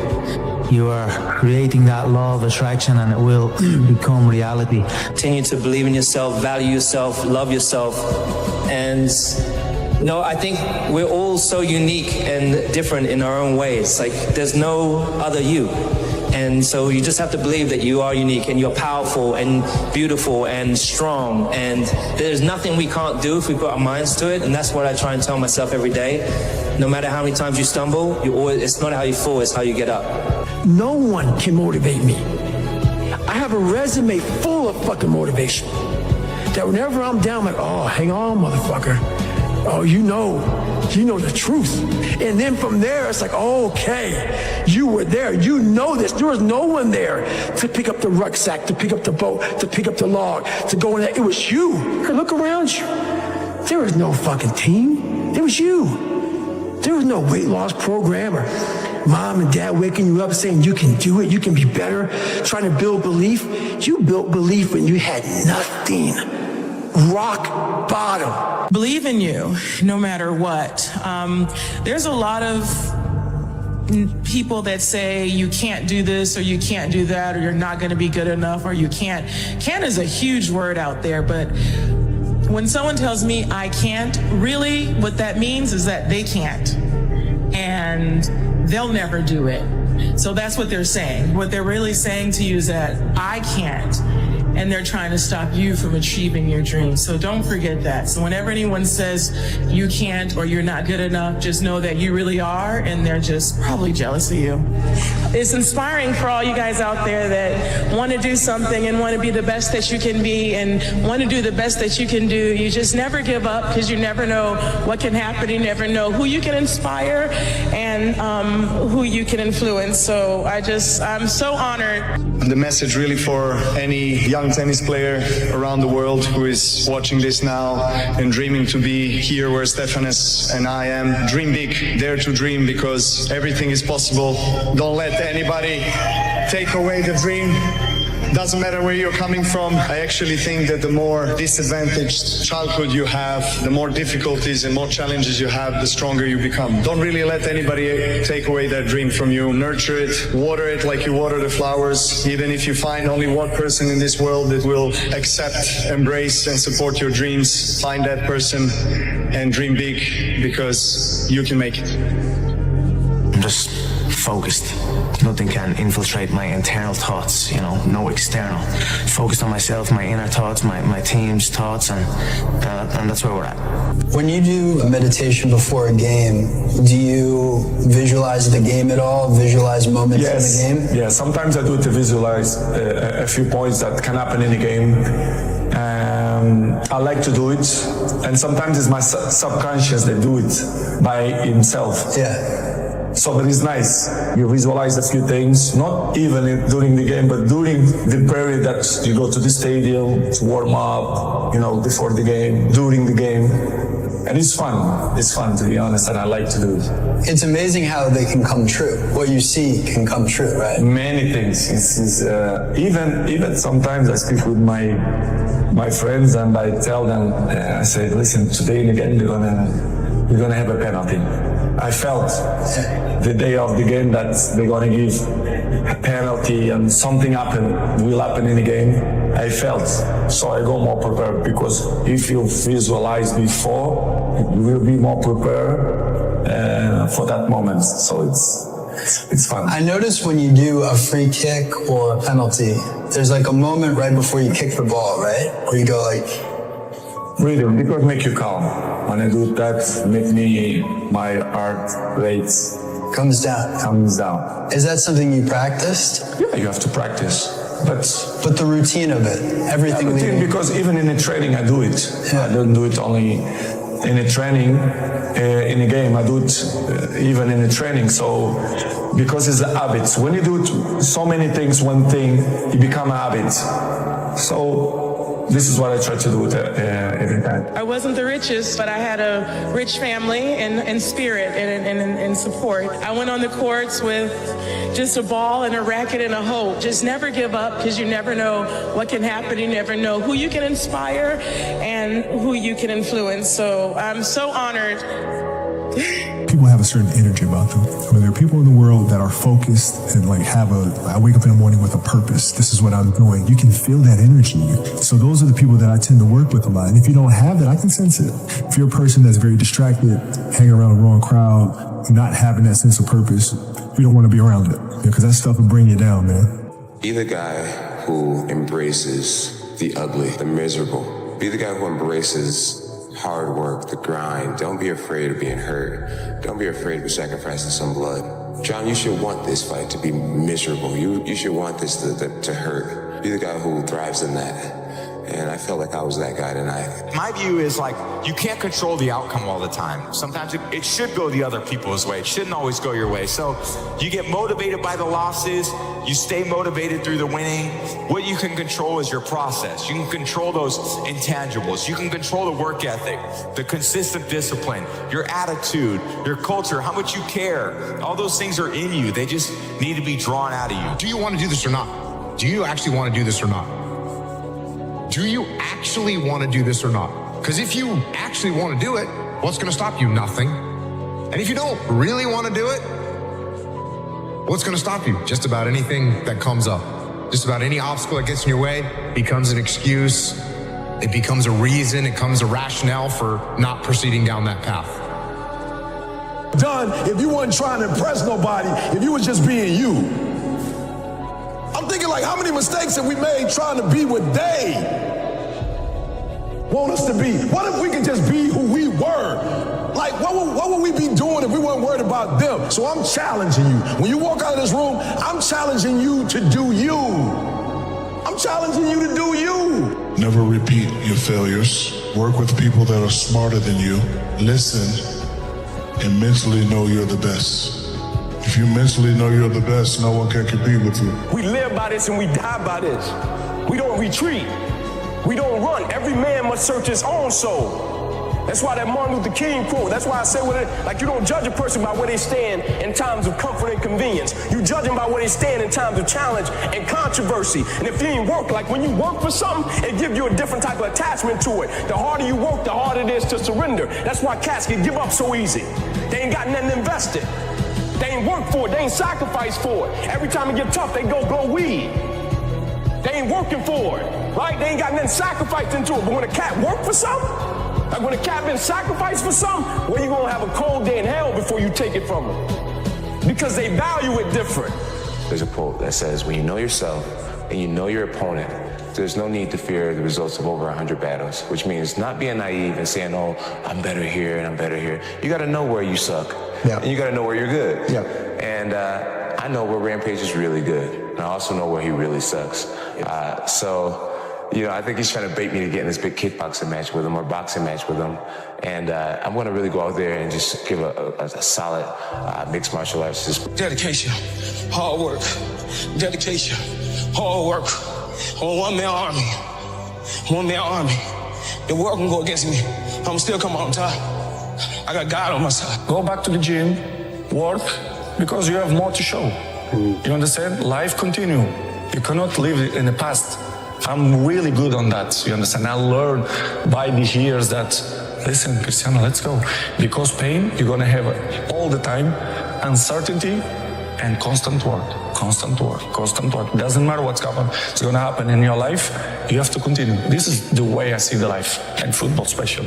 you are creating that law of attraction, and it will become reality. Continue to believe in yourself, value yourself, love yourself. And I think we're all so unique and different in our own ways. Like, there's no other you. And so you just have to believe that you are unique and you're powerful and beautiful and strong. And there's nothing we can't do if we put our minds to it. And that's what I try and tell myself every day. No matter how many times you stumble, it's not how you fall, it's how you get up. No one can motivate me. I have a resume full of fucking motivation. That whenever I'm down, I'm like, oh, hang on, motherfucker. oh, you know the truth. And then from there, it's like, okay, you were there. You know this. There was no one there to pick up the rucksack, to pick up the boat, to pick up the log, to go in there. It was you. Hey, look around you. There was no fucking team. It was you. There was no weight loss program or mom and dad waking you up saying you can do it, you can be better, trying to build belief. You built belief when you had nothing. Rock bottom. Believe in you, no matter what. There's a lot of people that say you can't do this or you can't do that or you're not going to be good enough or you can't. Can't is a huge word out there, but when someone tells me I can't, really what that means is that they can't. And they'll never do it. So that's what they're saying. What they're really saying to you is that I can't. And they're trying to stop you from achieving your dreams. So don't forget that. So whenever anyone says you can't or you're not good enough, just know that you really are, and they're just probably jealous of you. It's inspiring for all you guys out there that want to do something and want to be the best that you can be and want to do the best that you can do. You just never give up because you never know what can happen. You never know who you can inspire and who you can influence. So I'm so honored. The message really for any young tennis player around the world who is watching this now and dreaming to be here where Stefanos and I am. Dream big, dare to dream, because everything is possible. Don't let anybody take away the dream. Doesn't matter where you're coming from. I actually think that the more disadvantaged childhood you have, the more difficulties and more challenges you have, the stronger you become. Don't really let anybody take away that dream from you. Nurture it, water it like you water the flowers. Even if you find only one person in this world that will accept, embrace, and support your dreams, find that person and dream big, because you can make it. I'm just focused. Nothing can infiltrate my internal thoughts, no external. Focused on myself, my inner thoughts, my team's thoughts, and that's where we're at. When you do a meditation before a game, do you visualize the game at all? Visualize moments in the game? Yeah, sometimes I do it to visualize a few points that can happen in the game. I like to do it, and sometimes it's my subconscious that do it by himself. Yeah. So that is nice. You visualize a few things, not even during the game, but during the period that you go to the stadium to warm up, before the game, during the game. And it's fun. It's fun, to be honest, and I like to do it. It's amazing how they can come true. What you see can come true, right? Many things. Even sometimes I speak with my friends and I tell them, I say, listen, today in the game we're gonna have a penalty. I felt the day of the game that they're going to give a penalty and something will happen in the game. I felt, so I go more prepared, because if you visualize before, you will be more prepared for that moment. So it's fun. I notice when you do a free kick or a penalty, there's like a moment right before you kick the ball, right? Where you go like... Really, because make you calm. When I do that, my heart rate comes down. Is that something you practiced? Yeah, you have to practice. But the routine of it, everything. Yeah, routine, because even in a training I do it. Yeah. I don't do it only in a training, in a game. I do it even in a training. So because it's a habit. When you do it, so many things, one thing, it become a habit. So this is what I try to do every time. I wasn't the richest, but I had a rich family and spirit and support. I went on the courts with just a ball and a racket and a hope. Just never give up, because you never know what can happen. You never know who you can inspire and who you can influence. So I'm so honored. People have a certain energy about them. I mean, there are people in the world that are focused and I wake up in the morning with a purpose. This is what I'm doing. You can feel that energy. So those are the people that I tend to work with a lot. And if you don't have that, I can sense it. If you're a person that's very distracted, hanging around the wrong crowd, not having that sense of purpose, we don't want to be around it, because that stuff will bring you down, man. Be the guy who embraces the ugly, the miserable. Be the guy who embraces hard work, the grind. Don't be afraid of being hurt. Don't be afraid of sacrificing some blood. John, you should want this fight to be miserable. You should want this to hurt. Be the guy who thrives in that. And I felt like I was that guy tonight. My view is like, you can't control the outcome all the time. Sometimes it should go the other people's way. It shouldn't always go your way. So you get motivated by the losses. You stay motivated through the winning. What you can control is your process. You can control those intangibles. You can control the work ethic, the consistent discipline, your attitude, your culture, how much you care. All those things are in you. They just need to be drawn out of you. Do you want to do this or not? Do you actually want to do this or not? Do you actually want to do this or not? Because if you actually want to do it, what's going to stop you? Nothing. And if you don't really want to do it, what's going to stop you? Just about anything that comes up. Just about any obstacle that gets in your way becomes an excuse. It becomes a reason. It becomes a rationale for not proceeding down that path. Done if you weren't trying to impress nobody, if you was just being you. I'm thinking like, how many mistakes have we made trying to be what they want us to be? What if we could just be who we were? Like, what would we be doing if we weren't worried about them? So I'm challenging you. When you walk out of this room, I'm challenging you to do you. I'm challenging you to do you. Never repeat your failures. Work with people that are smarter than you. Listen and mentally know you're the best. If you mentally know you're the best, no one can compete with you. We live by this and we die by this. We don't retreat. We don't run. Every man must search his own soul. That's why that Martin Luther King quote, that's why I say like you don't judge a person by where they stand in times of comfort and convenience. You judge them by where they stand in times of challenge and controversy. And if you ain't work, like when you work for something, it gives you a different type of attachment to it. The harder you work, the harder it is to surrender. That's why cats can give up so easy. They ain't got nothing invested. They ain't work for it. They ain't sacrifice for it. Every time it get tough, they go blow weed. They ain't working for it, right? They ain't got nothing sacrificed into it. But when a cat work for something, like when a cat been sacrificed for something, well, you gonna have a cold day in hell before you take it from them. Because they value it different. There's a quote that says, when you know yourself and you know your opponent, there's no need to fear the results of over 100 battles, which means not being naive and saying, oh, I'm better here and I'm better here. You gotta know where you suck. Yeah. And you gotta know where you're good. Yeah. And I know where Rampage is really good. And I also know where he really sucks. So, you know, I think he's trying to bait me to get in this big kickboxing match with him or boxing match with him. And I'm gonna really go out there and just give a solid mixed martial arts. Dedication, hard work, dedication, hard work. I'm a one-man army. One-man army. The world can go against me. I'm still come on top. I got God on my side. Go back to the gym, work, because you have more to show. You understand? Life continue. You cannot live in the past. I'm really good on that. You understand? I learned by these years that, listen, Cristiano, let's go. Because pain, you're gonna have all the time, uncertainty and constant work. Constant work, constant work. Doesn't matter what's it's gonna happen in your life, you have to continue. This is the way I see the life, and football special.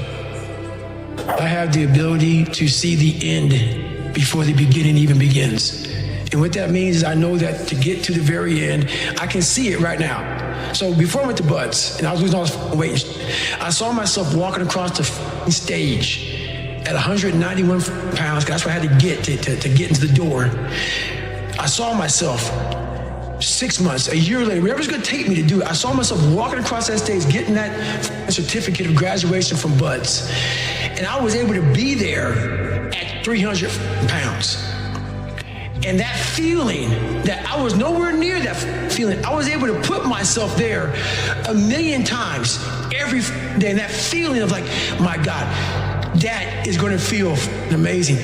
I have the ability to see the end before the beginning even begins. And what that means is I know that to get to the very end, I can see it right now. So before I went to Butts, and I was losing all this weight, I saw myself walking across the stage at 191 pounds, that's where I had to get to get into the door. I saw myself 6 months, a year later, whatever's gonna take me to do it, I saw myself walking across that stage, getting that certificate of graduation from Butts. And I was able to be there at 300 pounds. And that feeling, that I was nowhere near that feeling, I was able to put myself there 1,000,000 times every day. And that feeling of like, my God, that is gonna feel amazing.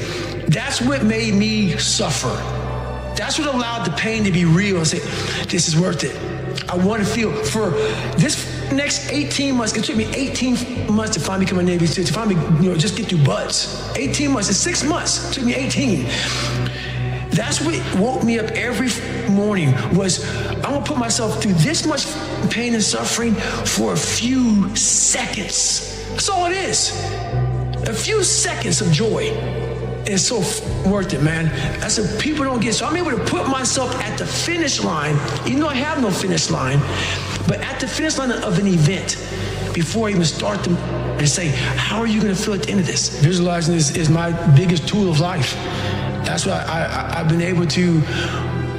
That's what made me suffer. That's what allowed the pain to be real and say, this is worth it. I want to feel for this next 18 months. It took me 18 months to finally become a Navy SEAL, to finally, just get through Butts. 18 months, it's 6 months. It took me 18. That's what woke me up every morning was, I'm gonna put myself through this much pain and suffering for a few seconds. That's all it is. A few seconds of joy. It's so worth it, man. That's what people don't get. So I'm able to put myself at the finish line, even though I have no finish line, but at the finish line of an event before I even start them and say, how are you gonna feel at the end of this? Visualizing is my biggest tool of life. That's why I've been able to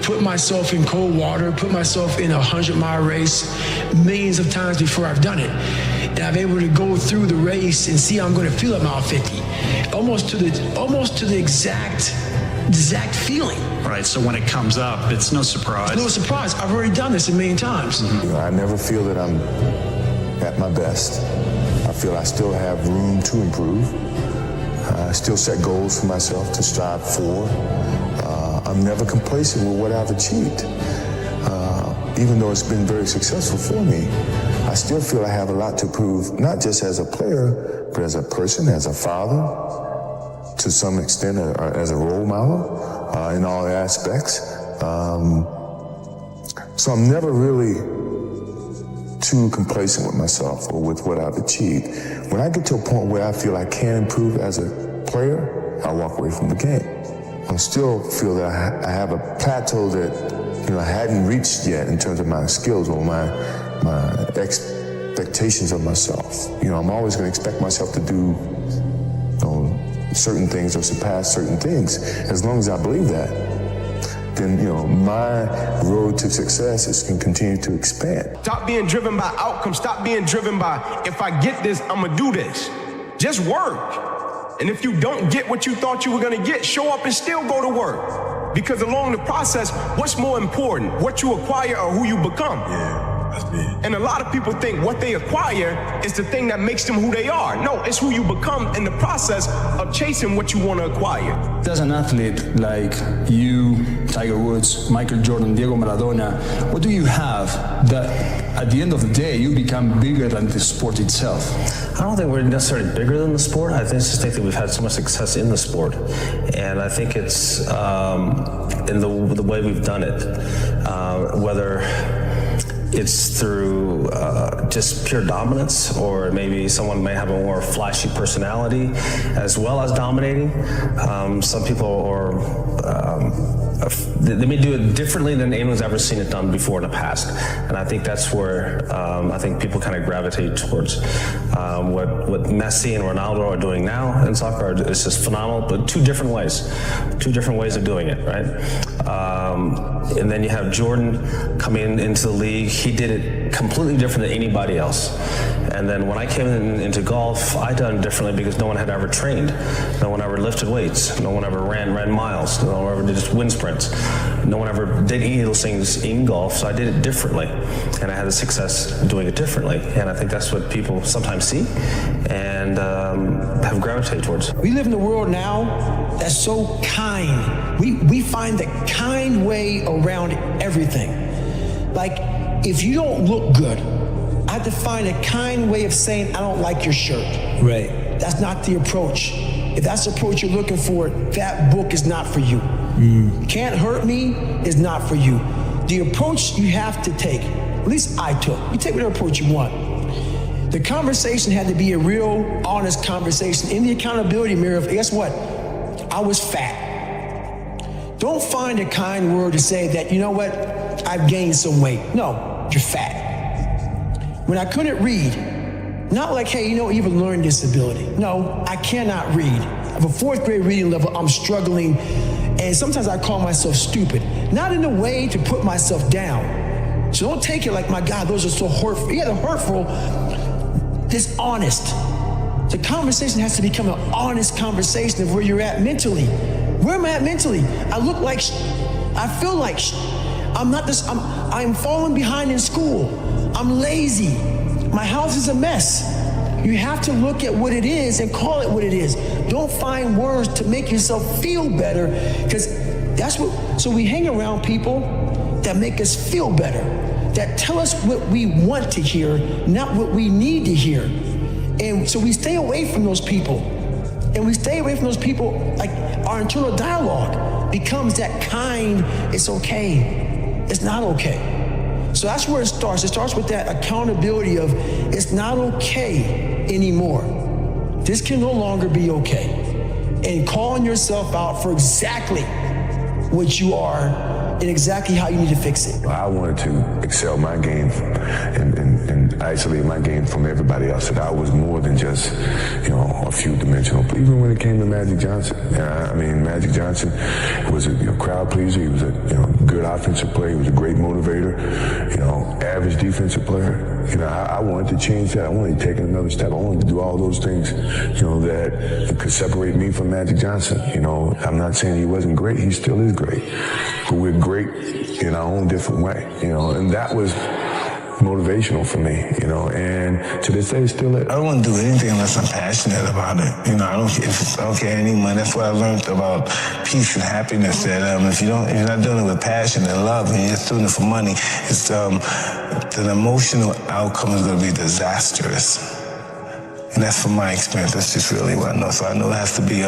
put myself in cold water, put myself in a 100-mile race millions of times before I've done it. And I'm able to go through the race and see how I'm going to feel at mile 50. Almost to the exact feeling. Right, so when it comes up, it's no surprise. It's no surprise. I've already done this a million times. You know, I never feel that I'm at my best. I feel I still have room to improve. I still set goals for myself to strive for. I'm never complacent with what I've achieved. Even though it's been very successful for me, I still feel I have a lot to prove, not just as a player, but as a person, as a father, to some extent as a role model in all aspects. So I'm never really too complacent with myself or with what I've achieved. When I get to a point where I feel I can improve as a player, I walk away from the game. I still feel that I have a plateau that I hadn't reached yet in terms of my skills or my expectations of myself. I'm always going to expect myself to do certain things or surpass certain things. As long as I believe that, then my road to success can continue to expand. Stop being driven by outcomes. Stop being driven by, if I get this, I'm gonna do this. Just work. And if you don't get what you thought you were gonna get, show up and still go to work. Because along the process, what's more important? What you acquire or who you become? Yeah. And a lot of people think what they acquire is the thing that makes them who they are. No, it's who you become in the process of chasing what you want to acquire. As an athlete like you, Tiger Woods, Michael Jordan, Diego Maradona, what do you have that at the end of the day you become bigger than the sport itself? I don't think we're necessarily bigger than the sport. I just think that we've had so much success in the sport. And I think it's in the way we've done it, whether it's through just pure dominance, or maybe someone may have a more flashy personality as well as dominating. Some people are, they may do it differently than anyone's ever seen it done before in the past. And I think that's where I think people kind of gravitate towards. What Messi and Ronaldo are doing now in soccer is just phenomenal, but two different ways of doing it, right? And then you have Jordan coming into the league. He did it completely different than anybody else. And then when I came into golf, I done it differently because no one had ever trained. No one ever lifted weights. No one ever ran miles. No one ever did just wind sprints. No one ever did any of those things in golf, so I did it differently. And I had the success doing it differently. And I think that's what people sometimes see and have gravitated towards. We live in a world now that's so kind. We find the kind way around everything. Like, if you don't look good, I have to find a kind way of saying, I don't like your shirt. Right. That's not the approach. If that's the approach you're looking for, that book is not for you. Can't Hurt Me is not for you. The approach you have to take, at least I took, you take whatever approach you want. The conversation had to be a real, honest conversation in the accountability mirror of, guess what? I was fat. Don't find a kind word to say that, you know what, I've gained some weight. No, you're fat. When I couldn't read, not like, hey, you have a learning disability. No, I cannot read. I have a 4th grade reading level, I'm struggling, and sometimes I call myself stupid. Not in a way to put myself down. So don't take it like, my God, those are so hurtful. Yeah, they're hurtful, dishonest. The conversation has to become an honest conversation of where you're at mentally. Where am I at mentally? I look like I feel like I'm falling behind in school. I'm lazy. My house is a mess. You have to look at what it is and call it what it is. Don't find words to make yourself feel better, because so we hang around people that make us feel better, that tell us what we want to hear, not what we need to hear. And so we stay away from those people. And we stay away from those people, like our internal dialogue becomes that kind, it's okay, it's not okay. So that's where it starts. It starts with that accountability of, it's not okay anymore. This can no longer be okay. And calling yourself out for exactly what you are and exactly how you need to fix it. I wanted to excel my game and isolate my game from everybody else. That I was more than just, a few dimensional. Even when it came to Magic Johnson, Magic Johnson was a crowd pleaser. He was a good offensive player. He was a great motivator. Average defensive player. I wanted to change that. I wanted to take another step. I wanted to do all those things, that could separate me from Magic Johnson. I'm not saying he wasn't great. He still is great. But we're great in our own different way, and that was motivational for me, and to this day still is. I don't want to do anything unless I'm passionate about it. I don't care anymore. That's what I learned about peace and happiness, that if you're not doing it with passion and love and you're just doing it for money, it's the emotional outcome is going to be disastrous. And that's from my experience. That's just really what I know. So I know it has to be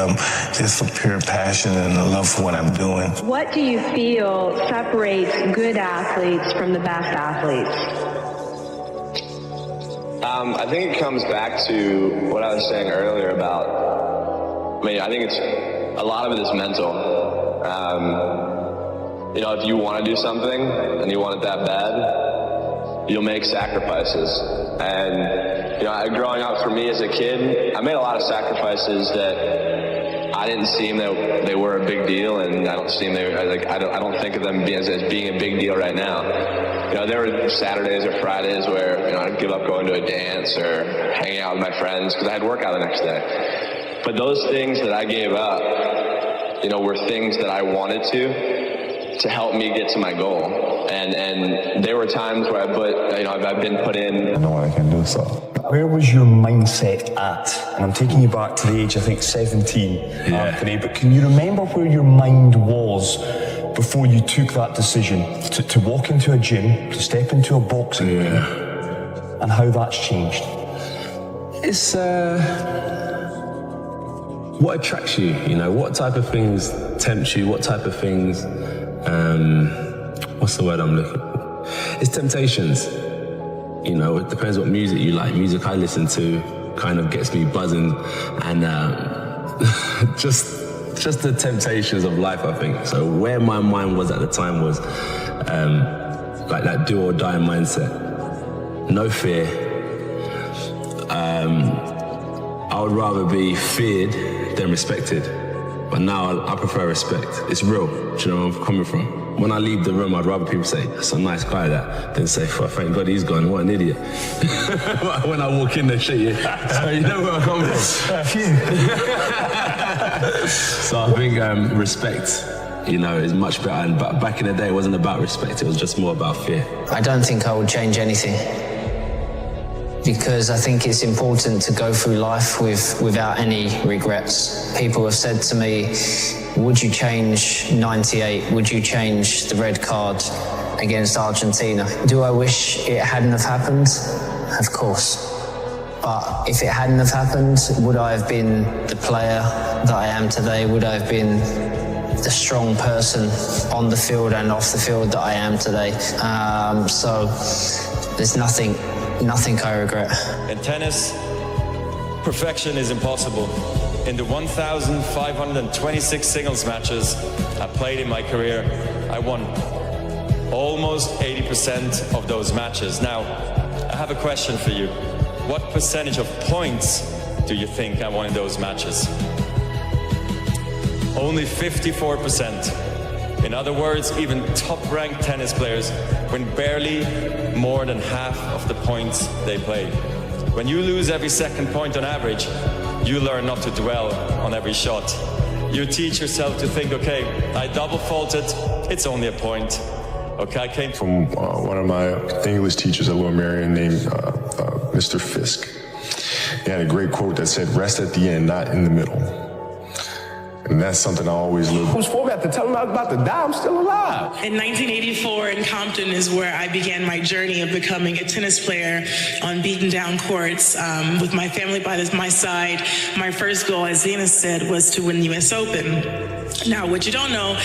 just for pure passion and a love for what I'm doing. What do you feel separates good athletes from the best athletes? I think it comes back to what I was saying earlier about, I think a lot of it is mental. If you want to do something and you want it that bad, you'll make sacrifices. And, growing up for me as a kid, I made a lot of sacrifices that I didn't seem that they were a big deal, and I don't seem I don't think of them as being a big deal right now. There were Saturdays or Fridays where I'd give up going to a dance or hanging out with my friends because I had workout the next day. But those things that I gave up, were things that I wanted to help me get to my goal. And there were times where I've been put in. I know what I can do, so. Where was your mindset at? And I'm taking you back to the age, I think, 17, Anthony, but can you remember where your mind was before you took that decision to walk into a gym, to step into a boxing ring, and how that's changed? It's what attracts you, what type of things tempt you, what type of things, what's the word I'm looking for? It's temptations. It depends what music you like. Music I listen to kind of gets me buzzing, and just the temptations of life, I think. So where my mind was at the time was like that do or die mindset. No fear. I would rather be feared than respected. But now I prefer respect. It's real. Do you know where I'm coming from? When I leave the room, I'd rather people say, that's a nice guy, that, than say, thank God he's gone, what an idiot. When I walk in, they shit you. So you know where I'm coming from. So I think respect, is much better. And back in the day, it wasn't about respect. It was just more about fear. I don't think I would change anything, because I think it's important to go through life without any regrets. People have said to me, would you change 98? Would you change the red card against Argentina? Do I wish it hadn't have happened? Of course. But if it hadn't have happened, would I have been the player that I am today? Would I have been the strong person on the field and off the field that I am today? So there's nothing I regret. In tennis, perfection is impossible. In the 1,526 singles matches I played in my career, I won almost 80% of those matches. Now, I have a question for you. What percentage of points do you think I won in those matches? Only 54%. In other words, even top-ranked tennis players win barely more than half of the points they played. When you lose every second point on average, you learn not to dwell on every shot. You teach yourself to think, okay, I double faulted, it's only a point. Okay, I came from one of my English teachers at Lower Merion named Mr. Fisk. He had a great quote that said, rest at the end, not in the middle. And that's something I always live with. Who's for me to tell him I was about to die? I'm still alive. In 1984 in Compton is where I began my journey of becoming a tennis player on beaten down courts with my family by my side. My first goal, as Zena said, was to win the US Open. Now, what you don't know,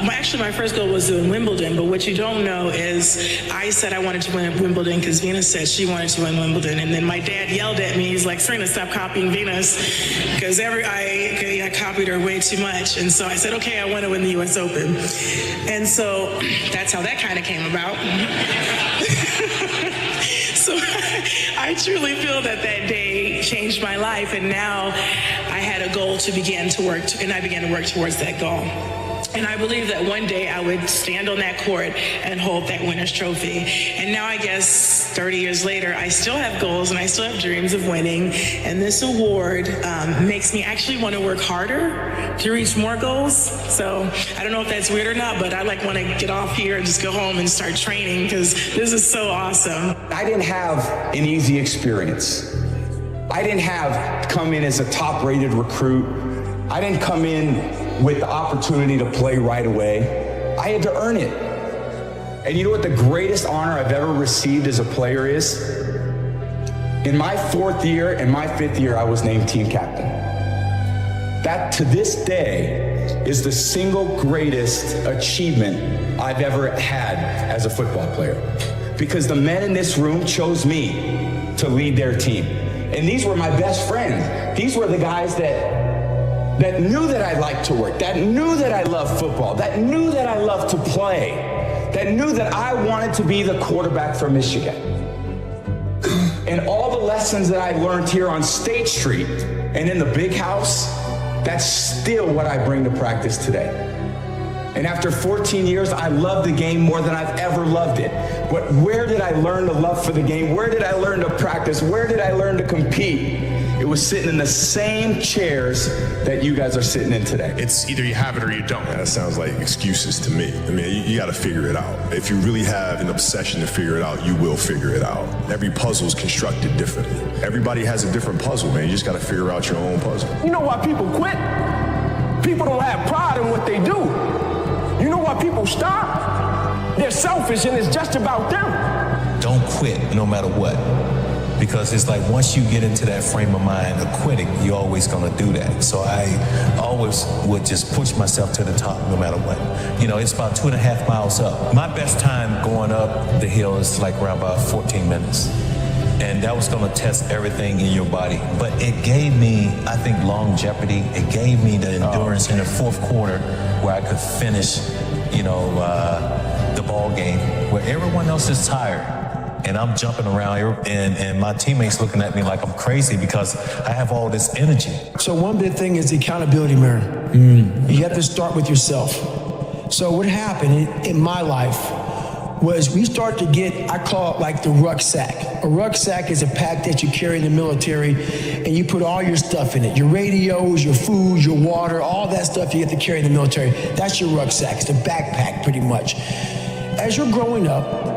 My first goal was to win Wimbledon, but what you don't know is I said I wanted to win Wimbledon because Venus said she wanted to win Wimbledon, and then my dad yelled at me. He's like, "Serena, stop copying Venus," because I copied her way too much. And so I said, "Okay, I want to win the U.S. Open," and so that's how that kind of came about. So I truly feel that day changed my life, and now I had a goal to begin to work, and I began to work towards that goal. And I believe that one day I would stand on that court and hold that winner's trophy. And now I guess 30 years later, I still have goals and I still have dreams of winning. And this award makes me actually want to work harder to reach more goals. So I don't know if that's weird or not, but I want to get off here and just go home and start training because this is so awesome. I didn't have an easy experience. I didn't come in as a top-rated recruit. I didn't come in with the opportunity to play right away. I had to earn it. And you know what the greatest honor I've ever received as a player is? In my 4th year and my 5th year, I was named team captain. That, to this day, is the single greatest achievement I've ever had as a football player. Because the men in this room chose me to lead their team. And these were my best friends. These were the guys that knew that I liked to work, that knew that I loved football, that knew that I loved to play, that knew that I wanted to be the quarterback for Michigan. And all the lessons that I learned here on State Street and in the big house, that's still what I bring to practice today. And after 14 years, I love the game more than I've ever loved it. But where did I learn the love for the game? Where did I learn to practice? Where did I learn to compete? It was sitting in the same chairs that you guys are sitting in today. It's either you have it or you don't. That sounds like excuses to me. I mean, you got to figure it out. If you really have an obsession to figure it out, you will figure it out. Every puzzle is constructed differently. Everybody has a different puzzle, man. You just got to figure out your own puzzle. You know why people quit? People don't have pride in what they do. You know why people stop? They're selfish and it's just about them. Don't quit no matter what. Because it's like once you get into that frame of mind of quitting, you're always going to do that. So I always would just push myself to the top no matter what. You know, it's about 2.5 miles up. My best time going up the hill is like around about 14 minutes. And that was going to test everything in your body. But it gave me, I think, longevity. It gave me the endurance in the 4th quarter where I could finish, the ball game where everyone else is tired. And I'm jumping around and my teammates looking at me like I'm crazy because I have all this energy. So one big thing is the accountability mirror. You have to start with yourself. So what happened in my life was we start to get, I call it like the rucksack. A rucksack is a pack that you carry in the military and you put all your stuff in it. Your radios, your food, your water, all that stuff you have to carry in the military. That's your rucksack. It's a backpack pretty much. As you're growing up,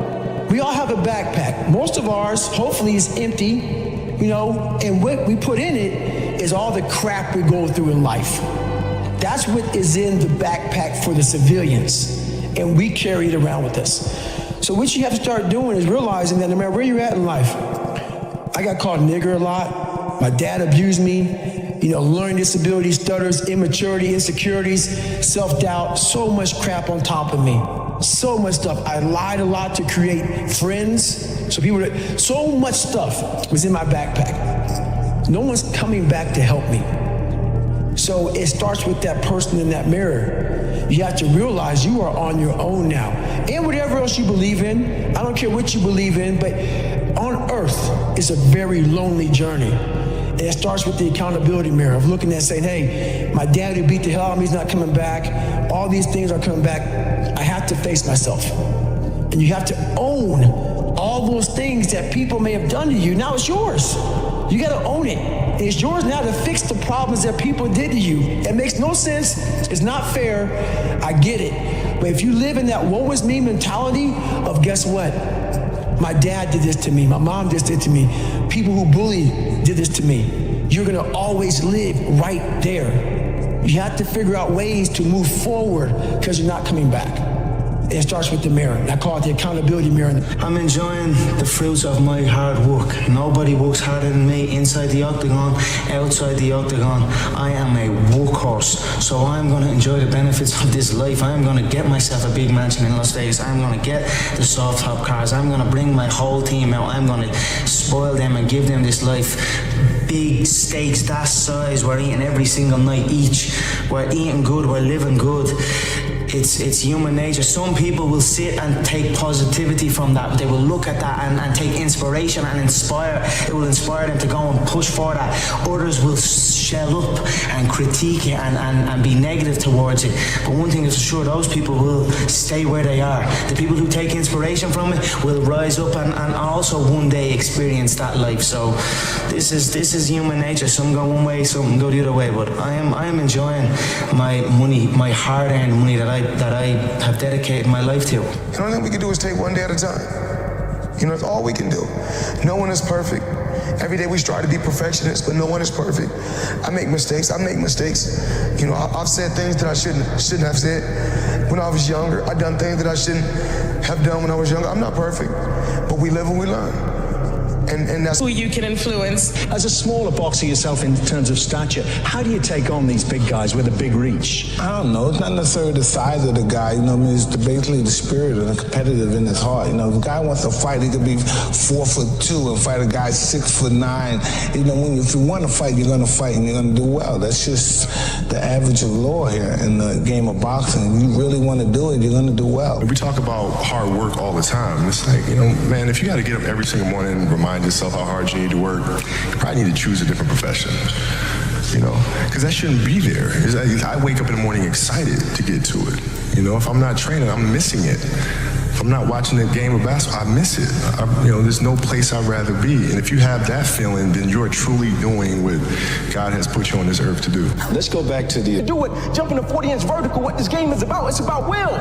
we all have a backpack. Most of ours, hopefully, is empty, and what we put in it is all the crap we go through in life. That's what is in the backpack for the civilians, and we carry it around with us. So what you have to start doing is realizing that no matter where you're at in life, I got called nigger a lot. My dad abused me. Learning disabilities, stutters, immaturity, insecurities, self-doubt, so much crap on top of me. So much stuff. I lied a lot to create friends. So much stuff was in my backpack. No one's coming back to help me. So it starts with that person in that mirror. You have to realize you are on your own now. And whatever else you believe in, I don't care what you believe in, but on earth, it's a very lonely journey. And it starts with the accountability mirror of looking at saying, hey, my dad who beat the hell out of me is not coming back. All these things are coming back. I have to face myself. And you have to own all those things that people may have done to you. Now it's yours. You got to own it. And it's yours now to fix the problems that people did to you. It makes no sense. It's not fair. I get it. But if you live in that woe is me mentality of guess what? My dad did this to me. My mom did this to me. People who bully did this to me. You're going to always live right there. You have to figure out ways to move forward because you're not coming back. It starts with the mirror. I call it the accountability mirror. I'm enjoying the fruits of my hard work. Nobody works harder than me inside the octagon, outside the octagon. I am a workhorse, so I'm going to enjoy the benefits of this life. I'm going to get myself a big mansion in Las Vegas. I'm going to get the soft top cars. I'm going to bring my whole team out. I'm going to spoil them and give them this life. Big steaks that size, we're eating every single night each. We're eating good, we're living good. It's human nature. Some people will sit and take positivity from that. They will look at that and take inspiration and inspire. It will inspire them to go and push for that. Others will shell up and critique it and be negative towards it. But one thing is for sure, those people will stay where they are. The people who take inspiration from it will rise up and also one day experience that life. So this is human nature. Some go one way, some go the other way. But I am enjoying my money, my hard-earned money that I have dedicated my life to. The only thing we can do is take one day at a time. You know, that's all we can do. No one is perfect. Every day we strive to be perfectionists, but no one is perfect. I make mistakes. You know, I've said things that I shouldn't have said. When I was younger, I've done things that I shouldn't have done when I was younger. I'm not perfect, but we live and we learn. And that's who you can influence. As a smaller boxer yourself in terms of stature, how do you take on these big guys with a big reach? I don't know. It's not necessarily the size of the guy. You know what I mean? It's basically the spirit and the competitive in his heart. You know, if a guy wants to fight, he could be 4'2" and fight a guy 6'9". You know, if you want to fight, you're going to fight and you're going to do well. That's just the average of law here in the game of boxing. If you really want to do it, you're going to do well. We talk about hard work all the time. It's like, you know, man, if you got to get up every single morning and remind yourself how hard you need to work, you probably need to choose a different profession, you know, because that shouldn't be there. I wake up in the morning excited to get to it. You know, if I'm not training, I'm missing it. If I'm not watching a game of basketball, I miss it. You know, there's no place I'd rather be. And if you have that feeling, then you're truly doing what God has put you on this earth to do. Let's go back to the... Do it, jumping a 40-inch vertical. What this game is about, it's about will.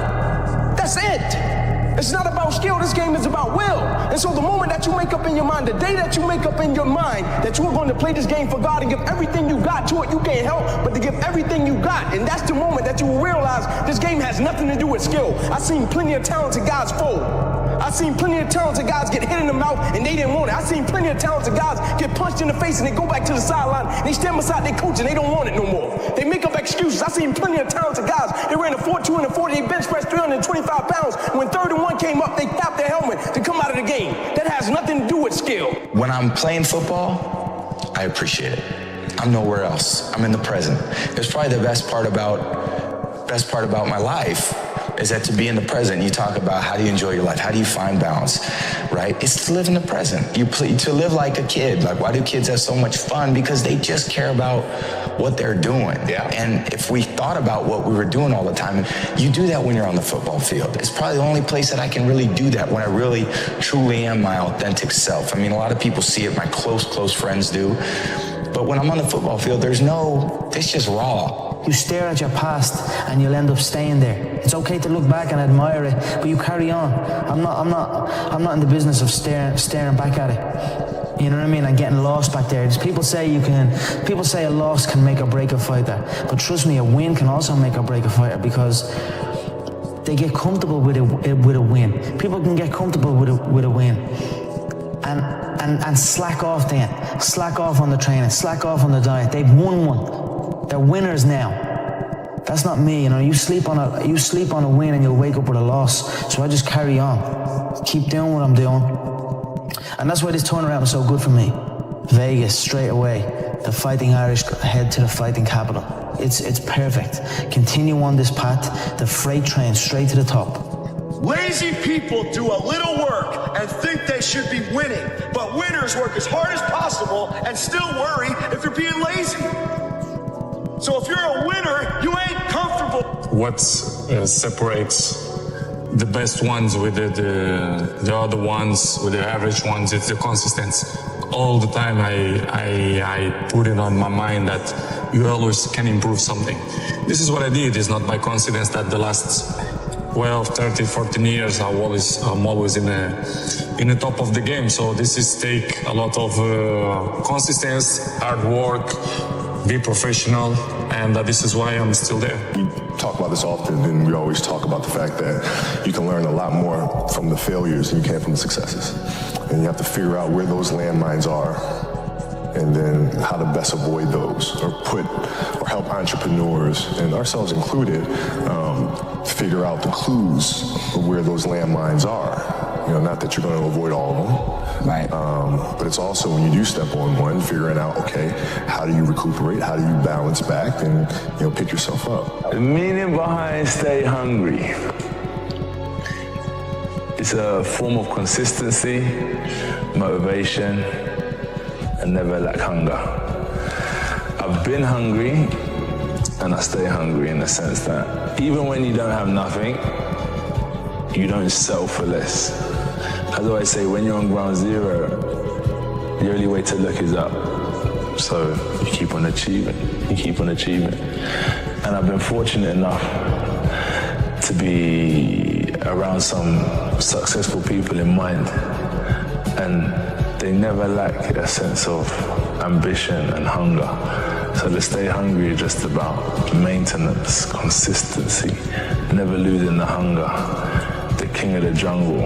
That's it. It's not about skill, this game is about will. And so the moment that you make up in your mind, the day that you make up in your mind that you are going to play this game for God and give everything you got to it, you can't help but to give everything you got. And that's the moment that you will realize this game has nothing to do with skill. I've seen plenty of talented guys fold. I've seen plenty of talented guys get hit in the mouth and they didn't want it. I've seen plenty of talented guys get punched in the face and they go back to the sideline and they stand beside their coach and they don't want it no more. They make up excuses. I've seen plenty of talented guys. They ran a 4.2 and a 40. They bench pressed 325 pounds. When 3rd and 1 came up, they tapped their helmet to come out of the game. That has nothing to do with skill. When I'm playing football, I appreciate it. I'm nowhere else. I'm in the present. It's probably the best part about my life is that to be in the present. You talk about how do you enjoy your life? How do you find balance, right? It's to live in the present. To live like a kid. Like, why do kids have so much fun? Because they just care about what they're doing. Yeah. And if we thought about what we were doing all the time, you do that when you're on the football field. It's probably the only place that I can really do that, when I really, truly am my authentic self. I mean, a lot of people see it, my close friends do. But when I'm on the football field, it's just raw. You stare at your past and you'll end up staying there. It's okay to look back and admire it, but you carry on. I'm not in the business of staring back at it. You know what I mean? And getting lost back there. People say a loss can make or break a fighter, but trust me, a win can also make or break a fighter, because they get comfortable with a win. People can get comfortable with a win. And slack off then. Slack off on the training, slack off on the diet. They've won one. They're winners now. That's not me, you know. You sleep on a win and you'll wake up with a loss. So I just carry on. Keep doing what I'm doing. And that's why this turnaround was so good for me. Vegas, straight away. The Fighting Irish head to the fighting capital. It's perfect. Continue on this path, the freight train straight to the top. Lazy people do a little work and think they should be winning, but winners work as hard as possible and still worry if you're being lazy. So if you're a winner, you ain't comfortable. What separates the best ones with the other ones, with the average ones, it's the consistency. All the time I put it on my mind that you always can improve something. This is what I did. It's not by coincidence that the last 12, 30, 14 years I'm always in the top of the game. So this is take a lot of consistency, hard work, be professional, and this is why I'm still there. We talk about this often, and we always talk about the fact that you can learn a lot more from the failures than you can from the successes. And you have to figure out where those landmines are, and then how to best avoid those, or help entrepreneurs, and ourselves included, figure out the clues of where those landmines are. You know, not that you're going to avoid all of them, right? But it's also when you do step on one, figuring out, okay, how do you recuperate? How do you balance back and, you know, pick yourself up? The meaning behind stay hungry. It's a form of consistency, motivation, and never lack hunger. I've been hungry, and I stay hungry in the sense that even when you don't have nothing, you don't settle for less. As I always say, when you're on ground zero, the only way to look is up. So you keep on achieving, And I've been fortunate enough to be around some successful people in mind, and they never lack a sense of ambition and hunger. So to stay hungry is just about maintenance, consistency, never losing the hunger, the king of the jungle,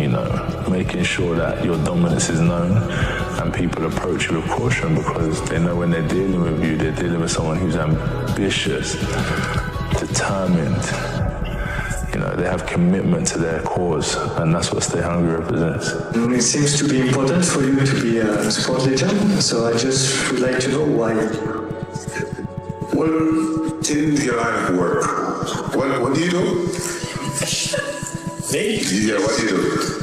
you know, making sure that your dominance is known and people approach you with caution because they know when they're dealing with you, they're dealing with someone who's ambitious, determined. You know, they have commitment to their cause, and that's what Stay Hungry represents. It seems to be important for you to be a sport legend, so I just would like to know why. Well, in your line of work, what do you do? Me? Yeah, what do you do?